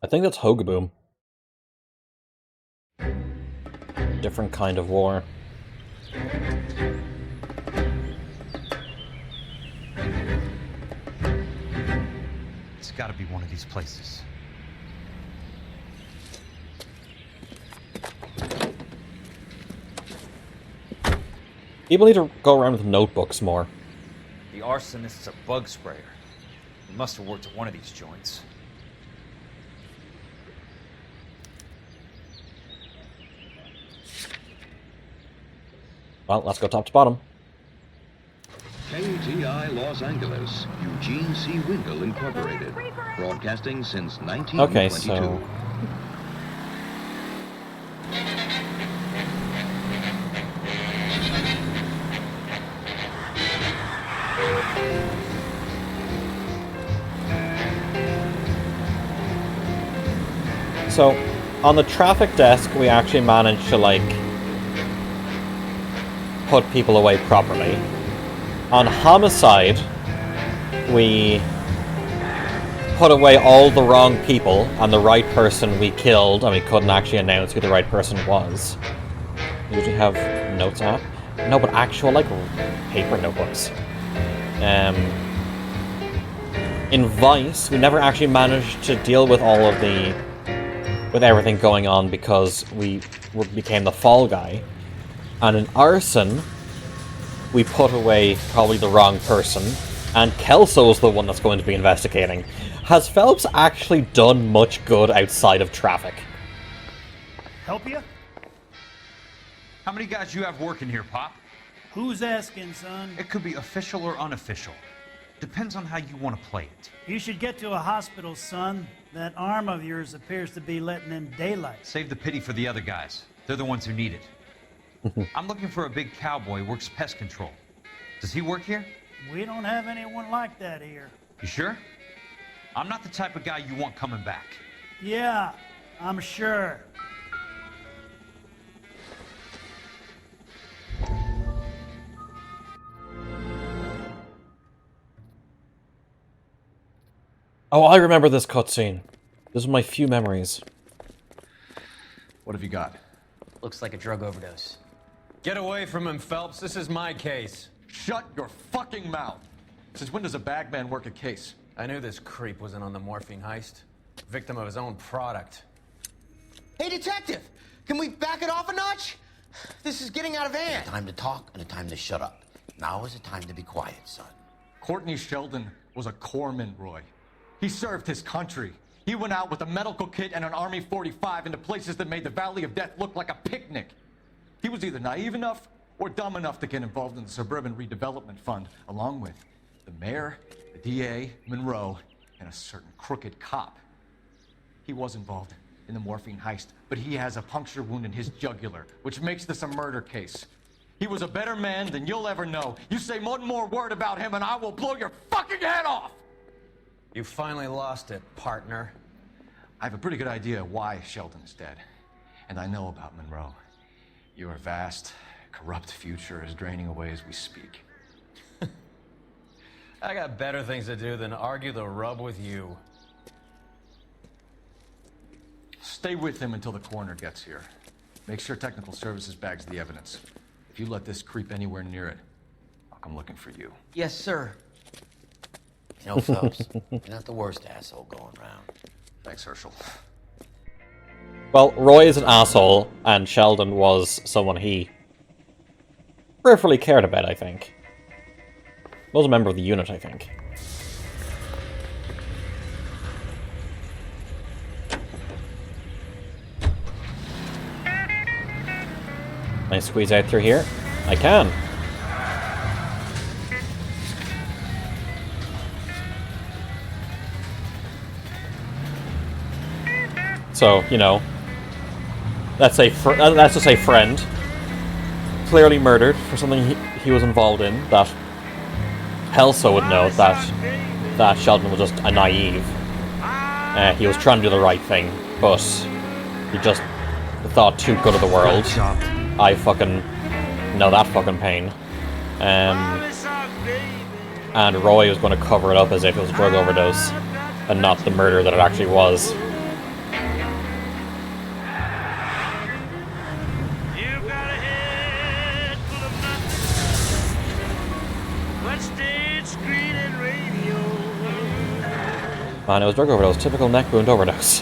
I think that's Hogaboom. Different kind of war. It's gotta be one of these places. People need to go around with notebooks more. The arsonist's a bug sprayer. He must have worked at one of these joints. Well, let's go top to bottom. KTI Los Angeles, Eugene C. Wendell Incorporated. Broadcasting since 1922. Okay, so... So, on the traffic desk, we actually managed to, like, put people away properly. On homicide, we put away all the wrong people, and the right person we killed, and we couldn't actually announce who the right person was. We usually have notes app. No, but actual, like, paper notebooks. In Vice, we never actually managed to deal with all of the... with everything going on because we became the fall guy. And in Arson, we put away probably the wrong person, and Kelso's the one that's going to be investigating. Has Phelps actually done much good outside of traffic? Help you? How many guys you have working here, Pop? Who's asking, son? It could be official or unofficial. Depends on how you want to play it. You should get to a hospital, son. That arm of yours appears to be letting in daylight. Save the pity for the other guys. They're the ones who need it. I'm looking for a big cowboy who works pest control. Does he work here? We don't have anyone like that here. You sure? I'm not the type of guy you want coming back. Yeah, I'm sure. Oh, I remember this cutscene. This is my few memories. What have you got? Looks like a drug overdose. Get away from him, Phelps. This is my case. Shut your fucking mouth! Since when does a bagman work a case? I knew this creep wasn't on the morphine heist. Victim of his own product. Hey, detective! Can we back it off a notch? This is getting out of hand. A time to talk and a time to shut up. Now is the time to be quiet, son. Courtney Sheldon was a corpsman, Roy. He served his country. He went out with a medical kit and an Army 45 into places that made the Valley of Death look like a picnic. He was either naive enough or dumb enough to get involved in the Suburban Redevelopment Fund, along with the mayor, the DA, Monroe, and a certain crooked cop. He was involved in the morphine heist, but he has a puncture wound in his jugular, which makes this a murder case. He was a better man than you'll ever know. You say one more word about him and I will blow your fucking head off! You finally lost it, partner. I have a pretty good idea why Sheldon is dead. And I know about Monroe. Your vast, corrupt future is draining away as we speak. I got better things to do than argue the rub with you. Stay with him until the coroner gets here. Make sure technical services bags the evidence. If you let this creep anywhere near it, I'll come looking for you. Yes, sir. You know, Phelps, you're not the worst asshole going around. Thanks, Herschel. Well, Roy is an asshole, and Sheldon was someone he peripherally cared about, I think. Was a member of the unit, I think. Can I squeeze out through here? I can. So, you know, let's just say friend, clearly murdered for something he was involved in, that Kelso would know that Sheldon was just a naive. He was trying to do the right thing, but he just thought too good of the world. I fucking know that fucking pain. And Roy was going to cover it up as if it was a drug overdose, and not the murder that it actually was. Man, it was drug overdose. Typical neck wound overdose.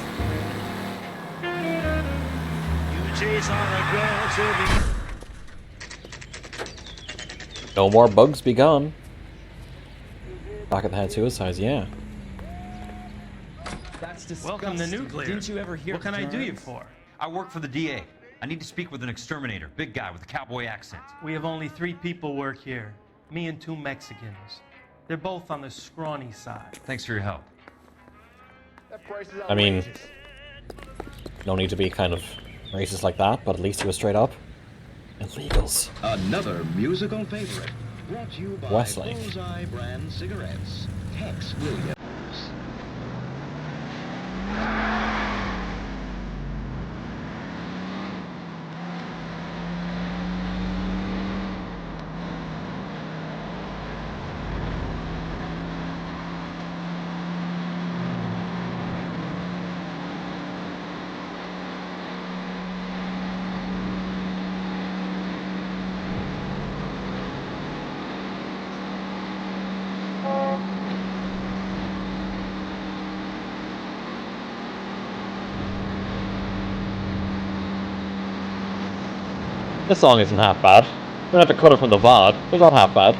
No more bugs be gone. Back at the head suicides, yeah. That's disgusting. Welcome to nuclear. Didn't you ever hear? What can I do you germs? for? I work for the DA. I need to speak with an exterminator, big guy with a cowboy accent. We have only 3 people work here. Me and 2 Mexicans. They're both on the scrawny side. Thanks for your help. I mean, no need to be kind of racist like that, but at least he was straight up. Illegals. Another musical favorite. Brought to you by Westlake. Bullseye brand cigarettes. Tex Williams. This song isn't half bad. I'm gonna have to cut it from the VOD, but it's not half bad.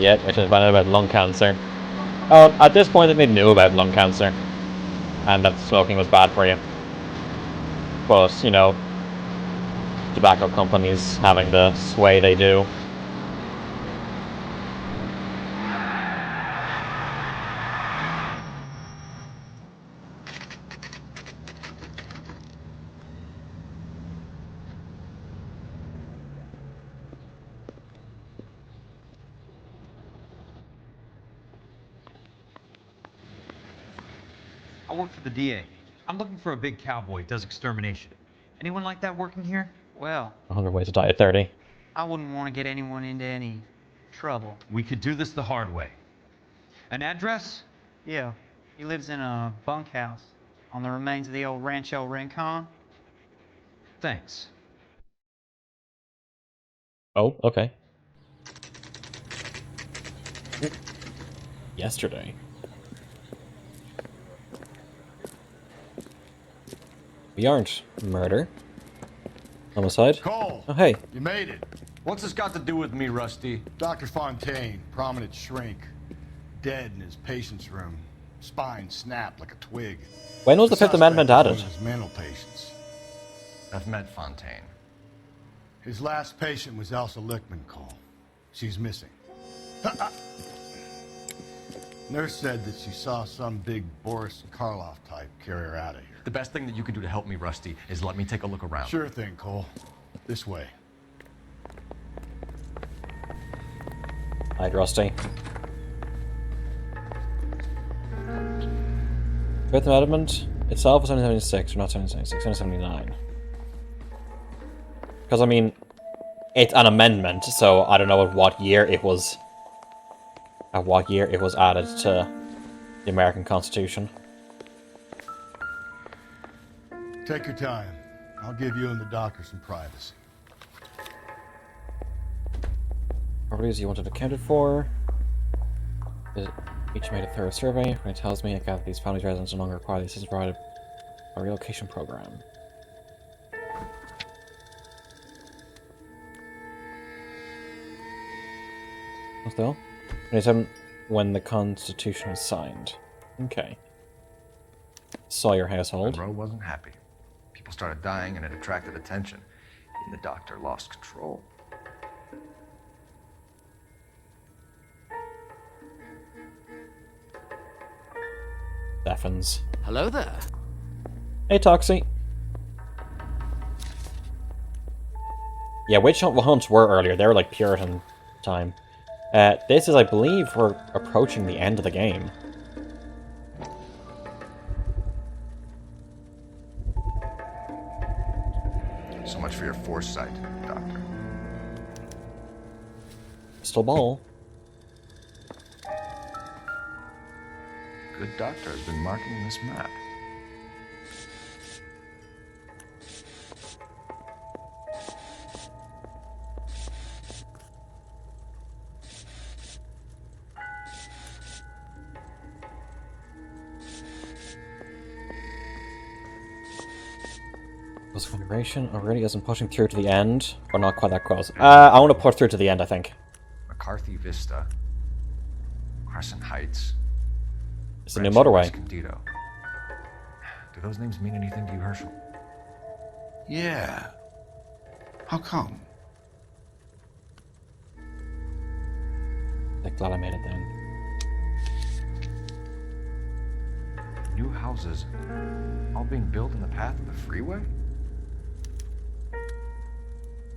Yet, I should find out about lung cancer. At this point, they knew about lung cancer, and that smoking was bad for you. But, you know, tobacco companies having the sway they do. I work for the DA. I'm looking for a big cowboy who does extermination. Anyone like that working here? Well, 100 ways to die at 30. I wouldn't want to get anyone into any trouble. We could do this the hard way. An address? Yeah, he lives in a bunkhouse on the remains of the old Rancho Rincon. Thanks. Oh, okay. Yesterday. We aren't murder. Homicide. Cole! Oh, hey. You made it. What's this got to do with me, Rusty? Dr. Fontaine, prominent shrink. Dead in his patient's room. Spine snapped like a twig. When was the Fifth Amendment added? His mental patients. I've met Fontaine. His last patient was Elsa Lichtman, Cole. She's missing. Nurse said that she saw some big Boris Karloff type carry her out of here. The best thing that you can do to help me, Rusty, is let me take a look around. Sure thing, Cole. This way. Alright, Rusty. Fifth Amendment itself was 1776, or not 1776, 1779. Because, I mean, it's an amendment, so I don't know at what year it was... At what year it was added to the American Constitution. Take your time. I'll give you and the doctor some privacy. Properties you wanted accounted for. Each made a thorough survey. When it tells me I gather these families' residents no longer require the assistance provided by a relocation program. Still? 27 when the Constitution was signed. Okay. Sawyer household. Monroe wasn't happy. People started dying and it attracted attention. And the doctor lost control. Steffens. Hello there. Hey, Toxie. Yeah, witch hunts were earlier. They were like Puritan time. This is, I believe, we're approaching the end of the game. So much for your foresight, Doctor. Crystal ball. Good doctor has been marking this map. Configuration already isn't pushing through to the end, or not quite that close. I want to push through to the end, I think. McCarthy Vista, Carson Heights. It's a new motorway. Escondido. Do those names mean anything to you, Herschel? Yeah. How come? I'm glad I made it then. New houses, all being built in the path of the freeway?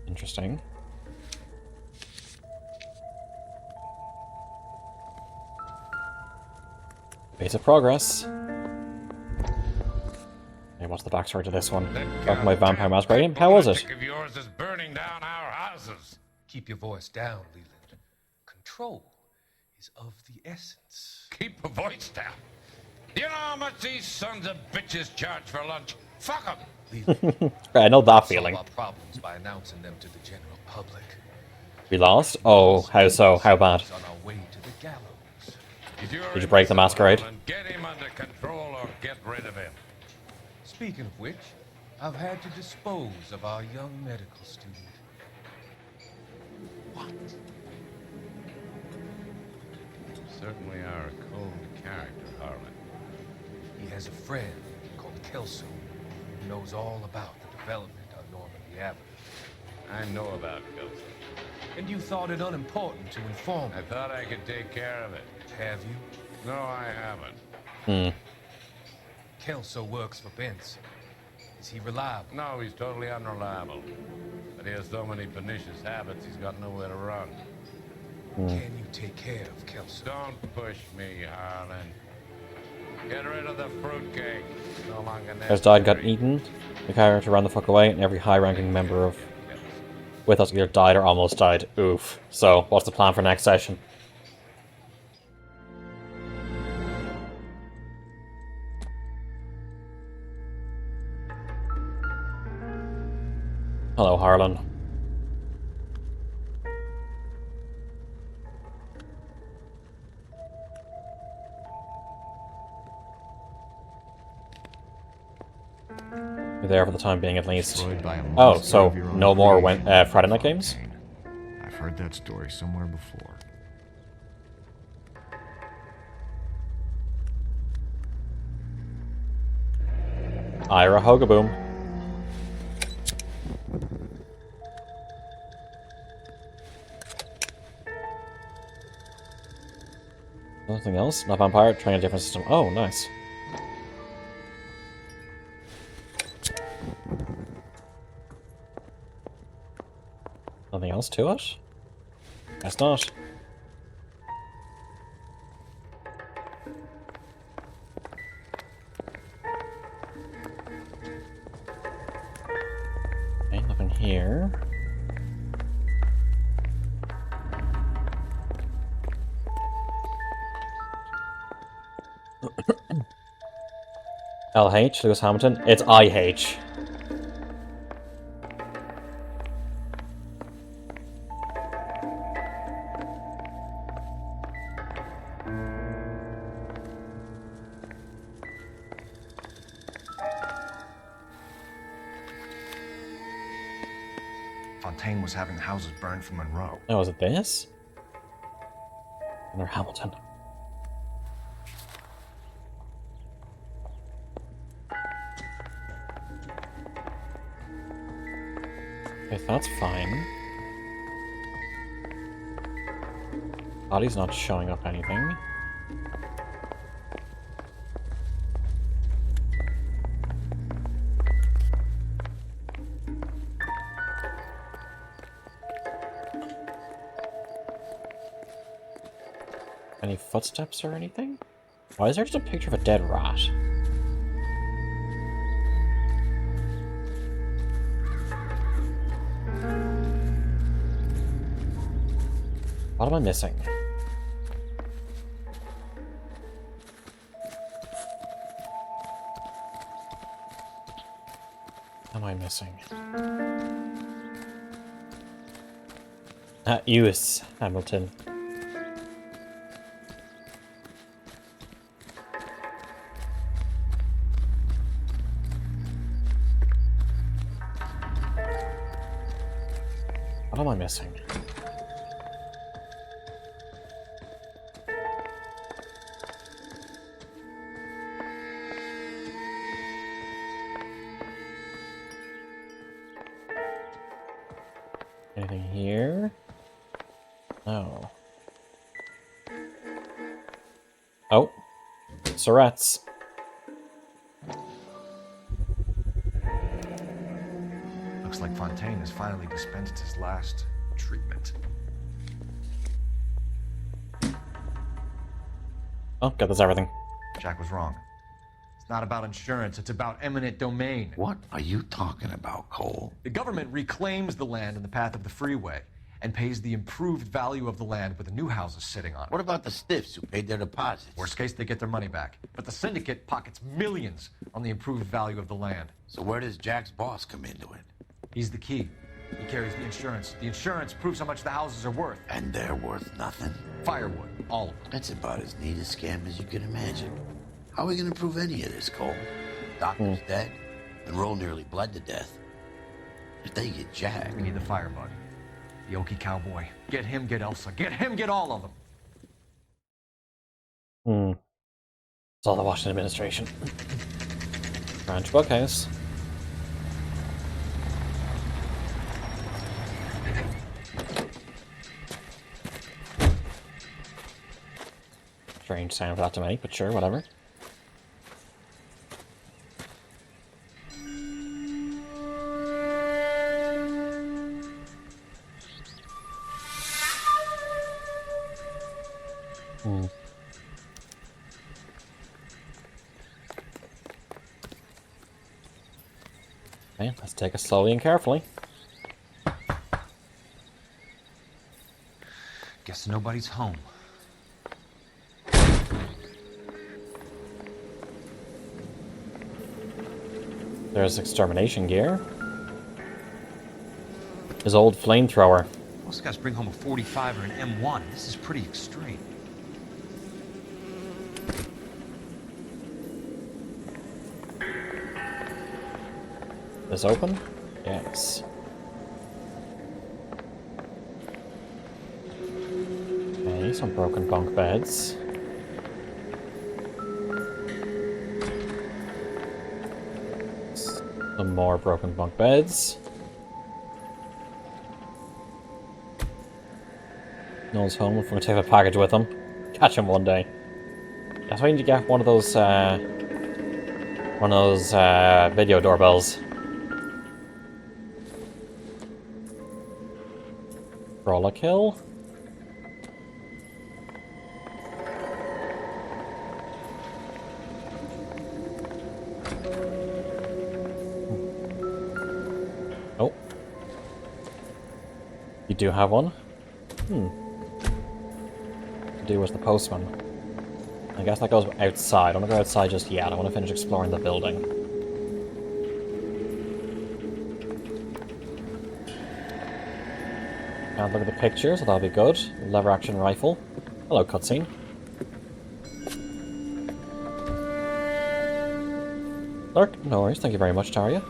Interesting. Pace of progress. Hey, what's the backstory to this one? Talking about Vampire Masquerade. How was it? Of yours is burning down our houses. Keep your voice down, Leland. Control is of the essence. Keep your voice down. You know how much these sons of bitches charge for lunch? Fuck them. I know that feeling. Solve our problems by announcing them to the general public. We lost? Oh, how so? How bad? On our way to the gallows. Did you break the masquerade? Get him under control or get rid of him. Speaking of which, I've had to dispose of our young medical student. What? You certainly are a cold character, Harlan. He has a friend called Kelso who knows all about the development on Normandy Avenue. I know about Kelso. And you thought it unimportant to inform me. I thought I could take care of it. Have you? No, I haven't. Kelso works for Benson. Is he reliable? No, he's totally unreliable. But he has so many pernicious habits, he's got nowhere to run. Can you take care of Kelso? Don't push me, Harlan. Get rid of the fruitcake. No longer necessary. His dad got eaten. The character ran the fuck away, and every high-ranking member of with us either died or almost died. Oof. So, what's the plan for next session? Hello, Harlan. You're there for the time being, at least. Oh, so no more Friday Night Games? I've heard that story somewhere before. Ira Hogaboom. Nothing else? No vampire, trying a different system. Oh, nice. Nothing else to it? Guess not. Okay, nothing here. LH, Lewis Hamilton. It's IH. Fontaine was having houses burned for Monroe. Oh, is it this? Or Hamilton. Okay, that's fine. Body's not showing up anything. Any footsteps or anything? Why is there just a picture of a dead rat? What am I missing? What am I missing? Lewis Hamilton. What am I missing? Anything here? No. Oh. Surratt's. Looks like Fontaine has finally dispensed his last treatment. Oh, got this everything. Jack was wrong. It's not about insurance, it's about eminent domain. What are you talking about, Cole? The government reclaims the land in the path of the freeway and pays the improved value of the land with the new houses sitting on it. What about the stiffs who paid their deposits? Worst case, they get their money back. But the syndicate pockets millions on the improved value of the land. So where does Jack's boss come into it? He's the key. He carries the insurance. The insurance proves how much the houses are worth. And they're worth nothing? Firewood, all of them. That's about as neat a scam as you can imagine. How are we going to prove any of this, Cole? Doctor's dead. Monroe nearly bled to death. If they get Jack... We need the firebud. The Okie cowboy. Get him, get Elsa. Get him, get all of them. It's all the Washington administration. Ranch Buckhouse. Strange sound for that to make, but sure, whatever. Okay, let's take it slowly and carefully. Guess nobody's home. There's extermination gear. His old flamethrower. Most guys bring home a 45 or an M1. This is pretty extreme. This open? Yes. Okay, some broken bunk beds. Some more broken bunk beds. No one's home. If we're gonna take a package with him, catch him one day. That's why I need to get one of those video doorbells. Roll a kill. Oh. You do have one? To do with the postman. I guess that goes outside. I don't want to go outside just yet. I want to finish exploring the building. And look at the picture, so that'll be good. Lever action rifle. Hello, cutscene. Lurk, no worries. Thank you very much, Taria.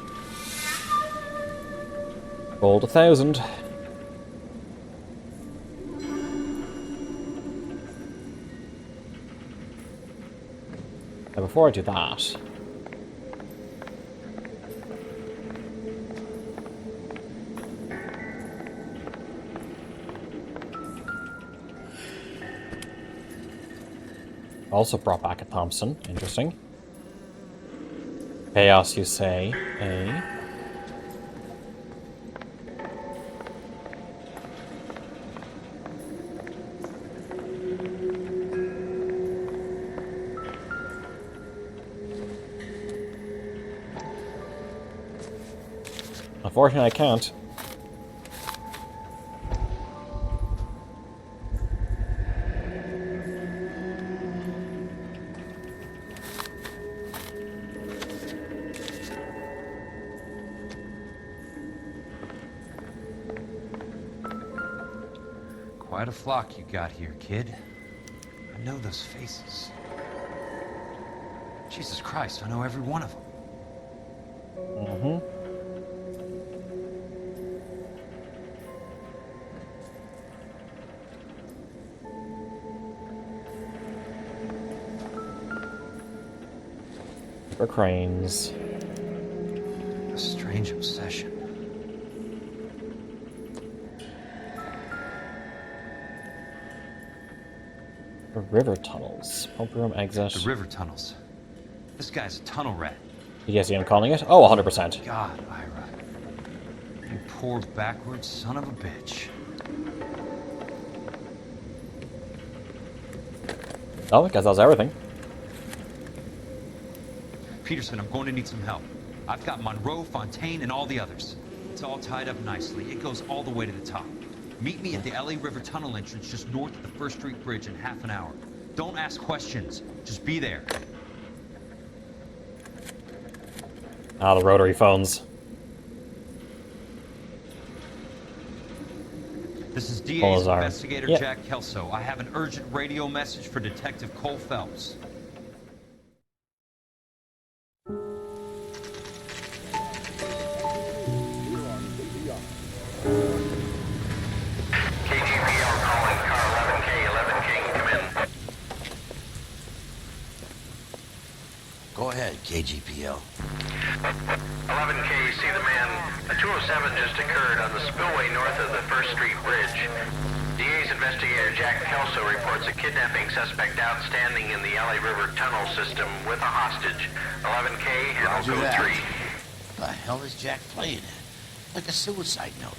Gold 1,000. Now, before I do that, also brought back a Thompson. Interesting. Chaos, you say? Eh? Unfortunately, I can't. Quite a flock you got here, kid. I know those faces. Jesus Christ, I know every one of them. For cranes. A strange obsession. The river tunnels. Pump room exit. The river tunnels. This guy's a tunnel rat. You guys see what I'm calling it? Oh, 100%. God, Ira. You poor backwards son of a bitch. Oh, I guess that was everything. Peterson, I'm going to need some help. I've got Monroe, Fontaine, and all the others. It's all tied up nicely. It goes all the way to the top. Meet me at the LA River Tunnel entrance just north of the First Street Bridge in half an hour. Don't ask questions. Just be there. Ah, the rotary phones. This is DA's Paul's arm. investigator Yep. Jack Kelso. I have an urgent radio message for Detective Cole Phelps. Go ahead, KGPL. 11K, see the man. A 207 just occurred on the spillway north of the First Street Bridge. DA's investigator Jack Kelso reports a kidnapping suspect outstanding in the LA River tunnel system with a hostage. 11K, handle Roger code that. 3. The hell is Jack playing at? Like a suicide note.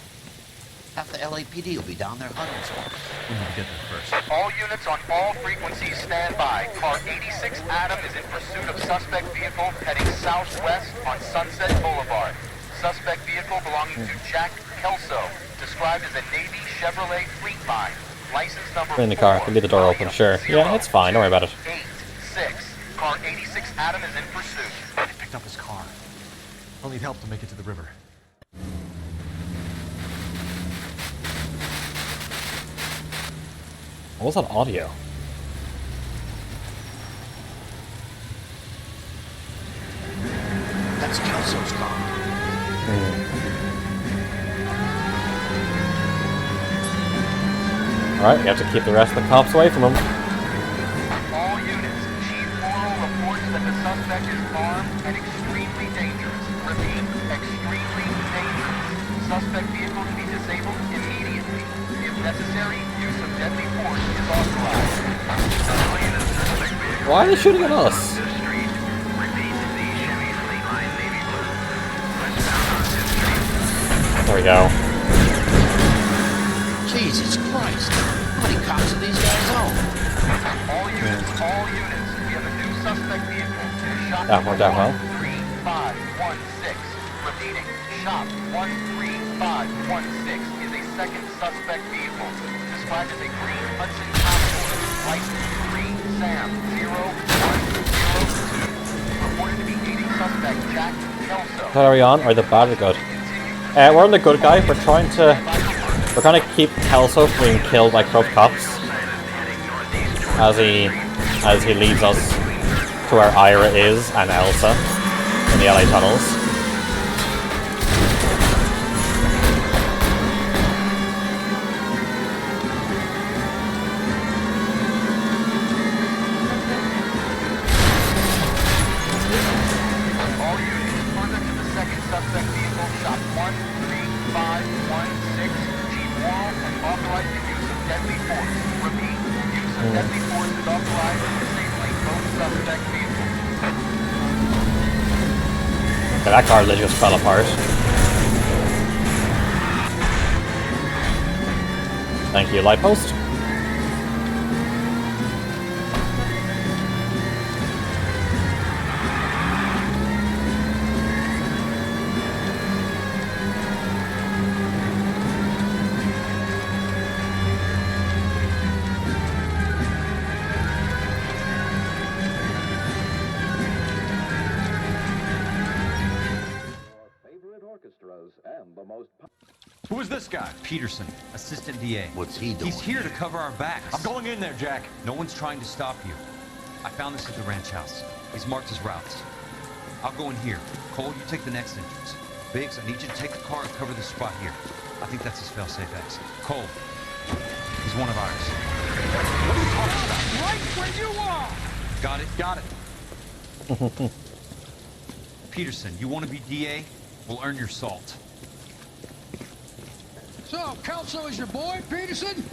Half the LAPD will be down there hunting for him. We need to get there first. All units on all frequencies stand by. Car 86 Adam is in pursuit of suspect vehicle heading southwest on Sunset Boulevard. Suspect vehicle belonging to Jack Kelso, described as a Navy Chevrolet Fleetline. License number In the car. I can leave the door open, sure. Yeah, it's fine. Don't worry about it. 86. Car 86 Adam is in pursuit. I picked up his car. I'll need help to make it to the river. What was that audio? That's Kelso's car. Alright, we have to keep the rest of the cops away from him. All units, Chief Morrow reports that the suspect is armed and extremely dangerous. Repeat, extremely dangerous. Suspect vehicle to be disabled immediately. If necessary, use of deadly force is authorized. Why are they shooting at us? There we go. Jesus Christ. How many cops are these guys on? All units. We have a new suspect vehicle. Shop That worked out well. 3516. Repeating. Shop 13516 is a second suspect vehicle. Described as a green Hudson Convoy. License 3 Sam 0102. Reported to be aiding suspect Jack Kelso. What are we on? Or the bad or good? We're on the good guy. We're trying to keep Kelso from being killed by corrupt cops as he leads us to where Ira is and Elsa in the LA tunnels. All units further to the second suspect vehicle, shop 13516. Chief Wall has authorized the use of deadly force. Repeat, use of deadly force is authorized in disabling both suspect vehicles. Okay, that car literally just fell apart. Thank you, light post. Who is this guy? Peterson, assistant DA. What's he doing? He's here to cover our backs. I'm going in there, Jack. No one's trying to stop you. I found this at the ranch house. He's marked his routes. I'll go in here. Cole, you take the next entrance. Biggs, I need you to take the car and cover this spot here. I think that's his fail-safe exit. Cole, he's one of ours. What are you talking about? Right where you are! Got it? Got it. Peterson, you want to be DA? We'll earn your salt. So, Kelso is your boy, Peterson?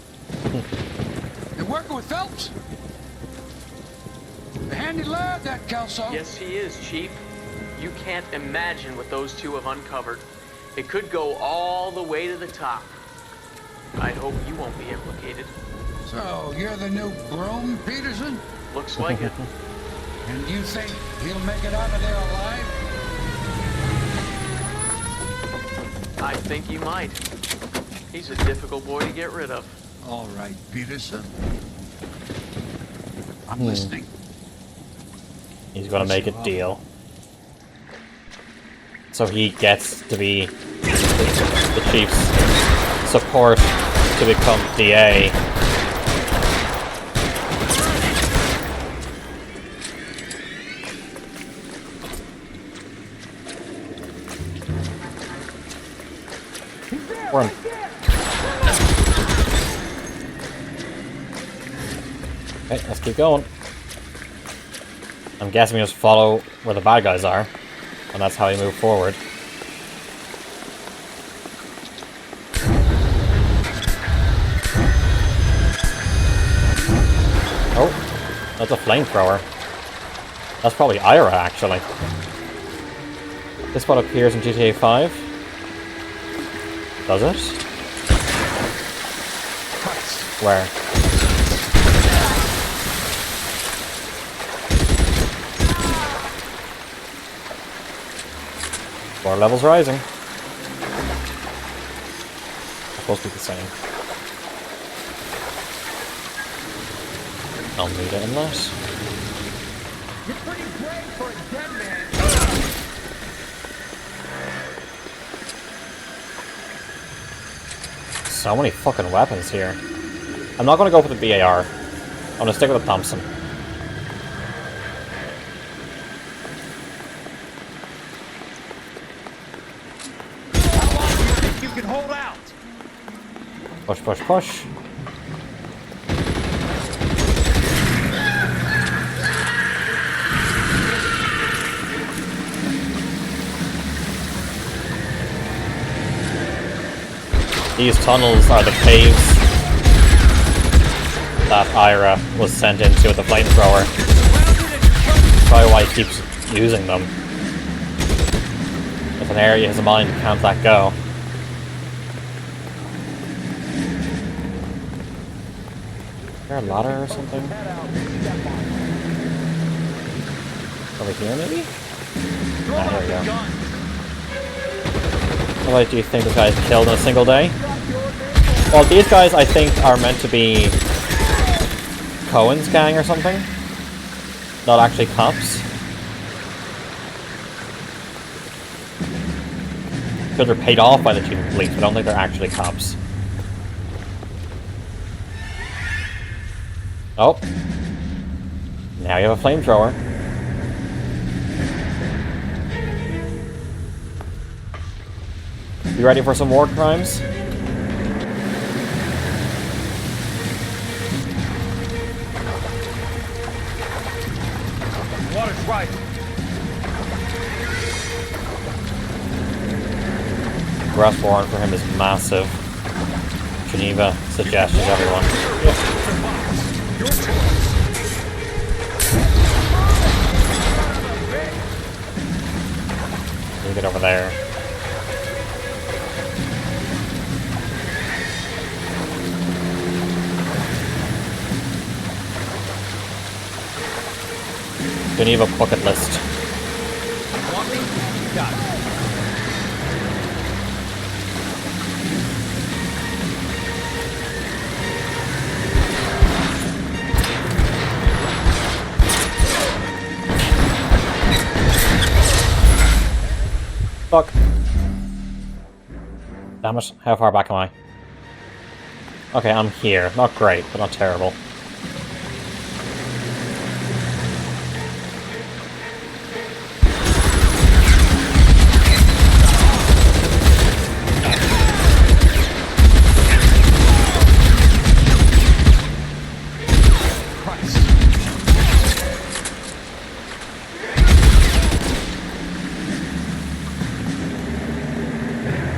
You're working with Phelps? A handy lad, that Kelso. Yes, he is, Chief. You can't imagine what those two have uncovered. It could go all the way to the top. I hope you won't be implicated. So, you're the new groom, Peterson? Looks like it. And you think he'll make it out of there alive? I think you might. He's a difficult boy to get rid of. All right, Peterson. I'm listening. He's gonna make a deal. So he gets to be the chief's support to become DA. Run. Okay, let's keep going. I'm guessing we just follow where the bad guys are, and that's how we move forward. Oh, that's a flamethrower. That's probably Ira, actually. This spot appears in GTA 5. Does it? Where? Floor levels rising. Supposed to be the same. I'll need it in that. You're pretty brave for a dead man. So many fucking weapons here. I'm not gonna go for the BAR. I'm gonna stick with the Thompson. How long do you think you can hold out? Push, push, push. These tunnels are the caves that Ira was sent into with the flamethrower. why he keeps using them. If an area has a mine, can't let go. Is there a ladder or something? Over here, maybe? Ah, there we go. How much do you think this guy's killed in a single day? Well, these guys, I think, are meant to be Cohen's gang or something. Not actually cops. Because they're paid off by the chief of police, but I don't think they're actually cops. Oh. Now you have a flamethrower. You ready for some war crimes? Water's right. The arrest warrant for him is massive. Geneva suggestions, everyone. You get over there. Geneva bucket list. Want me? Got it. Fuck. Damn it. How far back am I? Okay, I'm here. Not great, but not terrible.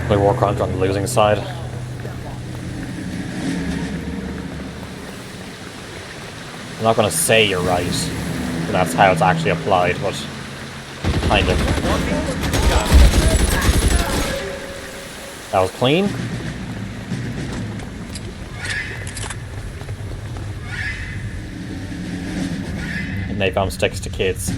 Play war crimes on the losing side. I'm not gonna say you're right, but that's how it's actually applied, but kind of. That was clean. And napalm sticks to kids.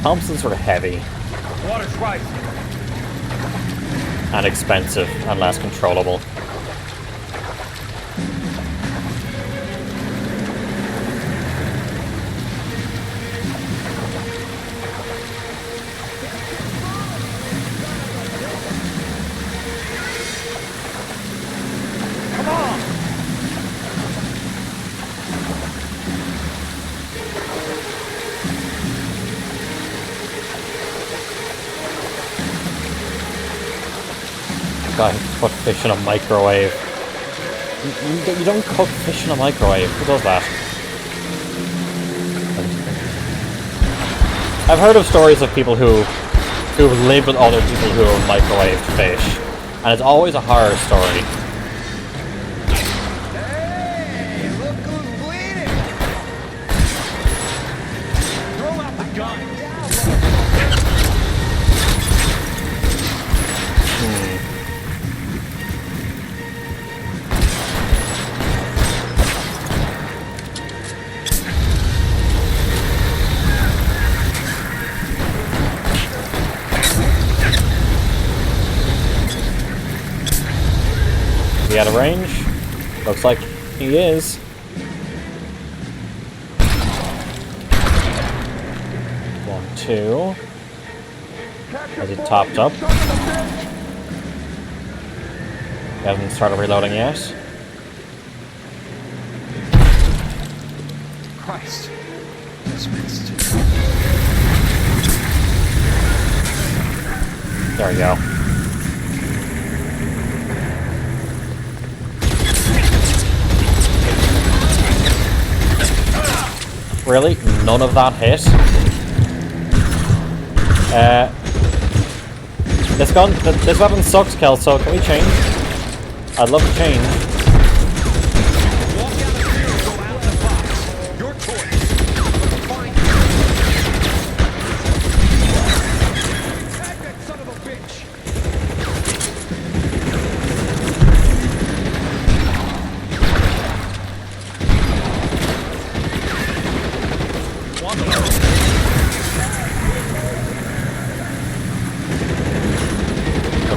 Thompson's sort of heavy. Water's right. And expensive and less controllable. Come on. God, put fish in a microwave. You don't cook fish in a microwave. Who does that? I've heard of stories of people who've lived with other people who have microwaved fish, and it's always a horror story. Hey, look who's bleeding. Throw out the gun. Is he out of range? Looks like he is. One, two. Has he topped up? He hasn't started reloading yet. Christ. This missed. There we go. Really? None of that hit? This weapon sucks, Kelso. Can we change? I'd love to change. Walk out of here or go out in the box. Your choice. Tag that son of a bitch.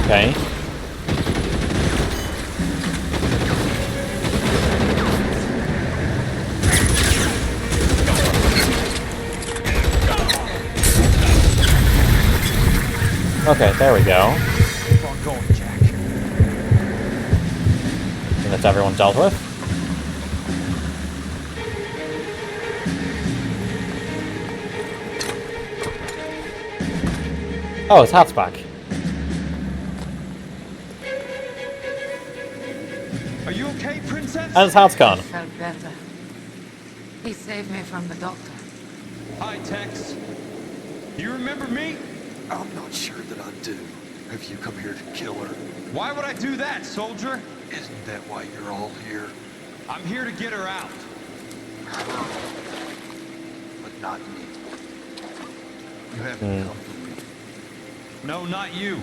Okay. Okay, there we go. Keep on going, Jack. And that's everyone dealt with. Oh, his hat's back. Are you okay, Princess? And his hat's gone. I felt better. He saved me from the doctor. Hi, Tex. You remember me? I'm not sure that I do. Have you come here to kill her? Why would I do that, soldier? Isn't that why you're all here? I'm here to get her out. Her. But not me. You haven't come for me. No, not you.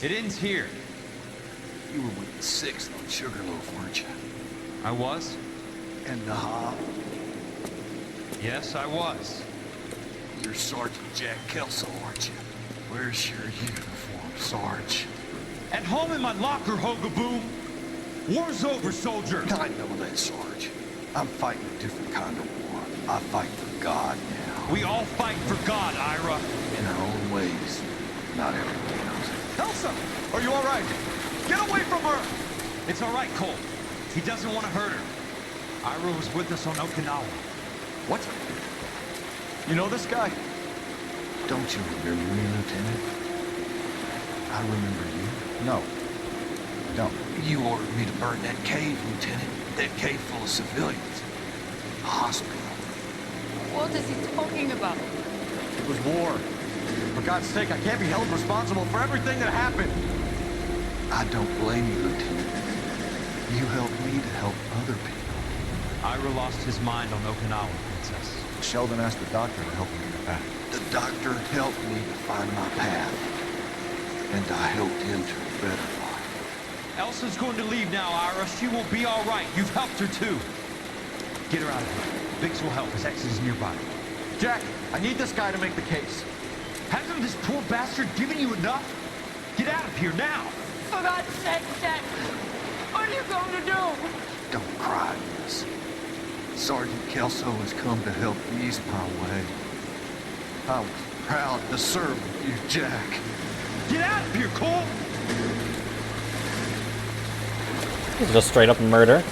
It ends here. You were with the 6th on Sugarloaf, weren't you? I was? And the Hob? Yes, I was. You're Sergeant Jack Kelso, aren't you? Where's your uniform, Sarge? At home in my locker, Hogaboom. War's over, soldier. I know that, Sarge. I'm fighting a different kind of war. I fight for God now. We all fight for God, Ira. In our own ways. Not everyone knows it. Elsa, are you all right? Get away from her! It's all right, Cole. He doesn't want to hurt her. Ira was with us on Okinawa. What? You know this guy? Don't you remember me, Lieutenant? I remember you. No. I don't. You ordered me to burn that cave, Lieutenant. That cave full of civilians. A hospital. What is he talking about? It was war. For God's sake, I can't be held responsible for everything that happened. I don't blame you, Lieutenant. You helped me to help other people. Ira lost his mind on Okinawa, Princess. Sheldon asked the doctor to help him get back. The doctor helped me to find my path. And I helped him to a better life. Elsa's going to leave now, Ira. She will be all right. You've helped her, too. Get her out of here. Biggs will help. His exit is nearby. Jack, I need this guy to make the case. Hasn't this poor bastard given you enough? Get out of here now! For God's sake, Jack! What are you going to do? Don't cry, miss. Sergeant Kelso has come to help ease my way. I was proud to serve with you, Jack. Get out of here, Cole! This is just straight up murder.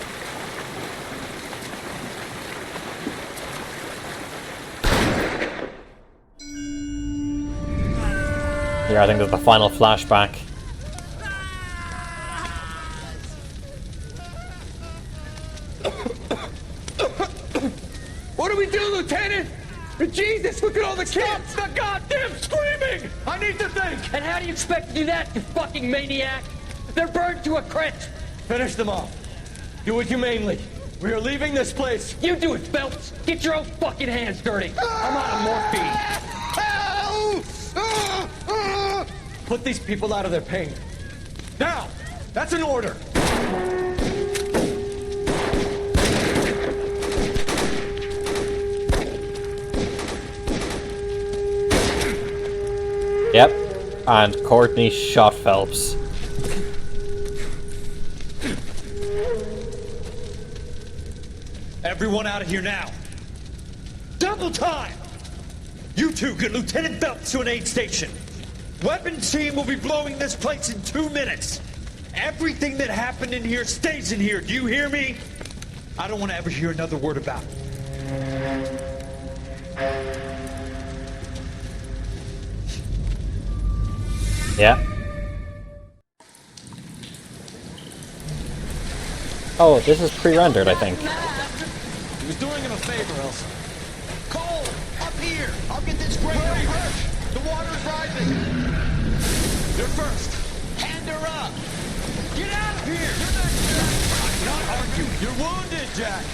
Here, I think there's the final flashback. What do we do, Lieutenant? Jesus, look at all the kids! Stop the goddamn screaming! I need to think! And how do you expect to do that, you fucking maniac? They're burned to a crisp! Finish them off. Do it humanely. We are leaving this place. You do it, Phelps! Get your own fucking hands dirty! I'm out of morphine! Put these people out of their pain. Now! That's an order! Yep. And Courtney shot Phelps. Everyone out of here now. Double time! You two get Lieutenant Phelps to an aid station. Weapons team will be blowing this place in 2 minutes. Everything that happened in here stays in here. Do you hear me? I don't want to ever hear another word about it. Yeah. Oh, this is pre-rendered, I think. He was doing him a favor, Elsa. Cole, up here! I'll get this great hurt! The water's rising! You're first. Hand her up. Get out of here. You're next, Jack. Not argue. You're wounded, Jack.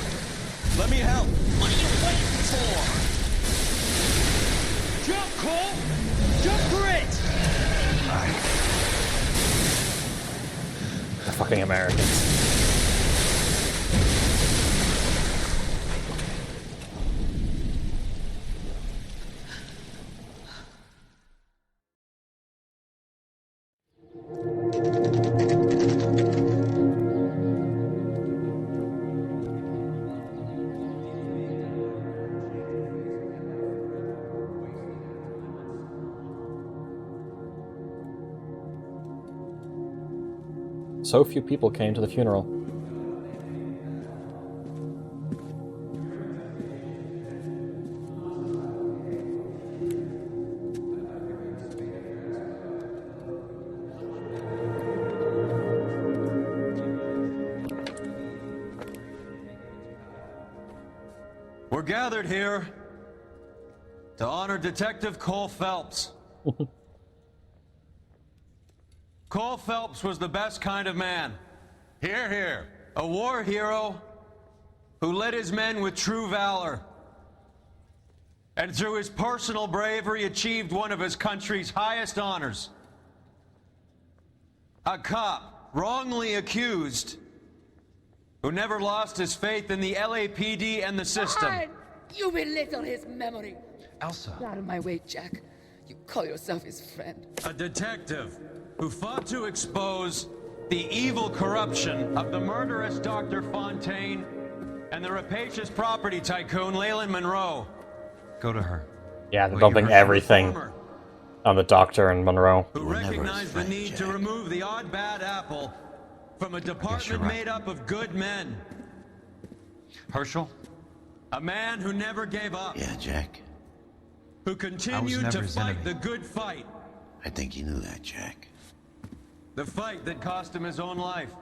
Let me help. What are you waiting for? Jump, Cole! Jump for it! The fucking Americans. So few people came to the funeral. We're gathered here to honor Detective Cole Phelps. Cole Phelps was the best kind of man. Hear, hear. A war hero who led his men with true valor. And through his personal bravery achieved one of his country's highest honors. A cop, wrongly accused, who never lost his faith in the LAPD and the system. God, you belittle his memory. Elsa. Get out of my way, Jack. You call yourself his friend. A detective who fought to expose the evil corruption of the murderous Dr. Fontaine and the rapacious property tycoon Leyland Monroe. Go to her. Yeah, they're dumping everything on the Doctor and Monroe. Who recognized the need to remove the odd bad apple from a department made up of good men. Herschel? A man who never gave up. Yeah, Jack. Who continued to fight the good fight. I think you knew that, Jack. The fight that cost him his own life.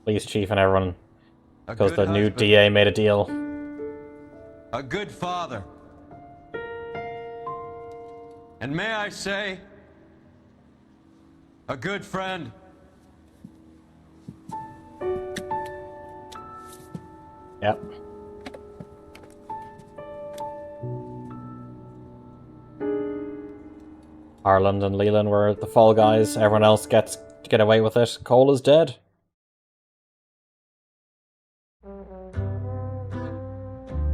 Police chief and everyone. Because the new DA made a deal. A good father. And may I say, a good friend. Yep. Harland and Leland were the fall guys. Everyone else gets to get away with it. Cole is dead.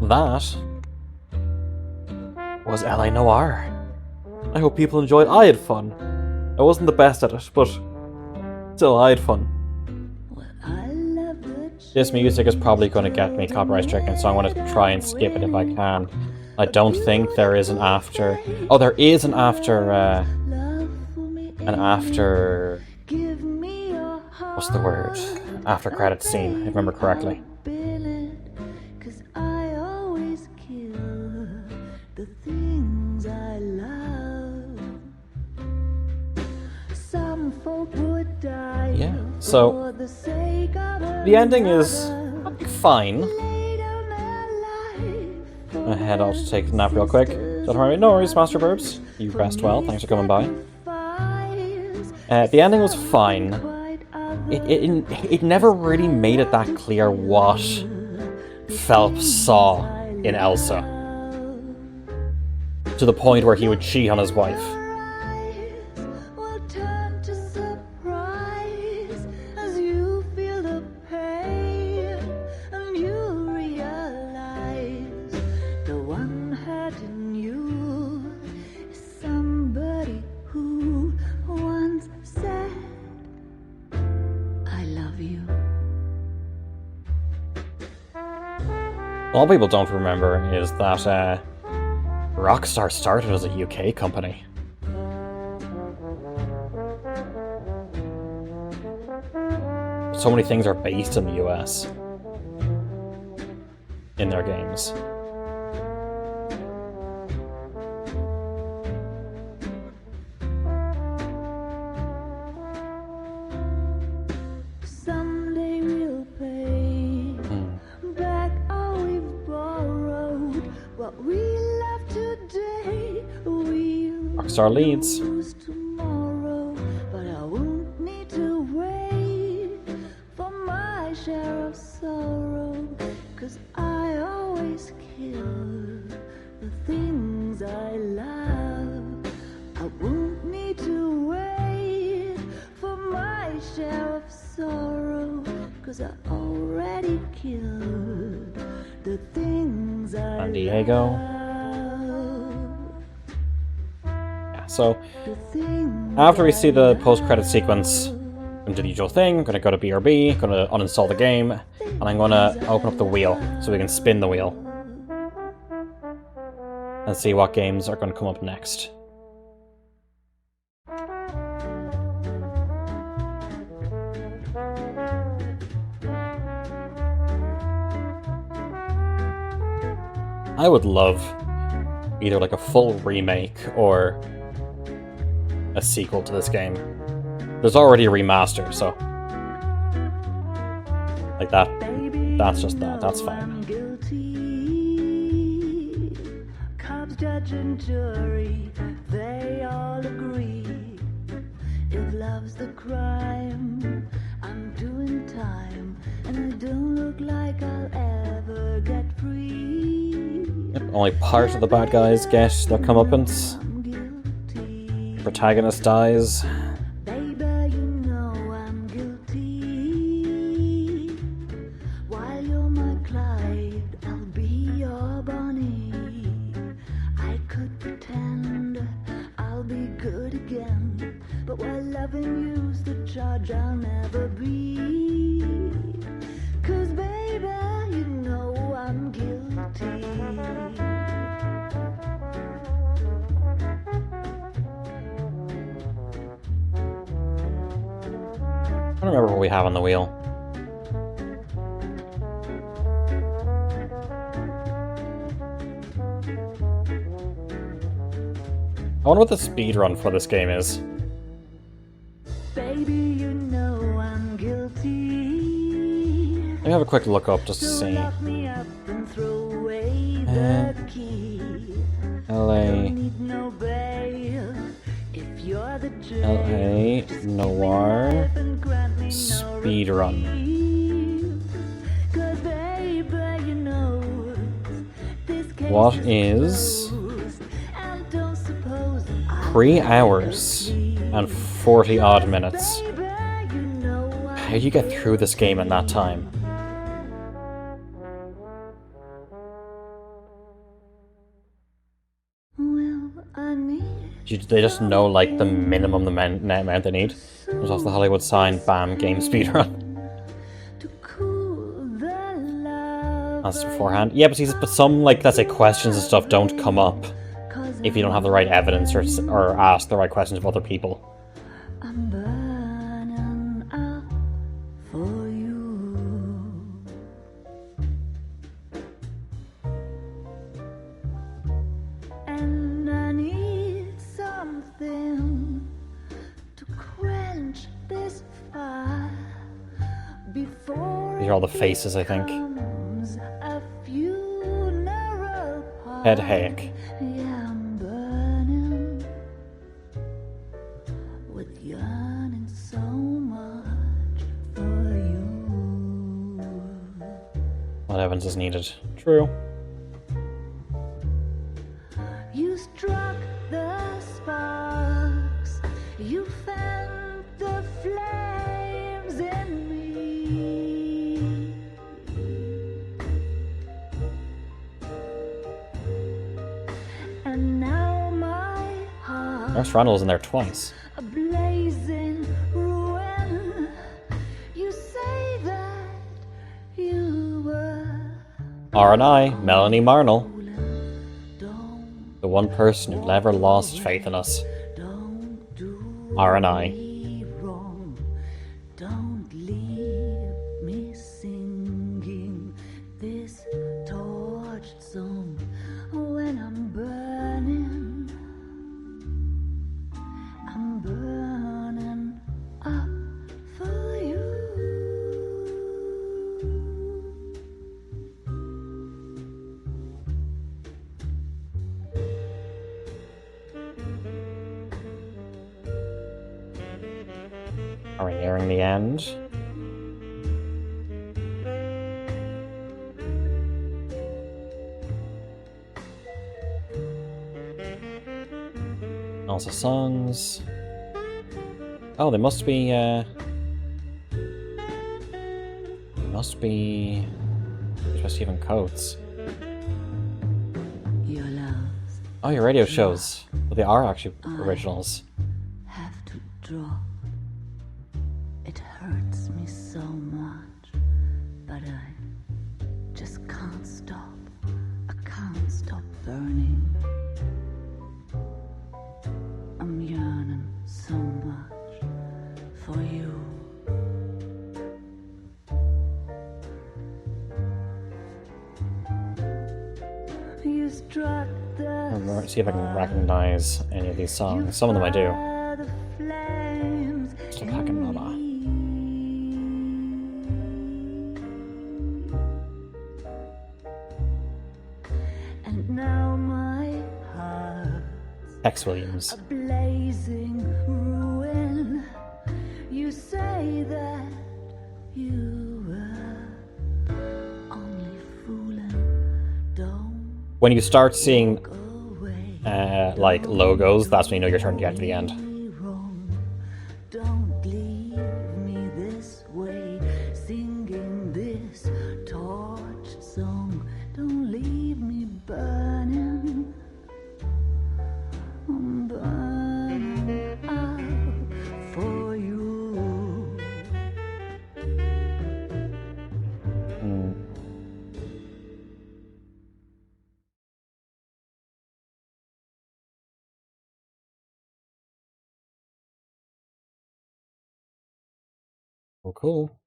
That was LA Noire. I hope people enjoyed. I had fun. I wasn't the best at it, but still, I had fun. This music is probably going to get me copyright stricken, so I'm going to try and skip it if I can. I don't think there is an after... Oh, there is an after... What's the word? After credits scene, if I remember correctly. Yeah, so the ending is fine. I'm gonna head out to take a nap real quick. Don't worry, no worries, Master Burbs. You rest well, thanks for coming by. The ending was fine. It never really made it that clear what Phelps saw in Elsa. To the point where he would cheat on his wife. All people don't remember is that Rockstar started as a UK company. So many things are based in the US in their games. Rockstar leads. Tomorrow, but I won't need to wait for my share of sorrow, 'cause I always kill the things I love. I won't need to wait for my share of sorrow, 'cause I already killed the things I San Diego. Yeah, so after we see the post-credit sequence, I'm gonna do the usual thing. I'm gonna go to BRB, gonna uninstall the game, and I'm gonna open up the wheel so we can spin the wheel and see what games are gonna come up next. I would love either like a full remake or a sequel to this game. There's already a remaster, so like that's just that. That's fine. Cops, judge, and jury, they all agree. If love's the crime, I'm doing time, and I don't look like I'll ever get free. Yep, only part of the bad guys get their comeuppance. Protagonist dies. Baby, you know I'm guilty. While you're my Clyde, I'll be your Bonnie. I could pretend I'll be good again, but while loving you's the charge I'll never be. 'Cause baby, you know I'm guilty. I don't remember what we have on the wheel. I wonder what the speedrun for this game is. Baby, you know I'm guilty. Let me have a quick look up just to see. Lock me up and throw away the key. LA. Need no bail. If you're the judge, LA Noire speedrun. 'Cause baby, you know this case What is 3 hours and 40 odd minutes? How do you get through this game in that time? Do they just know like the minimum amount they need? There's also the Hollywood sign, bam, game speedrun. That's beforehand. Yeah, but some, like, let's say questions and stuff don't come up if you don't have the right evidence or ask the right questions of other people. I'm burning up for you. And I need something to quench this fire before These are all the faces, I think. a funeral party. Head Hayek. Yeah, I'm burning with yearning so much for you. What evidence is needed? True. You struck the sparks, you felt the flames in me. And now my heart Nurse Randall was in there twice. a blazing ruin. You say that you were R&I, Melanie Marnell. The one person who never lost faith in us. R&I. wrong. Don't leave me singing this torched song when I'm burning. I'm burning up for you. Are we nearing the end? Also songs. Oh, they must be, Stephen Coates. Your loves Oh, your radio shows. Well, they are actually originals. have to drop. It hurts me so much, but I just can't stop. I can't stop burning. I'm yearning so much for you. You struck the See if I can recognize any of these songs. Some of them I do. the flames Still packing Mama. and now my heart X Williams. a blazing ruin. You say that you were only fooling. Don't When you start seeing like logos, that's when you know you're turning to get to the end. be wrong. Don't leave me this way, singing this torch song. Don't leave me burning. I'm burning out for you. Oh, cool.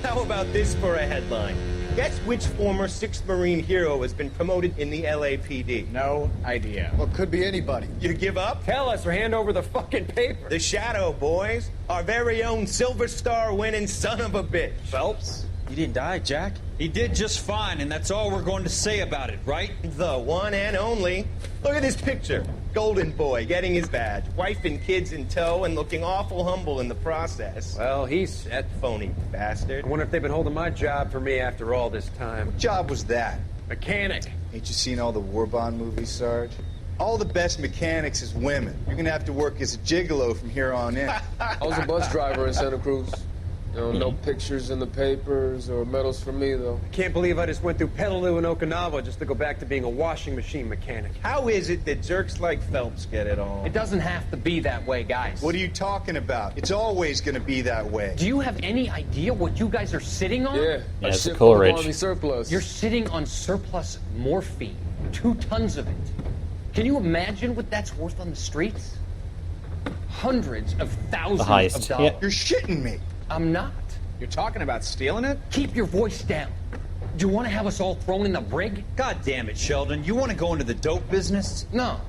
How about this for a headline? Guess which former 6th Marine hero has been promoted in the LAPD? No idea. Well, could be anybody. You give up? Tell us or hand over the fucking paper. The Shadow, boys. Our very own Silver Star winning son of a bitch. Phelps? You didn't die, Jack. He did just fine, and that's all we're going to say about it, right? The one and only. Look at this picture. Golden boy getting his badge, wife and kids in tow, and looking awful humble in the process. Well, he's set. Phony bastard. I wonder if they've been holding my job for me after all this time. What job was that? Mechanic. Ain't you seen all the war bond movies, Sarge? All the best mechanics is women. You're gonna have to work as a gigolo from here on in. I was a bus driver in Santa Cruz. No pictures in the papers or medals for me, though. I can't believe I just went through Petaloo and Okinawa just to go back to being a washing machine mechanic. How is it that jerks like Phelps get it all? It doesn't have to be that way, guys. What are you talking about? It's always gonna be that way. Do you have any idea what you guys are sitting on? Yeah, Yeah, a it's ship a full of Coleridge. Army surplus. You're sitting on surplus morphine. 2 tons of it. Can you imagine what that's worth on the streets? Hundreds of thousands heist, of dollars. yeah. You're shitting me. I'm not. You're talking about stealing it? Keep your voice down. Do you want to have us all thrown in the brig? God damn it, Sheldon. You want to go into the dope business? No.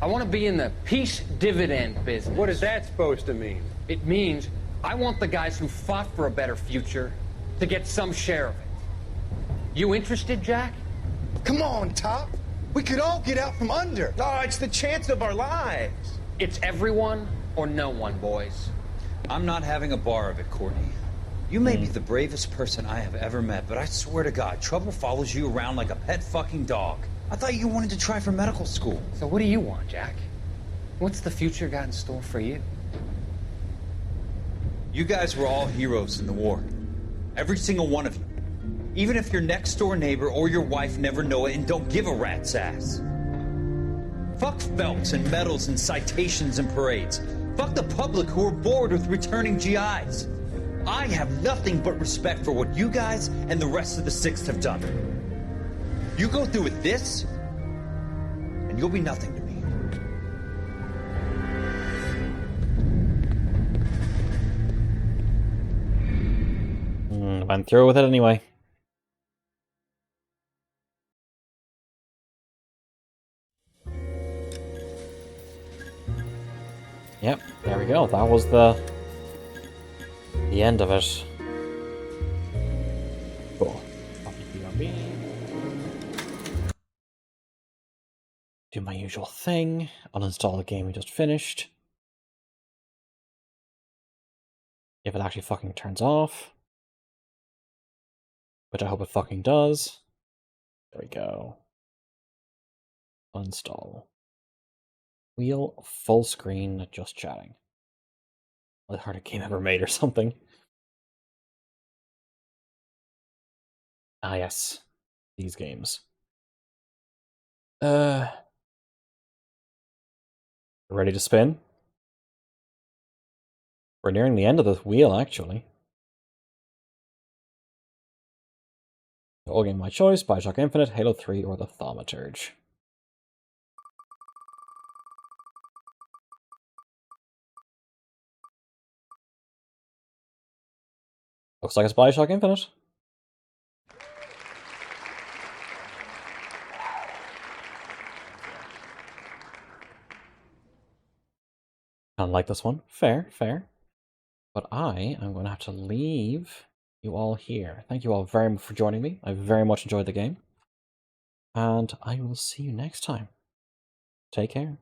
I want to be in the peace dividend business. What is that supposed to mean? It means I want the guys who fought for a better future to get some share of it. You interested, Jack? Come on, Top. We could all get out from under. Oh, it's the chance of our lives. It's everyone or no one, boys. I'm not having a bar of it, Courtney. You may be the bravest person I have ever met, but I swear to God, trouble follows you around like a pet fucking dog. I thought you wanted to try for medical school. So what do you want, Jack? What's the future got in store for you? You guys were all heroes in the war. Every single one of you. Even if your next door neighbor or your wife never know it and don't give a rat's ass. Fuck Phelps and medals and citations and parades. Fuck the public who are bored with returning GIs. I have nothing but respect for what you guys and the rest of the 6th have done. You go through with this, and you'll be nothing to me. Went through with it anyway. Yep, there we go. That was the end of it. do my usual thing, uninstall the game we just finished. If it actually fucking turns off. Which I hope it fucking does. There we go. Uninstall. Wheel full screen, just chatting. The hardest game ever made or something. Ah yes. These games. Ready to spin? We're nearing the end of the wheel, actually. All game my choice, Bioshock Infinite, Halo 3, or the Thaumaturge. Looks like it's Bioshock Infinite. I don't like this one. Fair, fair. But I am going to have to leave you all here. Thank you all very much for joining me. I very much enjoyed the game. And I will see you next time. Take care.